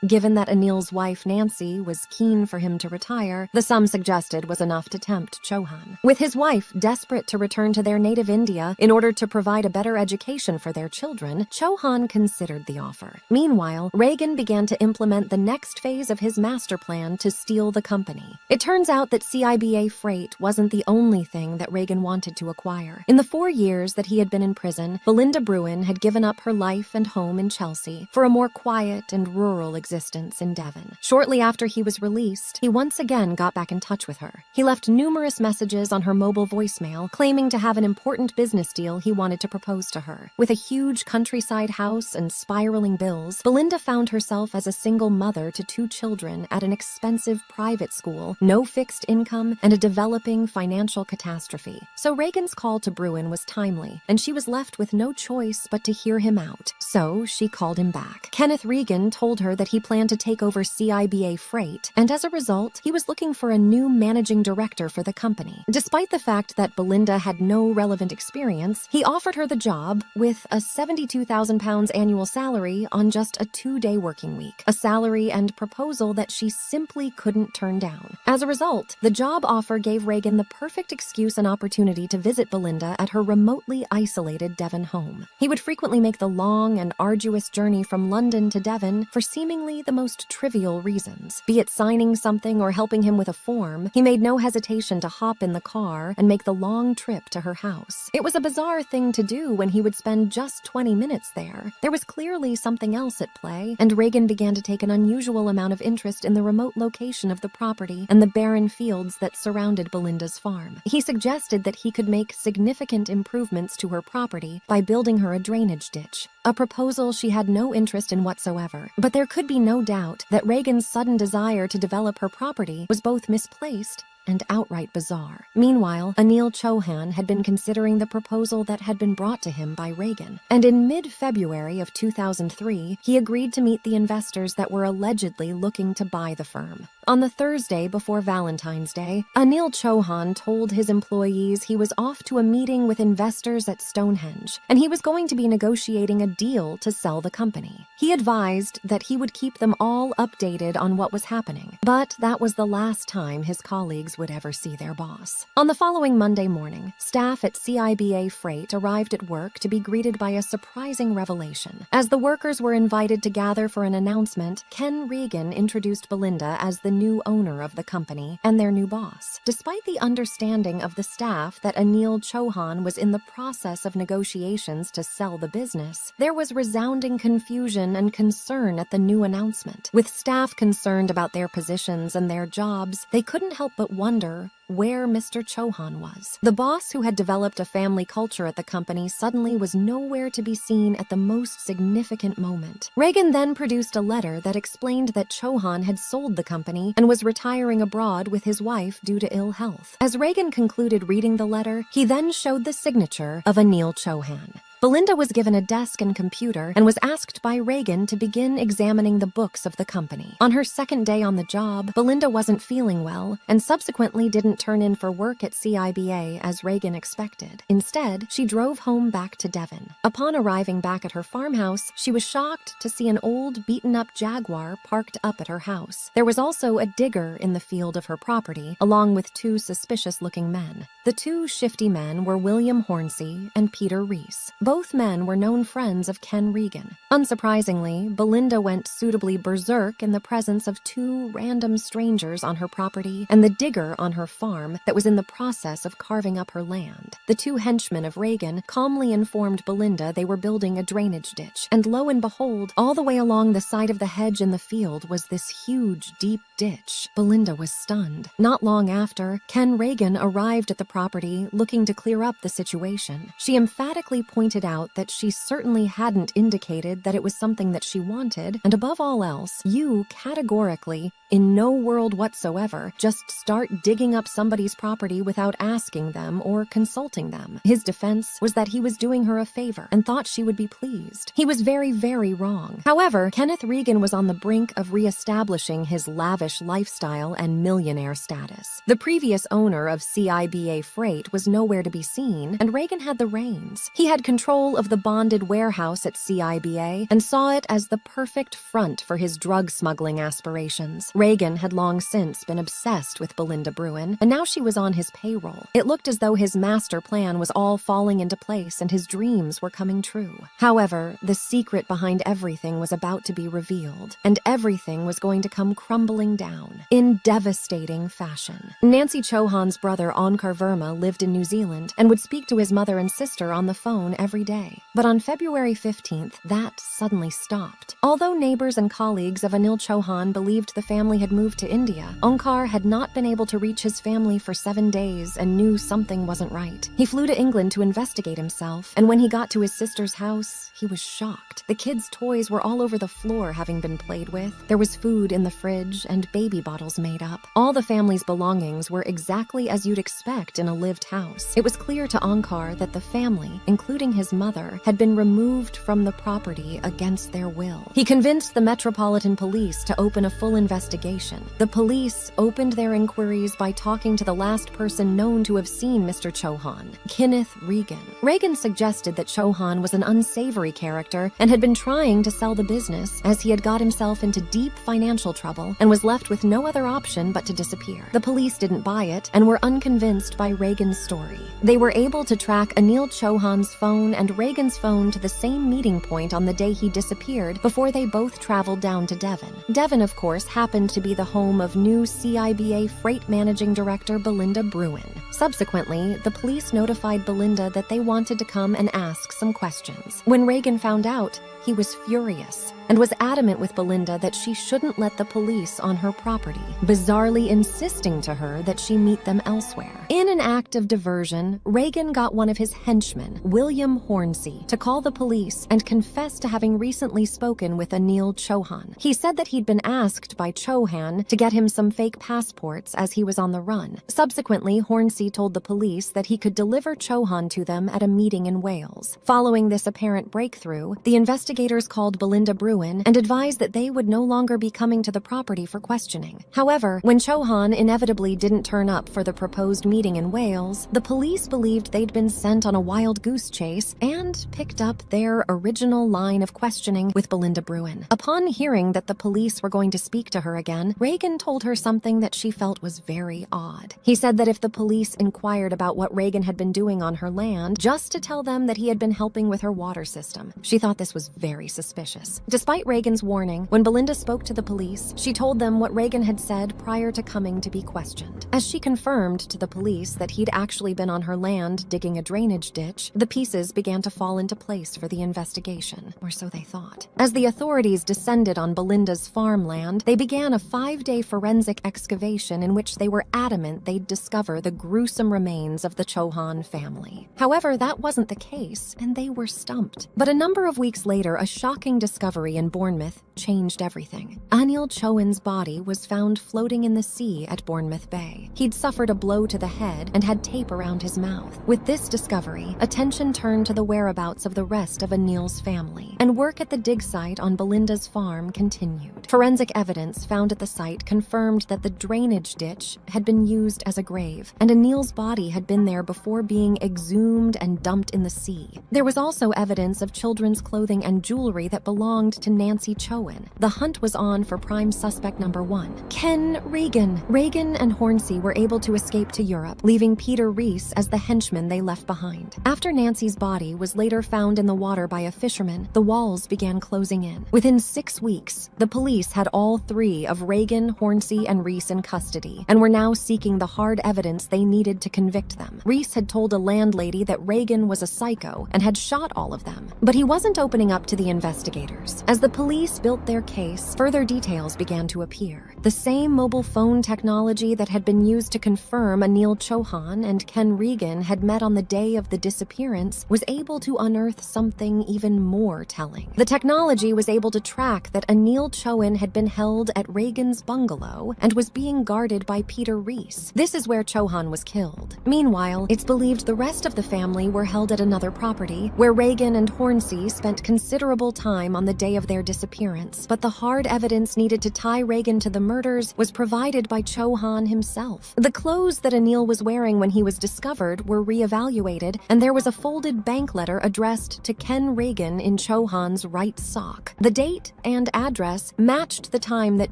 Given that Anil's wife, Nancy, was keen for him to retire, the sum suggested was enough to tempt Chohan. With his wife desperate to return to their native India in order to provide a better education for their children, Chohan considered the offer. Meanwhile, Reagan began to implement the next phase of his master plan to steal the company. It turns out that CIBA Freight wasn't the only thing that Reagan wanted to acquire. In the 4 years that he had been in prison, Belinda Bruin had given up her life and home in Chelsea for a more quiet and rural existence in Devon. Shortly after he was released, he once again got back in touch with her. He left numerous messages on her mobile voicemail claiming to have an important business deal he wanted to propose to her. With a huge countryside house and spiraling bills, Belinda found herself as a single mother to 2 children at an expensive private school, no fixed income, and a developing financial catastrophe. So Reagan's call to Bruin was timely, and she was left with no choice but to hear him out. So she called him back. Kenneth Reagan told her that he planned to take over CIBA Freight, and as a result, he was looking for a new managing director for the company. Despite the fact that Belinda had no relevant experience, he offered her the job with a £72,000 annual salary on just a 2-day working week, a salary and proposal that she simply couldn't turn down. As a result, the job offer gave Reagan the perfect excuse and opportunity to visit Belinda at her remotely isolated Devon home. He would frequently make the long and arduous journey from London to Devon for seemingly the most trivial reasons. Be it signing something or helping him with a form, he made no hesitation to hop in the car and make the long trip to her house. It was a bizarre thing to do when he would spend just 20 minutes there. There was clearly something else at play, and Reagan began to take an unusual amount of interest in the remote location of the property and the barren fields that surrounded Belinda's farm. He suggested that he could make significant improvements to her property by building her a drainage ditch, a proposal she had no interest in whatsoever. But there could be no doubt that Reagan's sudden desire to develop her property was both misplaced and outright bizarre. Meanwhile, Anil Chohan had been considering the proposal that had been brought to him by Reagan, and in mid-February of 2003, he agreed to meet the investors that were allegedly looking to buy the firm. On the Thursday before Valentine's Day, Anil Chohan told his employees he was off to a meeting with investors at Stonehenge, and he was going to be negotiating a deal to sell the company. He advised that he would keep them all updated on what was happening, but that was the last time his colleagues would ever see their boss. On the following Monday morning, staff at CIBA Freight arrived at work to be greeted by a surprising revelation. As the workers were invited to gather for an announcement, Ken Reagan introduced Belinda as the new owner of the company and their new boss. Despite the understanding of the staff that Anil Chohan was in the process of negotiations to sell the business, there was resounding confusion and concern at the new announcement. With staff concerned about their positions and their jobs, they couldn't help but wonder where Mr. Chohan was. The boss who had developed a family culture at the company suddenly was nowhere to be seen at the most significant moment. Reagan then produced a letter that explained that Chohan had sold the company and was retiring abroad with his wife due to ill health. As Reagan concluded reading the letter, he then showed the signature of Anil Chohan. Belinda was given a desk and computer and was asked by Reagan to begin examining the books of the company. On her second day on the job, Belinda wasn't feeling well and subsequently didn't turn in for work at CIBA as Reagan expected. Instead, she drove home back to Devon. Upon arriving back at her farmhouse, she was shocked to see an old, beaten-up Jaguar parked up at her house. There was also a digger in the field of her property, along with two suspicious-looking men. The two shifty men were William Hornsey and Peter Reese. Both men were known friends of Ken Regan. Unsurprisingly, Belinda went suitably berserk in the presence of two random strangers on her property and the digger on her farm that was in the process of carving up her land. The two henchmen of Regan calmly informed Belinda they were building a drainage ditch, and lo and behold, all the way along the side of the hedge in the field was this huge, deep ditch. Belinda was stunned. Not long after, Ken Regan arrived at the property looking to clear up the situation. She emphatically pointed out that she certainly hadn't indicated that it was something that she wanted, and above all else, you categorically, in no world whatsoever, just start digging up somebody's property without asking them or consulting them. His defense was that he was doing her a favor and thought she would be pleased. He was very, very wrong. However, Kenneth Regan was on the brink of reestablishing his lavish lifestyle and millionaire status. The previous owner of CIBA Freight was nowhere to be seen, and Regan had the reins. He had control of the bonded warehouse at CIBA and saw it as the perfect front for his drug smuggling aspirations. Regan had long since been obsessed with Belinda Bruin, and now she was on his payroll. It looked as though his master plan was all falling into place and his dreams were coming true. However, the secret behind everything was about to be revealed, and everything was going to come crumbling down in devastating fashion. Nancy Chohan's brother Onkar Verma lived in New Zealand and would speak to his mother and sister on the phone every day. But on February 15th, that suddenly stopped. Although neighbors and colleagues of Anil Chohan believed the family had moved to India, Onkar had not been able to reach his family for 7 days and knew something wasn't right. He flew to England to investigate himself, and when he got to his sister's house, he was shocked. The kids' toys were all over the floor having been played with. There was food in the fridge and baby bottles made up. All the family's belongings were exactly as you'd expect in a lived house. It was clear to Onkar that the family, including his mother, had been removed from the property against their will. He convinced the Metropolitan Police to open a full investigation. The police opened their inquiries by talking to the last person known to have seen Mr. Chohan, Kenneth Regan. Regan suggested that Chohan was an unsavory character and had been trying to sell the business, as he had got himself into deep financial trouble and was left with no other option but to disappear. The police didn't buy it and were unconvinced by Regan's story. They were able to track Anil Chohan's phone and Regan's phone to the same meeting point on the day he disappeared before they both traveled down to Devon. Devon, of course, happened to be the home of new CIBA Freight Managing Director Belinda Bruin. Subsequently, the police notified Belinda that they wanted to come and ask some questions. When Regan found out, he was furious and was adamant with Belinda that she shouldn't let the police on her property, bizarrely insisting to her that she meet them elsewhere. In an act of diversion, Regan got one of his henchmen, William Hornsey, to call the police and confess to having recently spoken with Anil Chohan. He said that he'd been asked by Chohan to get him some fake passports as he was on the run. Subsequently, Hornsey told the police that he could deliver Chohan to them at a meeting in Wales. Following this apparent breakthrough, the investigators called Belinda Bruin and advised that they would no longer be coming to the property for questioning. However, when Chohan inevitably didn't turn up for the proposed meeting in Wales, the police believed they'd been sent on a wild goose chase and picked up their original line of questioning with Belinda Bruin. Upon hearing that the police were going to speak to her again, Regan told her something that she felt was very odd. He said that if the police inquired about what Regan had been doing on her land, just to tell them that he had been helping with her water system. She thought this was very suspicious. Despite Regan's warning, when Belinda spoke to the police, she told them what Regan had said prior to coming to be questioned. As she confirmed to the police that he'd actually been on her land digging a drainage ditch, the pieces began to fall into place for the investigation, or so they thought. As the authorities descended on Belinda's farmland, they began a 5-day forensic excavation in which they were adamant they'd discover the gruesome remains of the Chohan family. However, that wasn't the case, and they were stumped. But a number of weeks later, a shocking discovery in Bournemouth changed everything. Anil Chohan's body was found floating in the sea at Bournemouth Bay. He'd suffered a blow to the head and had tape around his mouth. With this discovery, attention turned to the whereabouts of the rest of Anil's family, and work at the dig site on Belinda's farm continued. Forensic evidence found found at the site confirmed that the drainage ditch had been used as a grave, and Anil's body had been there before being exhumed and dumped in the sea. There was also evidence of children's clothing and jewelry that belonged to Nancy Chohan. The hunt was on for prime suspect number 1, Ken Regan. Regan and Hornsey were able to escape to Europe, leaving Peter Reese as the henchman they left behind. After Nancy's body was later found in the water by a fisherman, the walls began closing in. Within 6 weeks, the police had all 3 of Regan, Hornsey, and Reese in custody, and were now seeking the hard evidence they needed to convict them. Reese had told a landlady that Regan was a psycho and had shot all of them, but he wasn't opening up to the investigators. As the police built their case, further details began to appear. The same mobile phone technology that had been used to confirm Anil Chohan and Ken Regan had met on the day of the disappearance was able to unearth something even more telling. The technology was able to track that Anil Chohan had been held at Regan's bungalow and was being guarded by Peter Reese. This is where Chohan was killed. Meanwhile, it's believed the rest of the family were held at another property, where Regan and Hornsey spent considerable time on the day of their disappearance, but the hard evidence needed to tie Regan to the murders was provided by Chohan himself. The clothes that Anil was wearing when he was discovered were reevaluated, and there was a folded bank letter addressed to Ken Regan in Chohan's right sock. The date and address matched the time that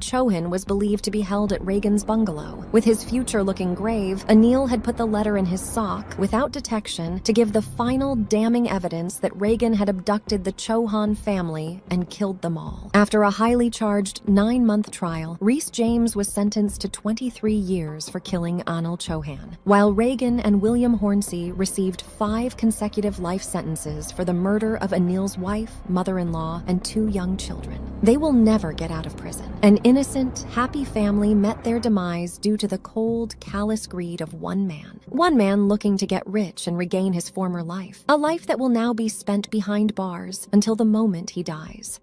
Chohan was believed to be held at Regan's bungalow. With his future-looking grave, Anil had put the letter in his sock without detection to give the final damning evidence that Regan had abducted the Chohan family and killed them all. After a highly charged 9-month trial, Reese James was sentenced to 23 years for killing Anil Chohan, while Regan and William Hornsey received 5 consecutive life sentences for the murder of Anil's wife, mother-in-law, and 2 young children. They will never get out of prison. An innocent, happy family met their demise due to the cold, callous greed of one man. One man looking to get rich and regain his former life. A life that will now be spent behind bars until the moment he dies.